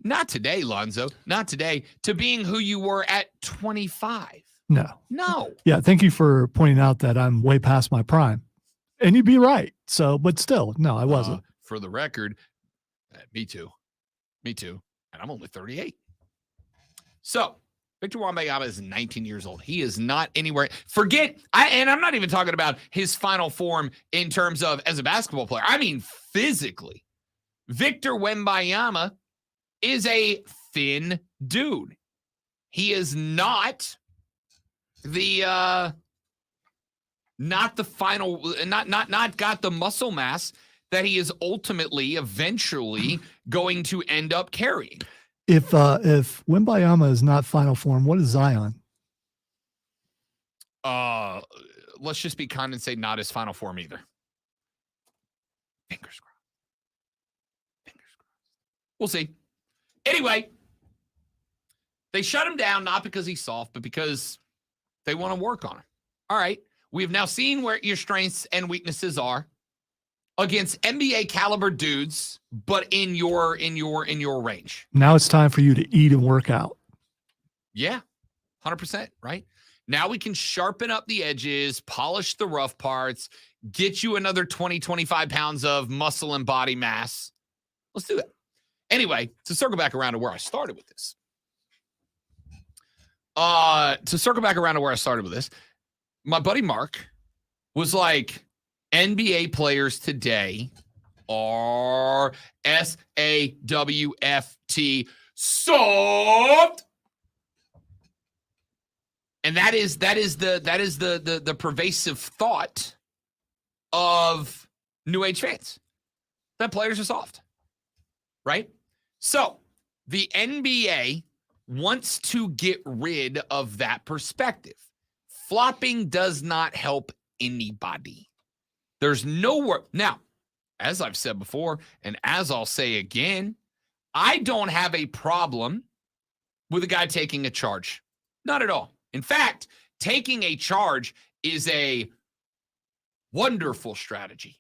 [SPEAKER 2] Not today, Lonzo, not today, to being who you were at 25.
[SPEAKER 1] No. Yeah, thank you for pointing out that I'm way past my prime. And you'd be right. So, but still, no, I wasn't.
[SPEAKER 2] For the record, me too. And I'm only 38. So, Victor Wembanyama is 19 years old. He is not anywhere. And I'm not even talking about his final form in terms of as a basketball player. I mean, physically. Victor Wembanyama is a thin dude. He is not the final, not got the muscle mass that he is eventually going to end up carrying.
[SPEAKER 1] If Wembanyama is not final form, what is Zion?
[SPEAKER 2] Let's just be kind and say not his final form either. Fingers crossed. We'll see. Anyway, they shut him down not because he's soft, but because they want to work on him. All right. We have now seen where your strengths and weaknesses are against NBA caliber dudes, but in your range.
[SPEAKER 1] Now it's time for you to eat and work out.
[SPEAKER 2] Yeah, 100%, right? Now we can sharpen up the edges, polish the rough parts, get you another 20, 25 pounds of muscle and body mass. Let's do that. Anyway, to circle back around to where I started with this. My buddy Mark was like, NBA players today are SAWFT soft. And that is the pervasive thought of New Age fans. That players are soft. Right? So the NBA wants to get rid of that perspective. Flopping does not help anybody. There's nowhere. Now, as I've said before, and as I'll say again, I don't have a problem with a guy taking a charge. Not at all. In fact, taking a charge is a wonderful strategy.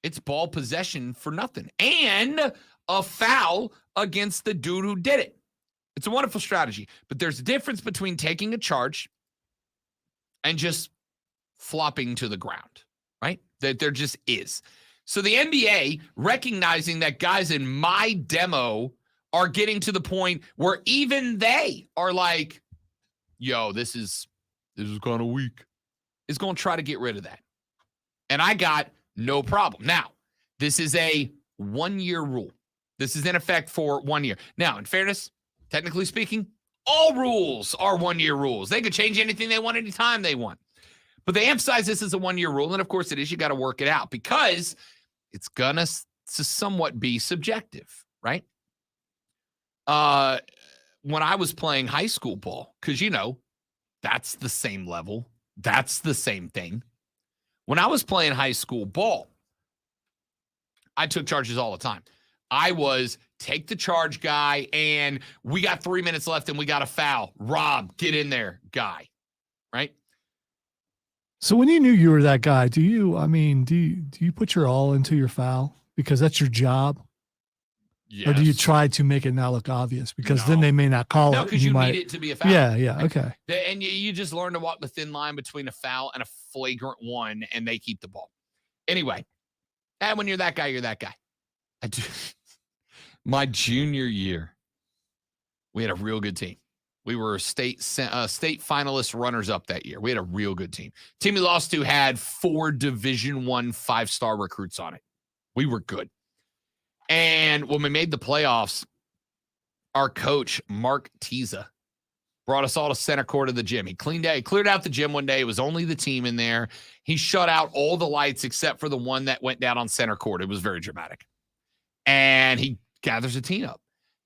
[SPEAKER 2] It's ball possession for nothing. And a foul against the dude who did it. It's a wonderful strategy. But there's a difference between taking a charge and just flopping to the ground, right? There just is. So the NBA, recognizing that guys in my demo are getting to the point where even they are like, yo, this is kind of weak, is going to try to get rid of that. And I got no problem. Now, this is a 1-year rule. This is in effect for 1 year. Now, in fairness, technically speaking, all rules are 1-year rules. They could change anything they want anytime they want. But they emphasize this as a 1-year rule. And of course it is. You got to work it out because it's going to somewhat be subjective, right? When I was playing high school ball, because, that's the same level. That's the same thing. When I was playing high school ball, I took charges all the time. I was take the charge guy, and we got 3 minutes left, and we got a foul. Rob, get in there, guy, right?
[SPEAKER 1] So when you knew you were that guy, do you put your all into your foul because that's your job? Yes. Or do you try to make it now look obvious? Because then they may not call it.
[SPEAKER 2] No, because you need it to be a foul.
[SPEAKER 1] Yeah, okay.
[SPEAKER 2] And you just learn to walk the thin line between a foul and a flagrant one, and they keep the ball. Anyway, and when you're that guy, you're that guy. I do. My junior year, we had a real good team. We were state finalist runners-up that year. We had a real good team. Team we lost to had 4 Division I 5-star recruits on it. We were good. And when we made the playoffs, our coach, Mark Tiza, brought us all to center court of the gym. He cleared out the gym one day. It was only the team in there. He shut out all the lights except for the one that went down on center court. It was very dramatic. And he gathers a team up.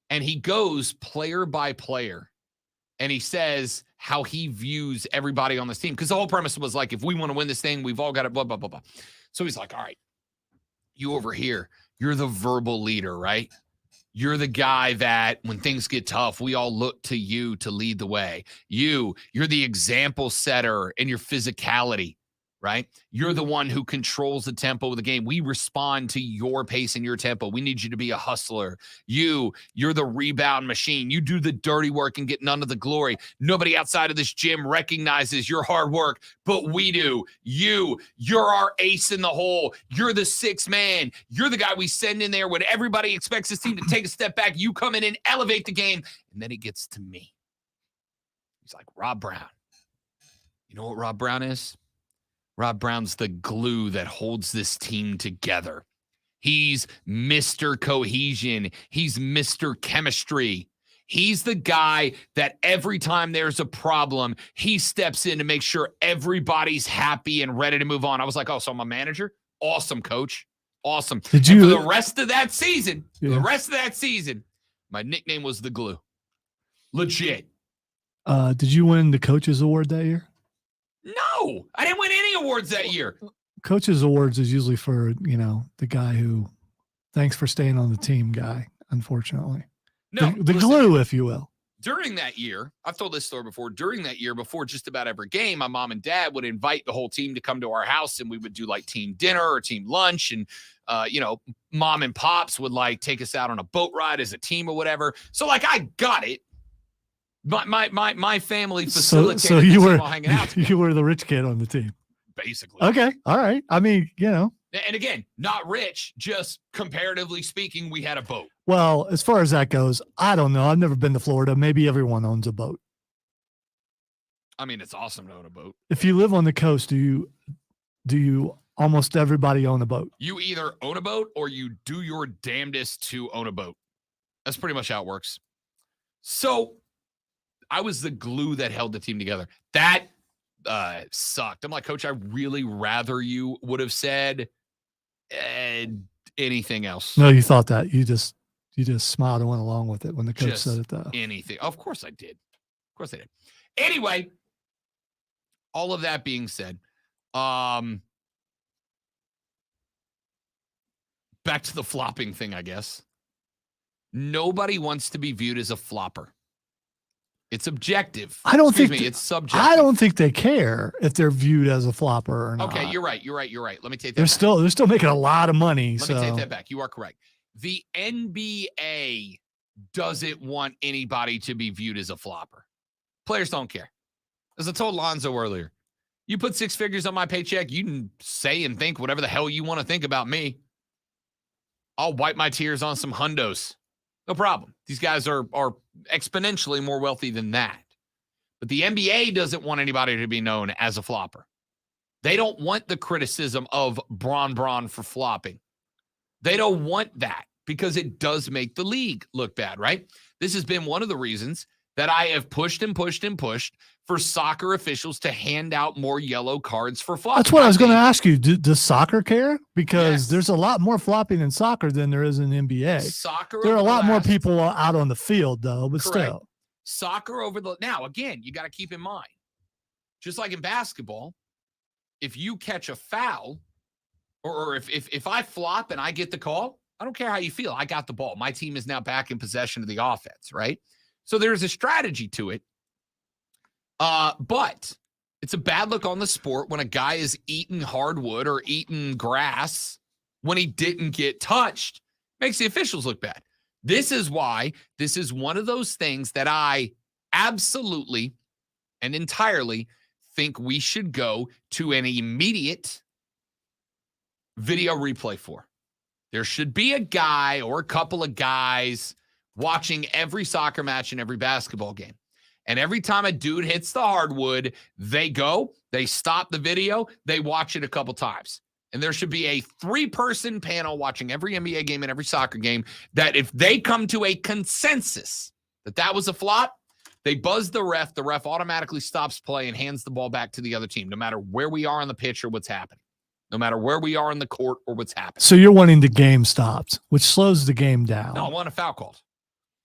[SPEAKER 2] And he goes player by player. And he says how he views everybody on this team. Because the whole premise was like, if we want to win this thing, we've all got to blah, blah, blah, blah. So he's like, all right, you over here, you're the verbal leader, right? You're the guy that when things get tough, we all look to you to lead the way. You're the example setter in your physicality, right? You're the one who controls the tempo of the game. We respond to your pace and your tempo. We need you to be a hustler. You're the rebound machine. You do the dirty work and get none of the glory. Nobody outside of this gym recognizes your hard work, but we do. You're our ace in the hole. You're the sixth man. You're the guy we send in there when everybody expects this team to take a step back. You come in and elevate the game. And then he gets to me. He's like, Rob Brown. You know what Rob Brown is? Rob Brown's the glue that holds this team together. He's Mr. Cohesion. He's Mr. Chemistry. He's the guy that every time there's a problem, he steps in to make sure everybody's happy and ready to move on. I was like, oh, so I'm a manager? Awesome, coach. Awesome. For the rest of that season, my nickname was the glue. Legit.
[SPEAKER 1] Did you win the coaches award that year?
[SPEAKER 2] No, I didn't win any awards that year.
[SPEAKER 1] Coaches awards is usually for, the guy who thanks for staying on the team guy, unfortunately.
[SPEAKER 2] No,
[SPEAKER 1] the glue, if you will.
[SPEAKER 2] During that year, I've told this story before. During that year, before just about every game, my mom and dad would invite the whole team to come to our house, and we would do like team dinner or team lunch. And, mom and pops would like take us out on a boat ride as a team or whatever. So like, I got it. My family facilitated
[SPEAKER 1] so you were
[SPEAKER 2] while hanging out together.
[SPEAKER 1] You were the rich kid on the team.
[SPEAKER 2] Basically.
[SPEAKER 1] Okay. All right. I mean,
[SPEAKER 2] And again, not rich, just comparatively speaking, we had a boat.
[SPEAKER 1] Well, as far as that goes, I don't know. I've never been to Florida. Maybe everyone owns a boat.
[SPEAKER 2] I mean, it's awesome to own a boat.
[SPEAKER 1] If you live on the coast, do you almost everybody own a boat?
[SPEAKER 2] You either own a boat or you do your damnedest to own a boat. That's pretty much how it works. So I was the glue that held the team together. That sucked. I'm like, Coach, I really rather you would have said anything else.
[SPEAKER 1] No, you thought that. You just smiled and went along with it when the coach said it, though.
[SPEAKER 2] Anything. Of course I did. Of course I did. Anyway, all of that being said, back to the flopping thing, I guess. Nobody wants to be viewed as a flopper. It's objective. It's subjective.
[SPEAKER 1] I don't think they care if they're viewed as a flopper or not.
[SPEAKER 2] Okay, you're right. Let me take that back.
[SPEAKER 1] They're still making a lot of money.
[SPEAKER 2] Let me take that back. You are correct. The NBA doesn't want anybody to be viewed as a flopper. Players don't care. As I told Lonzo earlier, you put 6 figures on my paycheck, you can say and think whatever the hell you want to think about me. I'll wipe my tears on some hundos. No problem. These guys are exponentially more wealthy than that. But the NBA doesn't want anybody to be known as a flopper. They don't want the criticism of Bron for flopping. They don't want that because it does make the league look bad, right? This has been one of the reasons that I have pushed for soccer officials to hand out more yellow cards for flopping.
[SPEAKER 1] That's what I was going to ask you. Does soccer care? Because there's a lot more flopping in soccer than there is in NBA.
[SPEAKER 2] Soccer.
[SPEAKER 1] There are a lot more people out on the field, though, but still.
[SPEAKER 2] Soccer now, again, you got to keep in mind, just like in basketball, if you catch a foul or if I flop and I get the call, I don't care how you feel. I got the ball. My team is now back in possession of the offense, right? So there's a strategy to it. But it's a bad look on the sport when a guy is eating hardwood or eating grass when he didn't get touched. Makes the officials look bad. This is why this is one of those things that I absolutely and entirely think we should go to an immediate video replay for. There should be a guy or a couple of guys watching every soccer match and every basketball game. And every time a dude hits the hardwood, they stop the video, they watch it a couple times. And there should be a 3-person panel watching every NBA game and every soccer game that if they come to a consensus that was a flop, they buzz the ref automatically stops play and hands the ball back to the other team, no matter where we are on the pitch or what's happening, no matter where we are in the court or what's happening.
[SPEAKER 1] So you're wanting the game stopped, which slows the game down.
[SPEAKER 2] No, I want a foul called.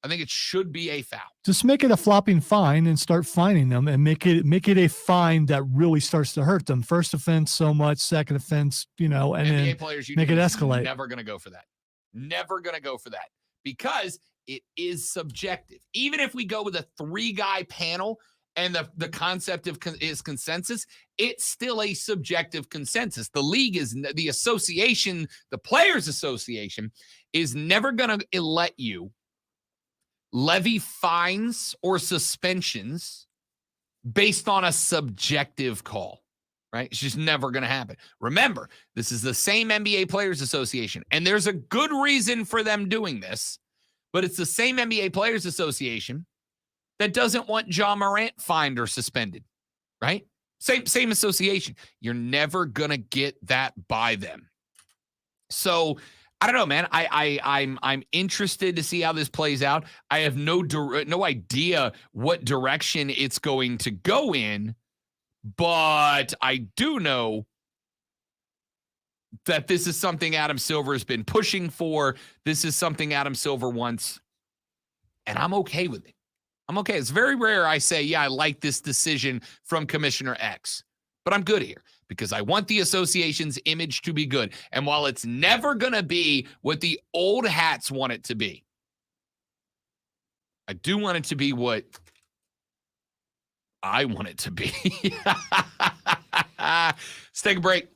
[SPEAKER 2] I think it should be a foul.
[SPEAKER 1] Just make it a flopping fine and start fining them, and make it a fine that really starts to hurt them. First offense so much, second offense, and
[SPEAKER 2] NBA
[SPEAKER 1] then
[SPEAKER 2] players,
[SPEAKER 1] make it escalate.
[SPEAKER 2] Never going to go for that. Never going to go for that because it is subjective. Even if we go with a 3-guy panel and the concept is consensus, it's still a subjective consensus. The league the association, the Players Association is never going to let you levy fines or suspensions based on a subjective call, right? It's just never going to happen. Remember, this is the same NBA Players Association, and there's a good reason for them doing this, but it's the same NBA Players Association that doesn't want Ja Morant fined or suspended, right? Same association. You're never going to get that by them. So I don't know, man. I'm interested to see how this plays out. I have no idea what direction it's going to go in, but I do know that this is something Adam Silver has been pushing for. This is something Adam Silver wants, and I'm okay with it. I'm okay. It's very rare I say, yeah, I like this decision from Commissioner X, but I'm good here because I want the association's image to be good. And while it's never going to be what the old hats want it to be, I do want it to be what I want it to be. Let's take a break.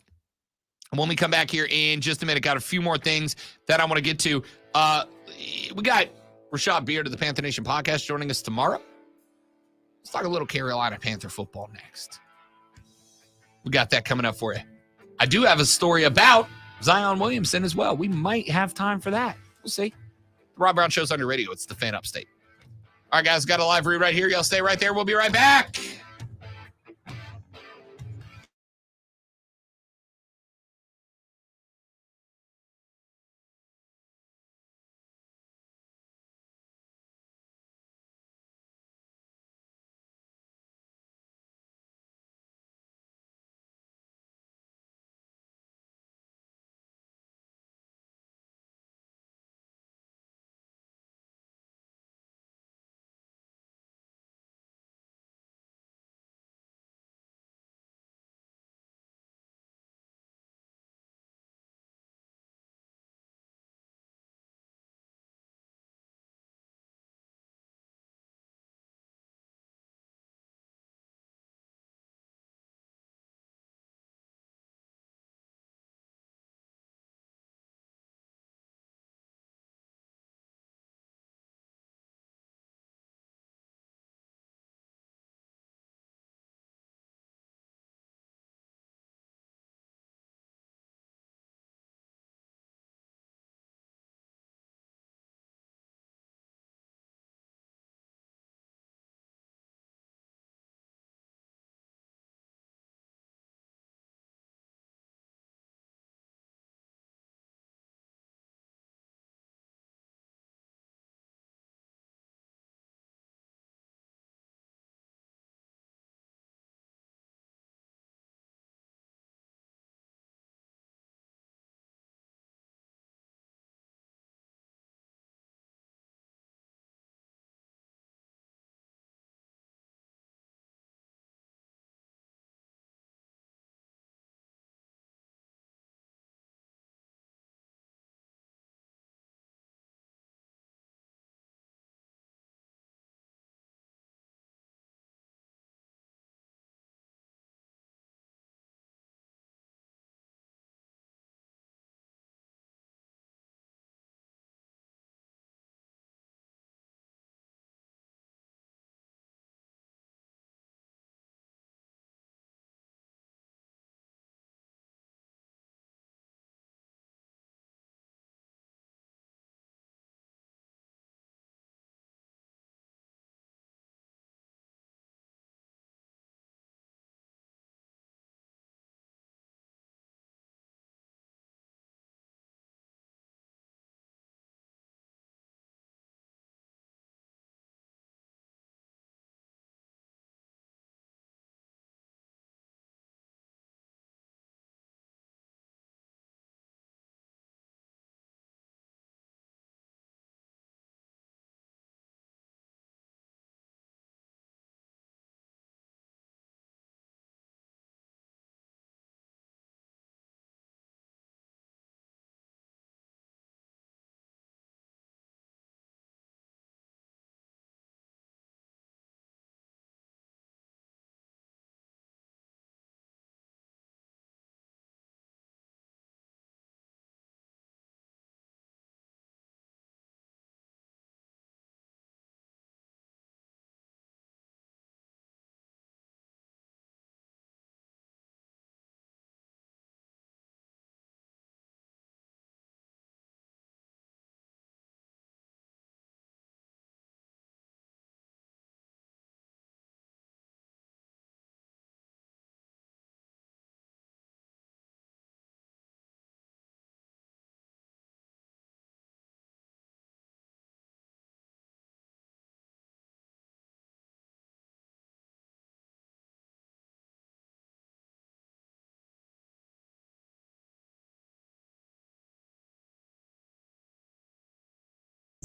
[SPEAKER 2] And when we come back here in just a minute, got a few more things that I want to get to. We got Rashad Beard of the Panther Nation podcast joining us tomorrow. Let's talk a little Carolina Panther football next. We got that coming up for you. I do have a story about Zion Williamson as well. We might have time for that. We'll see. The Rob Brown Show's on your radio. It's the Fan Upstate. All right, guys, got a live read right here. Y'all stay right there. We'll be right back.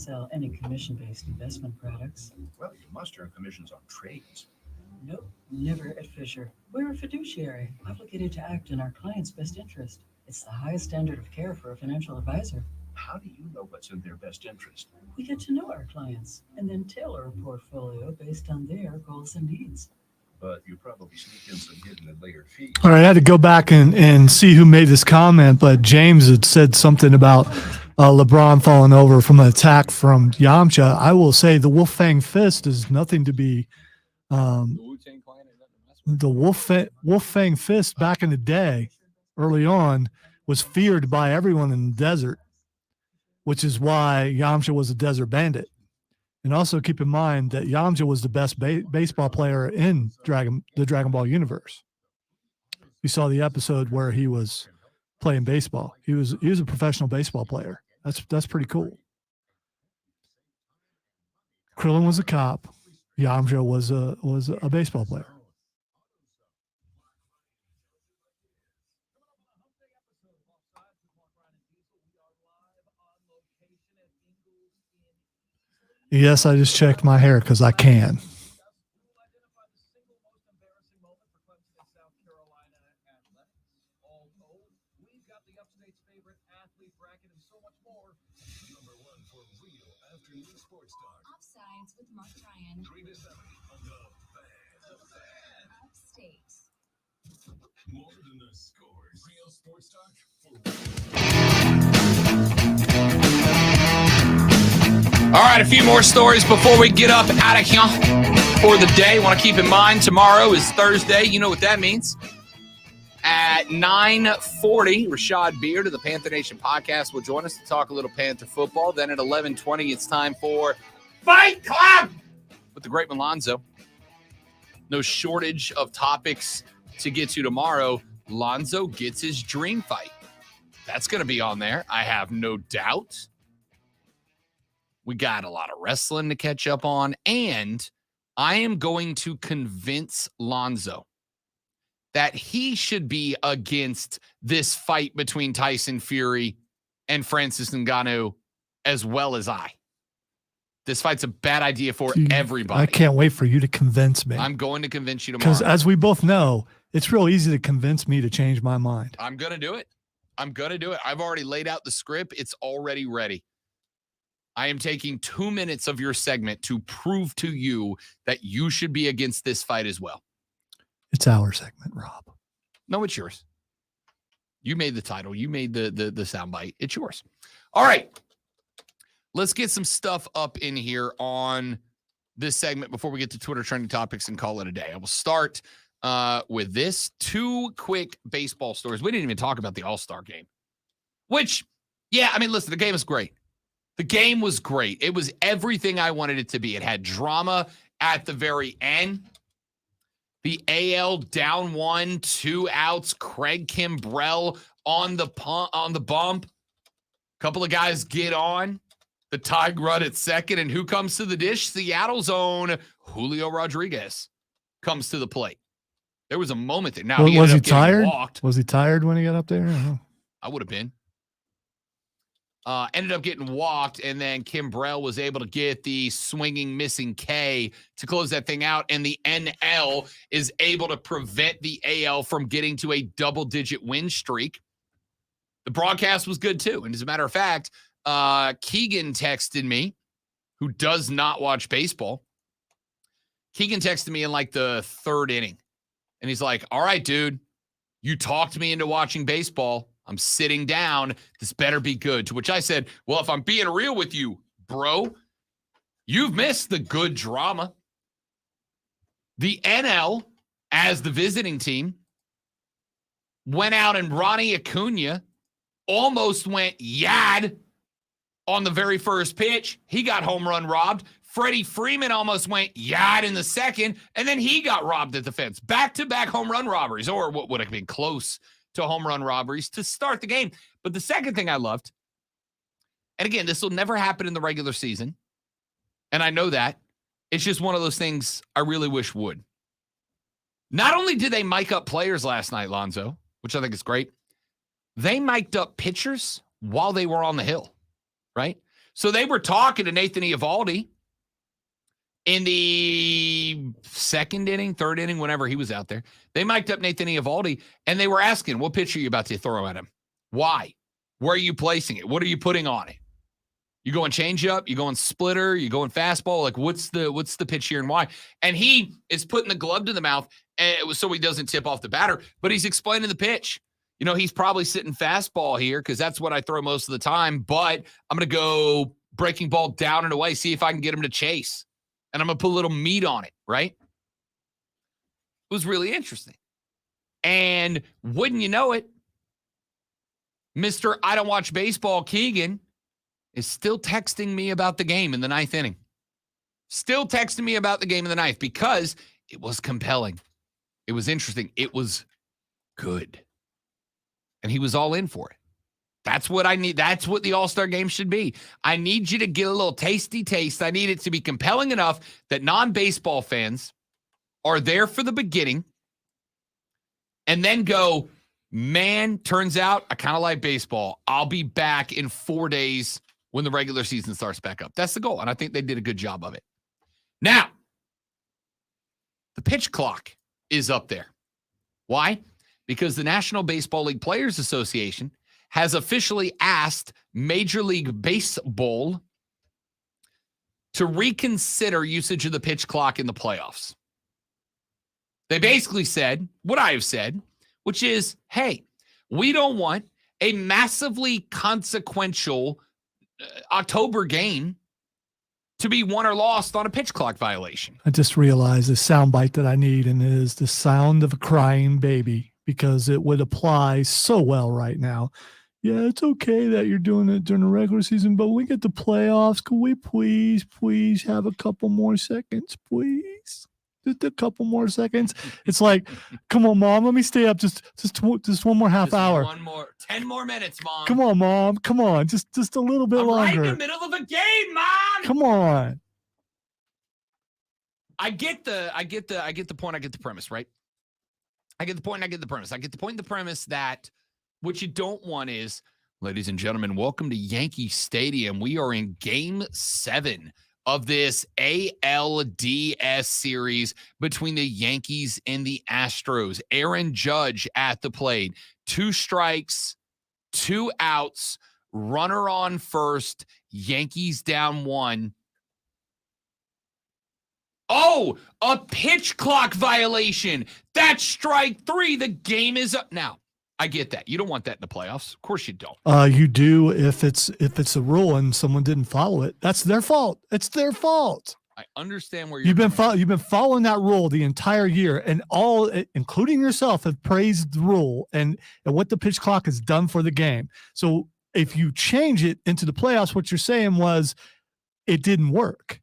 [SPEAKER 10] sell any commission-based investment products.
[SPEAKER 5] Well, you must earn commissions on trades.
[SPEAKER 10] Nope, never at Fisher. We're a fiduciary, obligated to act in our client's best interest. It's the highest standard of care for a financial advisor.
[SPEAKER 5] How do you know what's in their best interest?
[SPEAKER 10] We get to know our clients and then tailor a portfolio based on their goals and needs.
[SPEAKER 5] But you probably sneak in some hidden and layered fees.
[SPEAKER 1] All right, I had to go back and see who made this comment, but James had said something about LeBron falling over from an attack from Yamcha. I will say the Wolfang Fist is nothing to be. The Wolfang Fist back in the day, early on, was feared by everyone in the desert, which is why Yamcha was a desert bandit. And also keep in mind that Yamcha was the best baseball player in the Dragon Ball universe. You saw the episode where he was playing baseball. He was a professional baseball player. That's pretty cool. Krillin was a cop. Yamcha was a baseball player. Yes, I just checked my hair because I can.
[SPEAKER 8] Offsides with Mark Ryan.
[SPEAKER 11] 3 to 7 on
[SPEAKER 8] Upstate.
[SPEAKER 11] More than the scores. Real sports talk for
[SPEAKER 2] All right, a few more stories before we get up out of here for the day. Want to keep in mind, tomorrow is Thursday. You know what that means. At 9:40, Rashad Beard of the Panther Nation podcast will join us to talk a little Panther football. Then at 11:20, it's time for Fight Club with the great Malonzo. No shortage of topics to get to tomorrow. Lonzo gets his dream fight. That's going to be on there, I have no doubt. We got a lot of wrestling to catch up on, and I am going to convince Lonzo that he should be against this fight between Tyson Fury and Francis Ngannou as well as I. This fight's a bad idea for everybody.
[SPEAKER 1] I can't wait for you to convince me.
[SPEAKER 2] I'm going to convince you tomorrow.
[SPEAKER 1] Because as we both know, it's real easy to convince me to change my mind.
[SPEAKER 2] I'm going to do it. I'm going to do it. I've already laid out the script. It's already ready. I am taking 2 minutes of your segment to prove to you that you should be against this fight as well.
[SPEAKER 1] It's our segment, Rob.
[SPEAKER 2] No, it's yours. You made the title. You made the soundbite. It's yours. All right. Let's get some stuff up in here on this segment before we get to Twitter trending topics and call it a day. I will start with this. 2 quick baseball stories. We didn't even talk about the All-Star game, which, yeah, I mean, listen, the game is great. The game was great. It was everything I wanted it to be. It had drama at the very end. The AL down 1, 2 outs. Craig Kimbrell on the bump. Couple of guys get on. The tie run at second, and who comes to the dish? Seattle's own Julio Rodriguez comes to the plate. There was a moment that now
[SPEAKER 1] Was he tired?
[SPEAKER 2] Walked.
[SPEAKER 1] Was he tired when he got up there?
[SPEAKER 2] I would have been. Ended up getting walked, and then Kimbrell was able to get the swinging missing K to close that thing out, and the NL is able to prevent the AL from getting to a double-digit win streak. The broadcast was good, too. And as a matter of fact, Keegan texted me, who does not watch baseball. Keegan texted me in like the 3rd inning, and he's like, all right, dude, you talked me into watching baseball. I'm sitting down. This better be good. To which I said, well, if I'm being real with you, bro, you've missed the good drama. The NL, as the visiting team, went out and Ronnie Acuna almost went yad on the very first pitch. He got home run robbed. Freddie Freeman almost went yad in the second, and then he got robbed at the fence. Back-to-back home run robberies, or what would have been close to home run robberies to start the game. But the second thing I loved, and again, this will never happen in the regular season, and I know that. It's just one of those things I really wish would. Not only did they mic up players last night, Lonzo, which I think is great, they mic'd up pitchers while they were on the hill, right? So they were talking to Nathan Eovaldi in the second inning, third inning, whenever he was out there. They mic'd up Nathan Eovaldi, and they were asking, what pitch are you about to throw at him? Why? Where are you placing it? What are you putting on it? You going changeup? You going splitter? You going fastball? Like, what's the pitch here and why? And he is putting the glove to the mouth so he doesn't tip off the batter, but he's explaining the pitch. You know, he's probably sitting fastball here because that's what I throw most of the time, but I'm going to go breaking ball down and away, see if I can get him to chase. And I'm going to put a little meat on it, right? It was really interesting. And wouldn't you know it, Mr. I don't watch baseball, Keegan, is still texting me about the game in the ninth inning. Still texting me about the game in the ninth because it was compelling. It was interesting. It was good. And he was all in for it. That's what I need. That's what the All-Star game should be. I need you to get a little tasty taste. I need it to be compelling enough that non-baseball fans are there for the beginning and then go, man, turns out I kind of like baseball. I'll be back in 4 days when the regular season starts back up. That's the goal, and I think they did a good job of it. Now, the pitch clock is up there. Why? Because the National Baseball League Players Association has officially asked Major League Baseball to reconsider usage of the pitch clock in the playoffs. They basically said what I have said, which is, hey, we don't want a massively consequential October game to be won or lost on a pitch clock violation.
[SPEAKER 1] I just realized the soundbite that I need, and it is the sound of a crying baby, because it would apply so well right now. Yeah, it's okay that you're doing it during the regular season, but when we get the playoffs, can we please have a couple more seconds, please? Just a couple more seconds. It's like, come on, Mom, let me stay up just one more half hour.
[SPEAKER 2] 10 more minutes, Mom.
[SPEAKER 1] Come on, Mom. Come on, just a little bit longer.
[SPEAKER 2] Right in the middle of a game, Mom.
[SPEAKER 1] Come on.
[SPEAKER 2] I get the point. I get the premise, right? I get the point. I get the premise. I get the point and the premise that what you don't want is, ladies and gentlemen, welcome to Yankee Stadium. We are in Game 7 of this ALDS series between the Yankees and the Astros. Aaron Judge at the plate. 2 strikes, 2 outs, runner on first, Yankees down 1. Oh, a pitch clock violation. That's strike 3. The game is up. Now, I get that. You don't want that in the playoffs. Of course you don't.
[SPEAKER 1] You do if it's a rule and someone didn't follow it. That's their fault. It's their fault.
[SPEAKER 2] I understand where you're
[SPEAKER 1] you've been following that rule the entire year, and all, including yourself, have praised the rule and what the pitch clock has done for the game. So if you change it into the playoffs, what you're saying was it didn't work.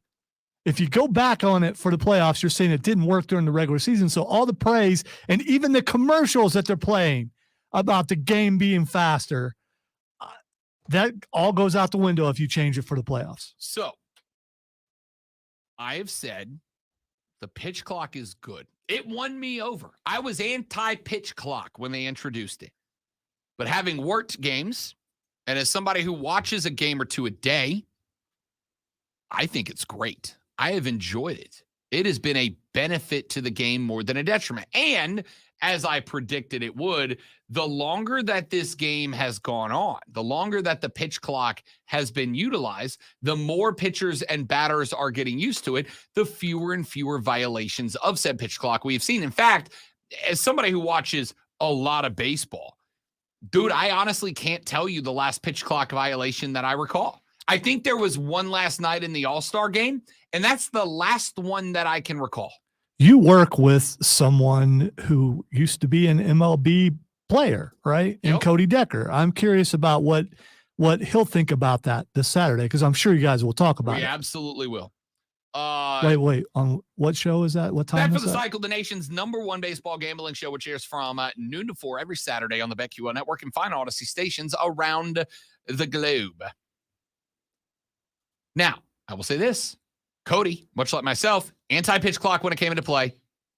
[SPEAKER 1] If you go back on it for the playoffs, you're saying it didn't work during the regular season. So all the praise and even the commercials that they're playing about the game being faster, that all goes out the window if you change it for the playoffs.
[SPEAKER 2] So I have said the pitch clock is good. It won me over. I was anti-pitch clock when they introduced it. But having worked games, and as somebody who watches a game or two a day, I think it's great. I have enjoyed it. It has been a benefit to the game more than a detriment. And as I predicted it would, the longer that this game has gone on, the longer that the pitch clock has been utilized, the more pitchers and batters are getting used to it, the fewer and fewer violations of said pitch clock we've seen. In fact, as somebody who watches a lot of baseball, dude, I honestly can't tell you the last pitch clock violation that I recall. I think there was one last night in the All-Star game, and that's the last one that I can recall.
[SPEAKER 1] You work with someone who used to be an MLB player, right? And Cody Decker. I'm curious about what he'll think about that this Saturday, because I'm sure you guys will talk about it.
[SPEAKER 2] We absolutely will.
[SPEAKER 1] Wait. On what show is that? What time
[SPEAKER 2] Bet
[SPEAKER 1] is
[SPEAKER 2] for the
[SPEAKER 1] that?
[SPEAKER 2] Cycle, the nation's #1 baseball gambling show, which airs from noon to 4 every Saturday on the BetQL Network and fine Odyssey stations around the globe. Now, I will say this. Cody, much like myself, anti-pitch clock when it came into play,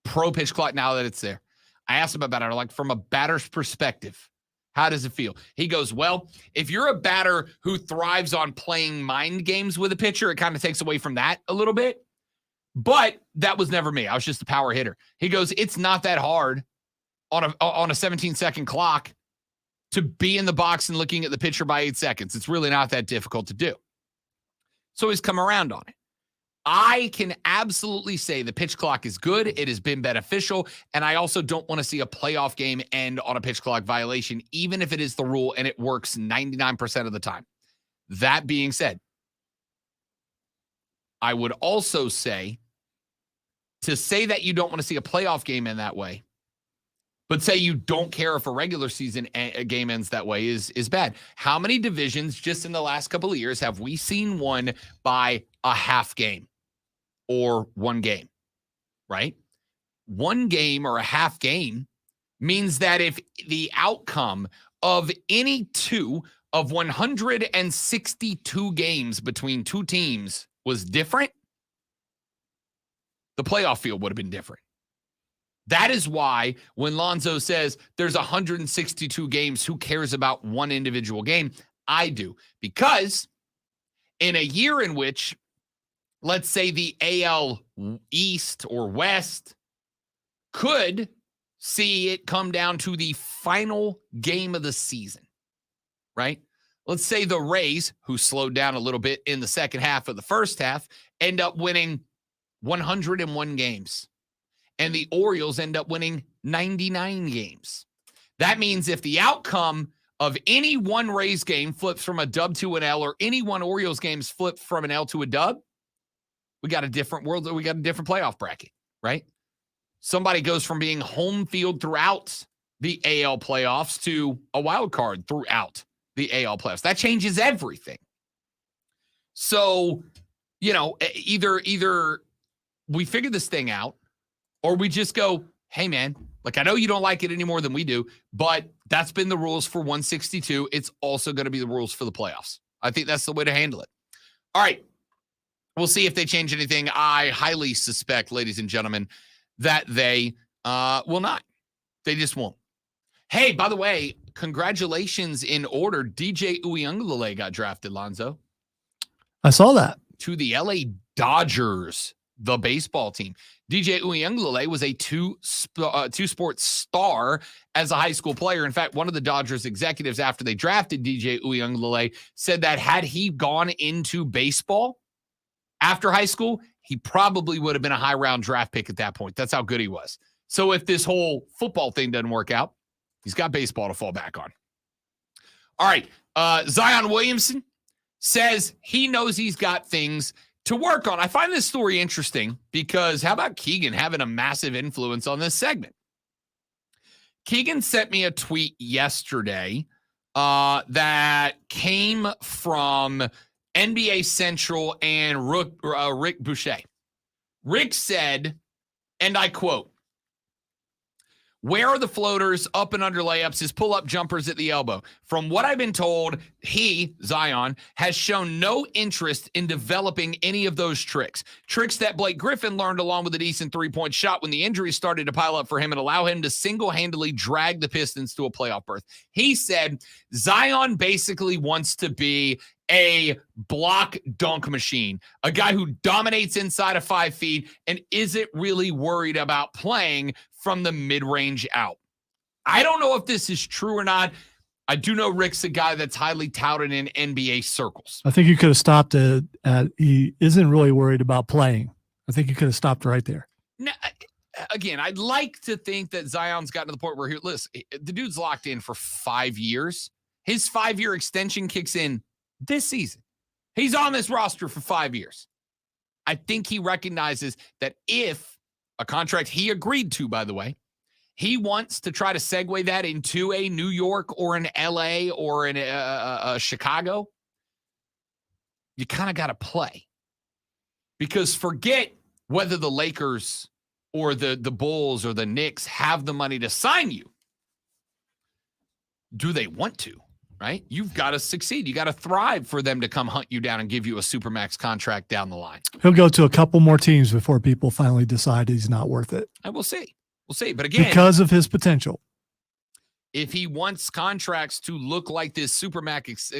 [SPEAKER 2] pro-pitch clock now that it's there. I asked him about it, like from a batter's perspective. How does it feel? He goes, well, if you're a batter who thrives on playing mind games with a pitcher, it kind of takes away from that a little bit. But that was never me. I was just a power hitter. He goes, it's not that hard on a 17-second clock to be in the box and looking at the pitcher by 8 seconds. It's really not that difficult to do. So he's come around on it. I can absolutely say the pitch clock is good. It has been beneficial. And I also don't want to see a playoff game end on a pitch clock violation, even if it is the rule and it works 99% of the time. That being said, I would also say to say that you don't want to see a playoff game in that way, but say you don't care if a regular season game ends that way is bad. How many divisions just in the last couple of years have we seen won by a half game or one game, right? One game or a half game means that if the outcome of any two of 162 games between two teams was different, the playoff field would have been different. That is why when Lonzo says there's 162 games, who cares about one individual game? I do. Because in a year in which, let's say the AL East or West could see it come down to the final game of the season, right? Let's say the Rays, who slowed down a little bit in the second half of the first half, end up winning 101 games. And the Orioles end up winning 99 games. That means if the outcome of any one Rays game flips from a dub to an L, or any one Orioles games flip from an L to a dub, we got a different world. We got a different playoff bracket, right? Somebody goes from being home field throughout the AL playoffs to a wild card throughout the AL playoffs. That changes everything. So, either we figure this thing out, or we just go, hey, man, like, I know you don't like it any more than we do, but that's been the rules for 162. It's also going to be the rules for the playoffs. I think that's the way to handle it. All right. We'll see if they change anything. I highly suspect, ladies and gentlemen, that they will not. They just won't. Hey, by the way, congratulations in order. DJ Uiagalelei got drafted, Lonzo.
[SPEAKER 1] I saw that.
[SPEAKER 2] To the LA Dodgers, the baseball team. DJ Uiagalelei was a two-sport star as a high school player. In fact, one of the Dodgers executives, after they drafted DJ Uiagalelei, said that had he gone into baseball after high school, he probably would have been a high-round draft pick at that point. That's how good he was. So if this whole football thing doesn't work out, he's got baseball to fall back on. All right. Zion Williamson says he knows he's got things to work on. I find this story interesting because how about Keegan having a massive influence on this segment? Keegan sent me a tweet yesterday that came from NBA Central and Rick Boucher. Rick said, and I quote, "Where are the floaters, up and under layups, his pull-up jumpers at the elbow? From what I've been told, he, Zion, has shown no interest in developing any of those tricks. Tricks that Blake Griffin learned along with a decent three-point shot when the injuries started to pile up for him and allow him to single-handedly drag the Pistons to a playoff berth." He said Zion basically wants to be a block dunk machine, a guy who dominates inside of 5 feet and isn't really worried about playing from the mid-range out. I don't know if this is true or not. I do know Rick's a guy that's highly touted in NBA circles.
[SPEAKER 1] I think you could have stopped at he isn't really worried about playing. I think you could have stopped right there.
[SPEAKER 2] Now, again, I'd like to think that Zion's gotten to the point where, listen, the dude's locked in for 5 years. His 5-year extension kicks in this season. He's on this roster for 5 years. I think he recognizes that if a contract he agreed to, by the way, he wants to try to segue that into a New York or an LA or in a Chicago, you kind of got to play. Because forget whether the Lakers or the Bulls or the Knicks have the money to sign you. Do they want to? Right? You've got to succeed. You got to thrive for them to come hunt you down and give you a supermax contract down the line.
[SPEAKER 1] He'll go to a couple more teams before people finally decide he's not worth it.
[SPEAKER 2] And we'll see. We'll see. But again,
[SPEAKER 1] because of his potential.
[SPEAKER 2] If he wants contracts to look like this super max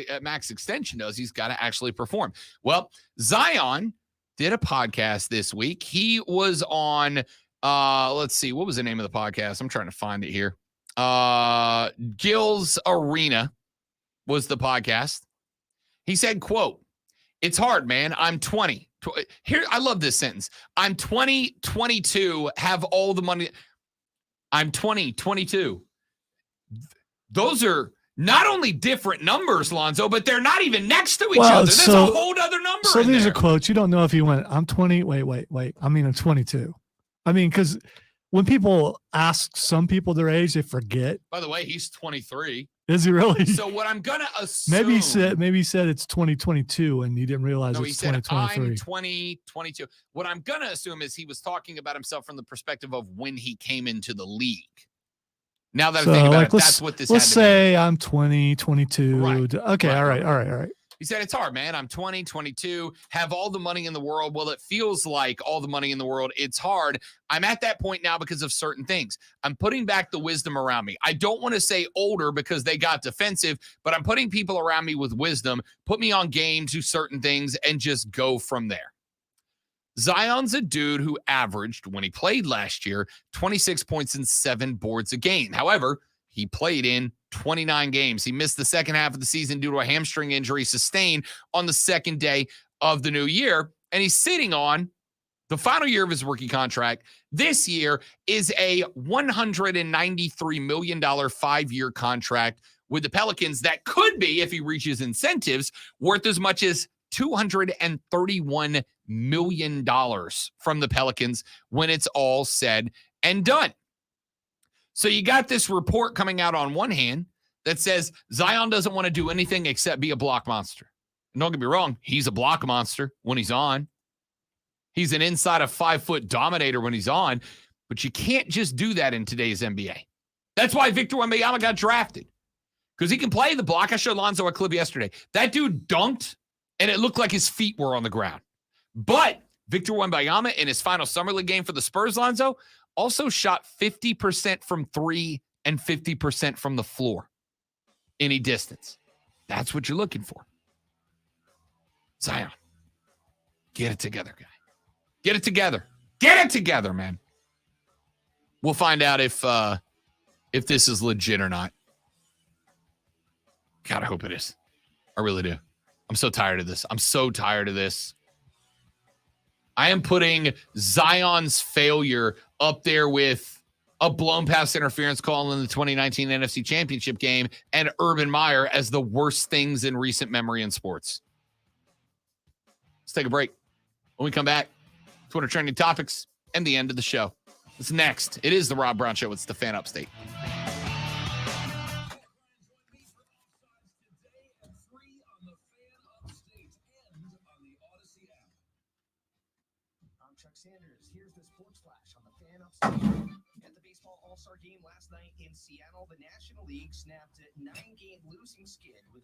[SPEAKER 2] extension does, he's got to actually perform. Well, Zion did a podcast this week. He was on, let's see, what was the name of the podcast? I'm trying to find it here. Gil's Arena was the podcast. He said, quote, "It's hard, man. I'm 20. Here, I love this sentence. I'm 20, 22, have all the money. I'm 20, 22. Those are not only different numbers, Lonzo, but they're not even next to each other. That's a whole other number.
[SPEAKER 1] So these
[SPEAKER 2] there.
[SPEAKER 1] are quotes. You don't know if he went, I'm 20. Wait. I mean, I'm 22. I mean, because when people ask some people their age, they forget.
[SPEAKER 2] By the way, he's 23.
[SPEAKER 1] Is he really?
[SPEAKER 2] So what I'm going to assume.
[SPEAKER 1] Maybe he said it's 2022 and he didn't realize
[SPEAKER 2] no,
[SPEAKER 1] it's
[SPEAKER 2] he said,
[SPEAKER 1] 2023.
[SPEAKER 2] I'm 20, 22. What I'm going to assume is he was talking about himself from the perspective of when he came into the league. Now that I think about it, that's what this
[SPEAKER 1] let's
[SPEAKER 2] had to
[SPEAKER 1] say I'm 20, 22.
[SPEAKER 2] Right.
[SPEAKER 1] Okay,
[SPEAKER 2] Right.
[SPEAKER 1] All right.
[SPEAKER 2] He said, it's hard, man. I'm 20, 22, have all the money in the world. Well, it feels like all the money in the world. It's hard. I'm at that point now because of certain things. I'm putting back the wisdom around me. I don't want to say older because they got defensive, but I'm putting people around me with wisdom, put me on game, do certain things, and just go from there. Zion's a dude who averaged, when he played last year, 26 points and 7 boards a game. However, he played in 29 games. He missed the second half of the season due to a hamstring injury sustained on the second day of the new year. And he's sitting on the final year of his rookie contract. This year is a $193 million 5-year contract with the Pelicans that could be, if he reaches incentives, worth as much as $231 million from the Pelicans when it's all said and done. So you got this report coming out on one hand that says Zion doesn't want to do anything except be a block monster. And don't get me wrong, he's a block monster when he's on. He's an inside of 5-foot dominator when he's on, but you can't just do that in today's NBA. That's why Victor Wembanyama got drafted, because he can play the block. I showed Lonzo a clip yesterday. That dude dunked, and it looked like his feet were on the ground. But Victor Wembanyama in his final Summer League game for the Spurs, Lonzo, also shot 50% from 3 and 50% from the floor. Any distance. That's what you're looking for. Zion, get it together, guy. Get it together. Get it together, man. We'll find out if this is legit or not. God, I hope it is. I really do. I'm so tired of this. I am putting Zion's failure up there with a blown pass interference call in the 2019 NFC Championship game and Urban Meyer as the worst things in recent memory in sports. Let's take a break. When we come back, Twitter trending topics and the end of the show. What's next? It is the Rob Brown Show. It's the Fan Upstate.
[SPEAKER 3] Sanders, here's the Sports Flash on the Fan Upstate. At the Baseball All-Star Game last night in Seattle, the National League snapped a 9-game losing skid with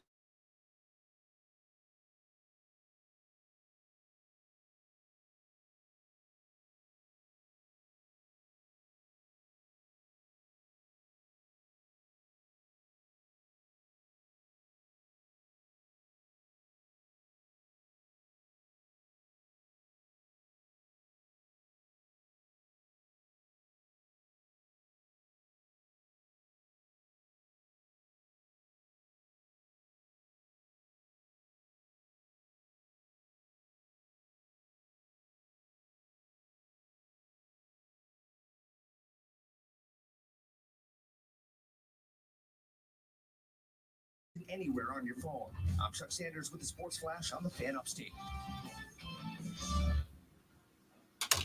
[SPEAKER 3] anywhere on your phone. I'm Chuck Sanders with the Sports Flash on the Fan Upstate.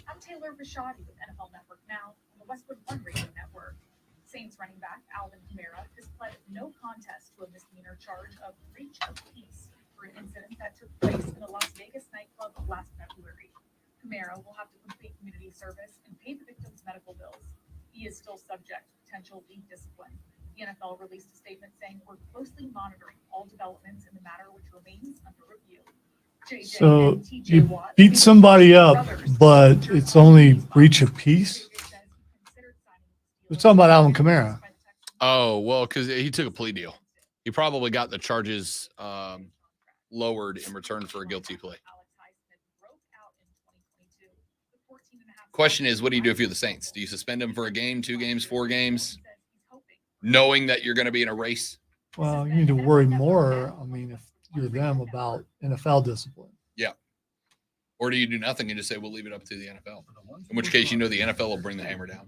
[SPEAKER 12] I'm Taylor Bishotti with NFL Network Now on the Westwood One Radio Network. Saints running back Alvin Kamara has pled no contest to a misdemeanor charge of breach of peace for an incident that took place in a Las Vegas nightclub last February. Kamara will have to complete community service and pay the victim's medical bills. He is still subject to potential league discipline. The NFL released a statement saying we're closely monitoring all developments in the matter, which remains under review.
[SPEAKER 1] So you beat somebody up, but it's only breach of peace? We're talking about Alvin Kamara.
[SPEAKER 2] Oh, well, because he took a plea deal. He probably got the charges lowered in return for a guilty plea. Question is, what do you do if you're the Saints? Do you suspend him for a game, 2 games, 4 games, knowing that you're going to be in a race?
[SPEAKER 1] Well, you need to worry more. I mean, if you're them about NFL discipline.
[SPEAKER 2] Yeah. Or do you do nothing and just say, we'll leave it up to the NFL? In which case, the NFL will bring the hammer down.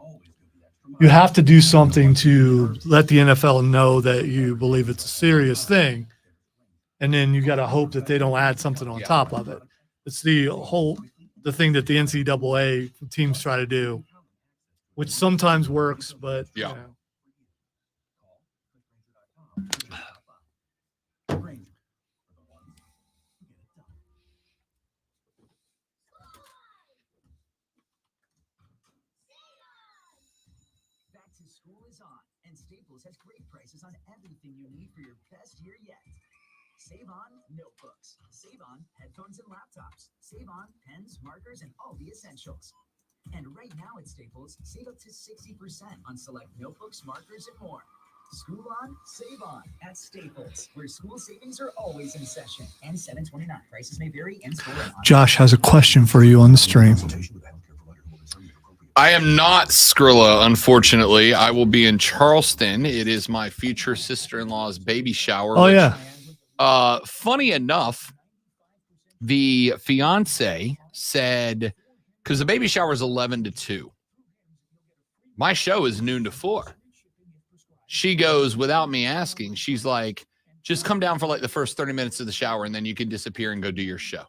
[SPEAKER 1] You have to do something to let the NFL know that you believe it's a serious thing. And then you got to hope that they don't add something on top of it. It's the thing that the NCAA teams try to do, which sometimes works, but
[SPEAKER 2] yeah.
[SPEAKER 1] You know.
[SPEAKER 3] Back to school is on, and Staples has great prices on everything you need for your best year yet. Save on notebooks, save on headphones and laptops, save on pens, markers, and all the essentials. And right now at Staples, save up to 60% on select notebooks, markers, and more. School on, save on at Staples, where school savings are always in session. And $7.29. Prices may vary in store.
[SPEAKER 1] Josh has a question for you on the stream.
[SPEAKER 2] I am not Skrilla, unfortunately. I will be in Charleston. It is my future sister-in-law's baby shower.
[SPEAKER 1] Oh, yeah.
[SPEAKER 2] Funny enough, the fiance said, because the baby shower is 11 to 2. My show is noon to 4. She goes, without me asking, she's like, just come down for like the first 30 minutes of the shower and then you can disappear and go do your show.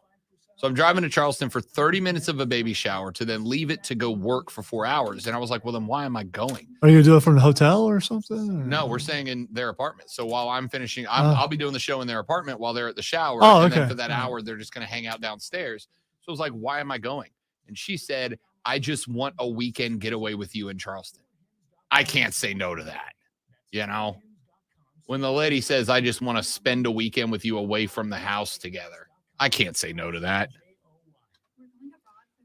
[SPEAKER 2] So I'm driving to Charleston for 30 minutes of a baby shower to then leave it to go work for 4 hours. And I was like, well, then why am I going?
[SPEAKER 1] Are you going to do it from the hotel or something? Or?
[SPEAKER 2] No, we're staying in their apartment. So while I'm finishing, I'll be doing the show in their apartment while they're at the shower.
[SPEAKER 1] Oh,
[SPEAKER 2] and
[SPEAKER 1] okay.
[SPEAKER 2] then for that hour, they're just going to hang out downstairs. So I was like, why am I going? And she said, I just want a weekend getaway with you in Charleston. I can't say no to that. You know, when the lady says, I just want to spend a weekend with you away from the house together, I can't say no to that.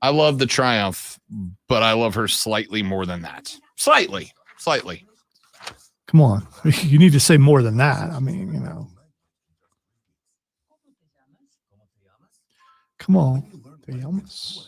[SPEAKER 2] I love the Triumph, but I love her slightly more than that. Slightly.
[SPEAKER 1] Come on. You need to say more than that. I mean, you know. Come on. Pajamas.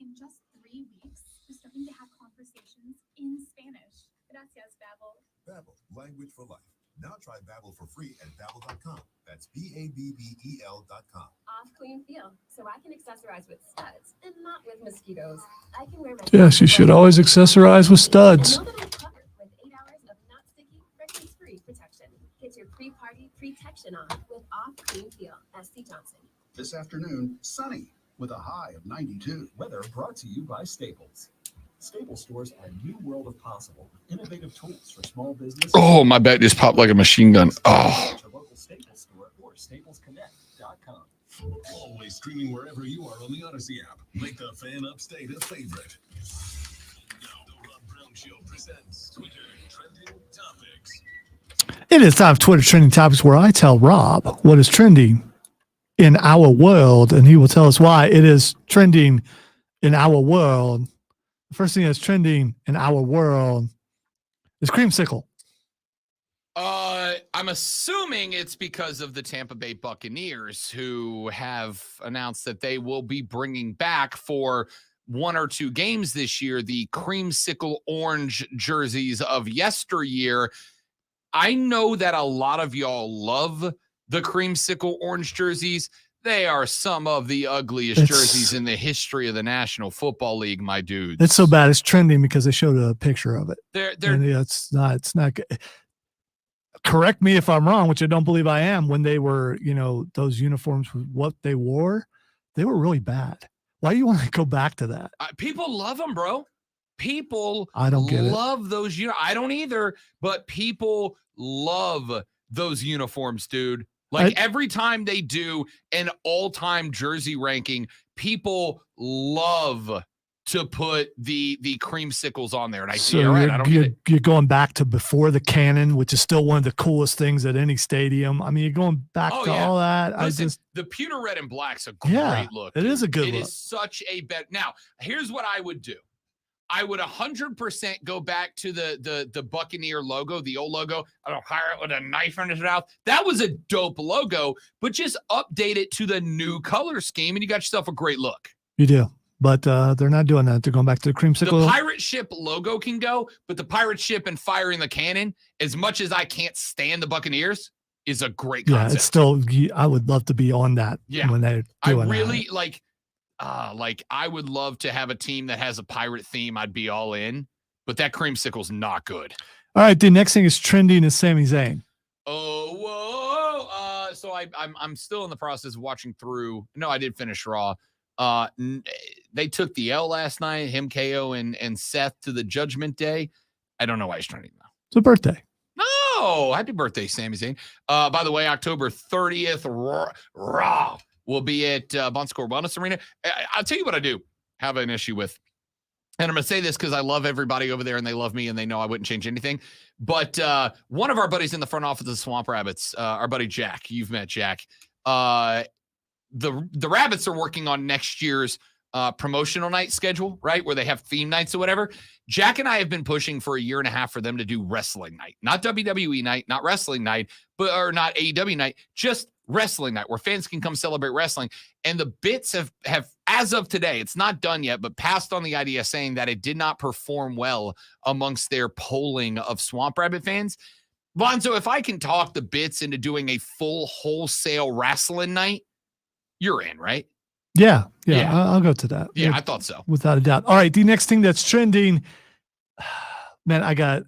[SPEAKER 12] In just 3 weeks, we're starting to have conversations in Spanish. Gracias, Babbel.
[SPEAKER 9] Babbel, language for life. Now try Babbel for free at Babbel.com. That's BABBEL.com.
[SPEAKER 13] Off clean feel, so I can accessorize with studs and not with mosquitoes. I can wear my
[SPEAKER 1] Yes, you should always accessorize with studs.
[SPEAKER 13] know that I'm covered with 8 hours of not sticky, fragrance-free protection. Get your pre-party protection on with Off Clean Feel. SC Johnson.
[SPEAKER 5] This afternoon, sunny with a high of 92.
[SPEAKER 4] Weather brought to you by Staples. Staples stores are a new world of possible with innovative tools for small business.
[SPEAKER 2] Oh, my back just popped like a machine gun. Oh.
[SPEAKER 4] Your local Staples store or staplesconnect.com.
[SPEAKER 11] Always streaming wherever you are on the Odyssey app. Make the fan upstate a favorite. Now, the Rob Brown Show presents Twitter Trending Topics.
[SPEAKER 1] It is time for Twitter Trending Topics, where I tell Rob what is trending in our world, and he will tell us why it is trending in our world. The first thing that's trending in our world is creamsicle.
[SPEAKER 2] I'm assuming it's because of the Tampa Bay Buccaneers, who have announced that they will be bringing back for 1 or 2 games this year the creamsicle orange jerseys of yesteryear. I know that a lot of y'all love the creamsicle orange jerseys. They are some of the ugliest jerseys in the history of the National Football League, my dudes.
[SPEAKER 1] It's so bad it's trending because they showed a picture of it.
[SPEAKER 2] They're
[SPEAKER 1] And it's not good. Correct me if I'm wrong, which I don't believe I am. When they were, those uniforms, what they wore, they were really bad. Why do you want to go back to that?
[SPEAKER 2] People love them, bro. People
[SPEAKER 1] I don't get it.
[SPEAKER 2] love those. I don't either, but people love those uniforms, dude. Like every time they do an all-time jersey ranking, people love to put the creamsicles on there. And I see, all right, I don't get it.
[SPEAKER 1] You're going back to before the cannon, which is still one of the coolest things at any stadium. I mean, you're going back to all that.
[SPEAKER 2] Listen, the pewter red and black's a great look.
[SPEAKER 1] It is a good
[SPEAKER 2] It
[SPEAKER 1] look.
[SPEAKER 2] is such a bet. Now, here's what I would do. I would 100% go back to the Buccaneer logo, the old logo. I don't hire it with a knife in his mouth. That was a dope logo, but just update it to the new color scheme, and you got yourself a great look.
[SPEAKER 1] You do. But they're not doing that. They're going back to the creamsicle.
[SPEAKER 2] The pirate ship logo can go, but the pirate ship and firing the cannon, as much as I can't stand the Buccaneers, is a great concept.
[SPEAKER 1] Yeah, it's still, I would love to be on that when they're doing
[SPEAKER 2] that. I would love to have a team that has a pirate theme. I'd be all in, but that creamsicle's not good.
[SPEAKER 1] All right, the next thing is trending is Sami Zayn.
[SPEAKER 2] Oh, whoa. So I'm still in the process of watching through. No, I did finish Raw. They took the L last night, him, KO, and Seth to the Judgment Day. I don't know why he's trending now.
[SPEAKER 1] It's a birthday.
[SPEAKER 2] No, happy birthday, Sami Zayn. By the way, October 30th, Raw will be at Bon Secours Wellness Arena. I'll tell you what I do have an issue with. And I'm going to say this because I love everybody over there and they love me and they know I wouldn't change anything. But one of our buddies in the front office of the Swamp Rabbits, our buddy Jack, you've met Jack. The Rabbits are working on next year's promotional night schedule, right? Where they have theme nights or whatever. Jack and I have been pushing for a year and a half for them to do wrestling night, not WWE night, not wrestling night, or not AEW night, just wrestling night where fans can come celebrate wrestling. And the Bits have as of today, it's not done yet, but passed on the idea saying that it did not perform well amongst their polling of Swamp Rabbit fans. Lonzo, if I can talk the Bits into doing a full wholesale wrestling night, you're in, right?
[SPEAKER 1] Yeah. I'll go to that.
[SPEAKER 2] Yeah, I thought so.
[SPEAKER 1] Without a doubt. All right, the next thing that's trending, man,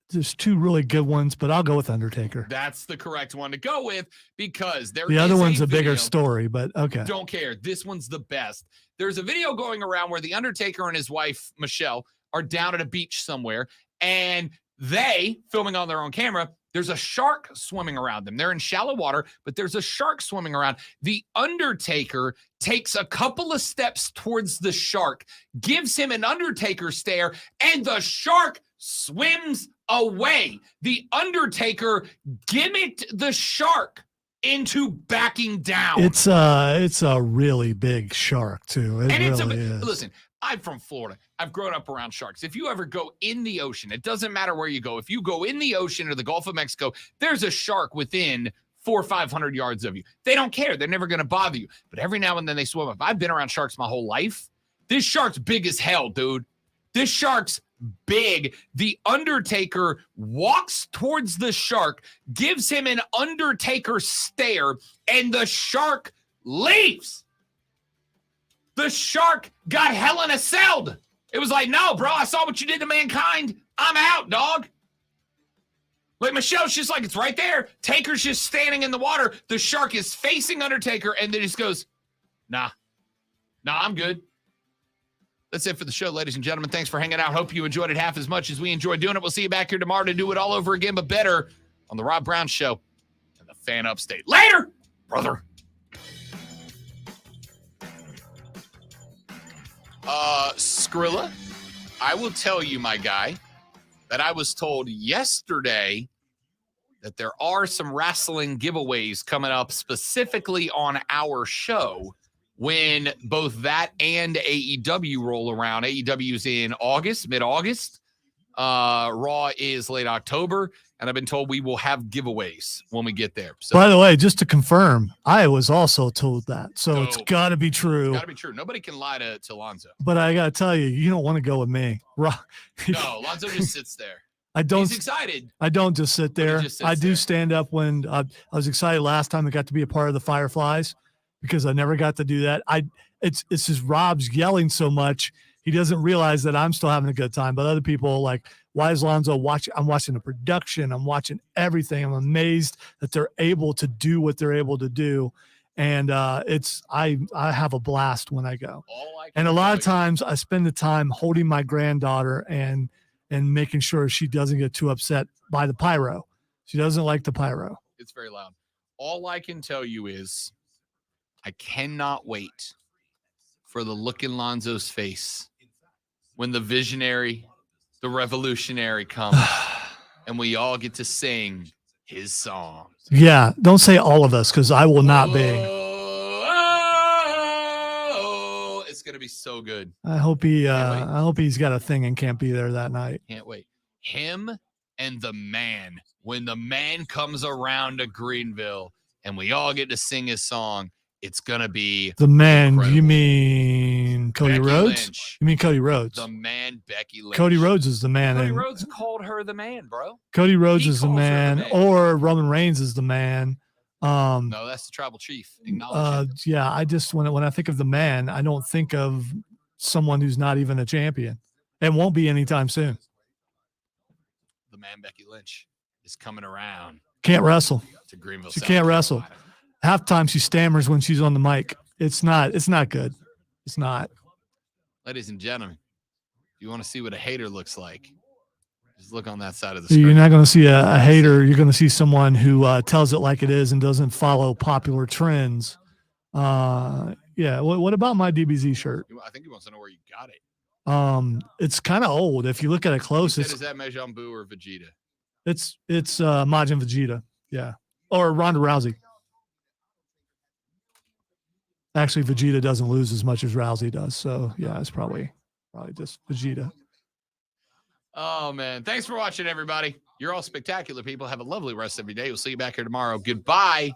[SPEAKER 1] there's two really good ones, but I'll go with Undertaker.
[SPEAKER 2] That's the correct one to go with because
[SPEAKER 1] the other one's a bigger story, but okay.
[SPEAKER 2] Don't care. This one's the best. There's a video going around where the Undertaker and his wife, Michelle, are down at a beach somewhere, and they, filming on their own camera, there's a shark swimming around them. They're in shallow water, but there's a shark swimming around. The Undertaker takes a couple of steps towards the shark, gives him an Undertaker stare, and the shark swims away. The Undertaker gimmicked the shark into backing down.
[SPEAKER 1] It's a really big shark too. It really is.
[SPEAKER 2] Listen, I'm from Florida. I've grown up around sharks. If you ever go in the ocean, it doesn't matter where you go. If you go in the ocean or the Gulf of Mexico, there's a shark within 400 or 500 yards of you. They don't care. They're never going to bother you. But every now and then they swim up. I've been around sharks my whole life. This shark's big as hell, dude. This shark's big. The Undertaker walks towards the shark, gives him an Undertaker stare, and the shark leaves. The shark got Hell in a Cell. It was like, no, bro, I saw what you did to mankind. I'm out, dog. Like, Michelle's just like, it's right there. Taker's just standing in the water. The shark is facing Undertaker, and then just goes, nah, I'm good. That's it for the show, ladies and gentlemen. Thanks for hanging out. Hope you enjoyed it half as much as we enjoyed doing it. We'll see you back here tomorrow to do it all over again, but better on the Rob Brown Show and the Fan Upstate. Later, brother. Skrilla, I will tell you, my guy, that I was told yesterday that there are some wrestling giveaways coming up specifically on our show when both that and AEW roll around. AEW's in August, mid-August. Raw is late October, and I've been told we will have giveaways when we get there. So,
[SPEAKER 1] by the way, just to confirm, I was also told that, so it's got to be true.
[SPEAKER 2] It's got to be true. Nobody can lie to Lonzo.
[SPEAKER 1] But I got to tell you, you don't want to go with me.
[SPEAKER 2] No, Lonzo just sits there.
[SPEAKER 1] He's
[SPEAKER 2] excited.
[SPEAKER 1] I don't just sit there. I do stand up when I was excited last time I got to be a part of the Fireflies because I never got to do that. It's just Rob's yelling so much. He doesn't realize that I'm still having a good time, but other people like, why is Lonzo watching? I'm watching the production. I'm watching everything. I'm amazed that they're able to do what they're able to do. And I have a blast when I go. And a lot of times I spend the time holding my granddaughter and making sure she doesn't get too upset by the pyro. She doesn't like the pyro.
[SPEAKER 2] It's very loud. All I can tell you is I cannot wait for the look in Lonzo's face when the visionary, the revolutionary comes and we all get to sing his song.
[SPEAKER 1] Yeah, don't say all of us because I will not be.
[SPEAKER 2] It's going to be so good.
[SPEAKER 1] I hope he's got a thing and can't be there that night.
[SPEAKER 2] Can't wait. Him and the man. When the man comes around to Greenville and we all get to sing his song, it's gonna be
[SPEAKER 1] The man,
[SPEAKER 2] incredible.
[SPEAKER 1] you mean Cody
[SPEAKER 2] Becky
[SPEAKER 1] Rhodes?
[SPEAKER 2] Lynch.
[SPEAKER 1] You mean Cody Rhodes?
[SPEAKER 2] The man, Becky Lynch.
[SPEAKER 1] Cody Rhodes is the man.
[SPEAKER 2] Cody
[SPEAKER 1] and
[SPEAKER 2] Rhodes called her the man, bro.
[SPEAKER 1] Cody Rhodes
[SPEAKER 2] He
[SPEAKER 1] is the
[SPEAKER 2] calls her the
[SPEAKER 1] man,
[SPEAKER 2] man.
[SPEAKER 1] or Roman Reigns is the man.
[SPEAKER 2] No, that's the tribal chief. Acknowledge it.
[SPEAKER 1] Yeah, I just when I think of the man, I don't think of someone who's not even a champion and won't be anytime soon.
[SPEAKER 2] The man, Becky Lynch, is coming around
[SPEAKER 1] Can't wrestle.
[SPEAKER 2] to Greenville.
[SPEAKER 1] She
[SPEAKER 2] South
[SPEAKER 1] can't wrestle.
[SPEAKER 2] Carolina.
[SPEAKER 1] Half time she stammers when she's on the mic. It's not good. It's not.
[SPEAKER 2] Ladies and gentlemen, if you want to see what a hater looks like, just look on that side of the
[SPEAKER 1] You're
[SPEAKER 2] screen.
[SPEAKER 1] not going to see a hater. You're going to see someone who tells it like it is and doesn't follow popular trends. Yeah. What about my DBZ shirt?
[SPEAKER 2] I think he wants to know where you got it.
[SPEAKER 1] It's kind of old. If you look at it close,
[SPEAKER 2] He
[SPEAKER 1] it's
[SPEAKER 2] said, is that Majin Buu or Vegeta?
[SPEAKER 1] it's Majin Vegeta. Yeah. Or Ronda Rousey. Actually, Vegeta doesn't lose as much as Rousey does. So yeah, it's probably just Vegeta.
[SPEAKER 2] Oh, man. Thanks for watching, everybody. You're all spectacular people. Have a lovely rest of your day. We'll see you back here tomorrow. Goodbye.